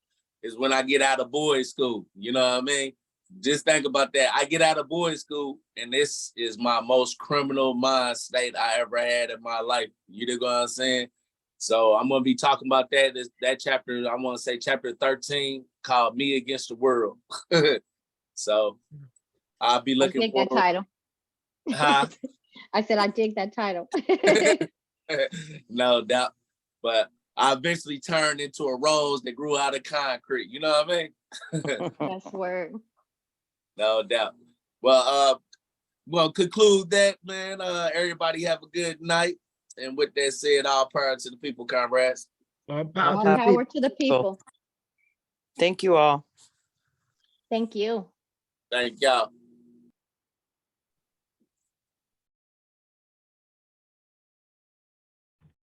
is when I get out of boys' school. You know what I mean? Just think about that. I get out of boys' school, and this is my most criminal mind state I ever had in my life. You know what I'm saying? So I'm going to be talking about that chapter. I want to say chapter 13, called Me Against the World. So I'll be looking forward. I dig that title. Huh? I said I dig that title. No doubt. But I eventually turned into a rose that grew out of concrete. You know what I mean? That's word. No doubt. Well, we'll conclude that, man. Everybody have a good night. And with that said, all power to the people, comrades. All power to the people. Thank you all. Thank you. Thank y'all.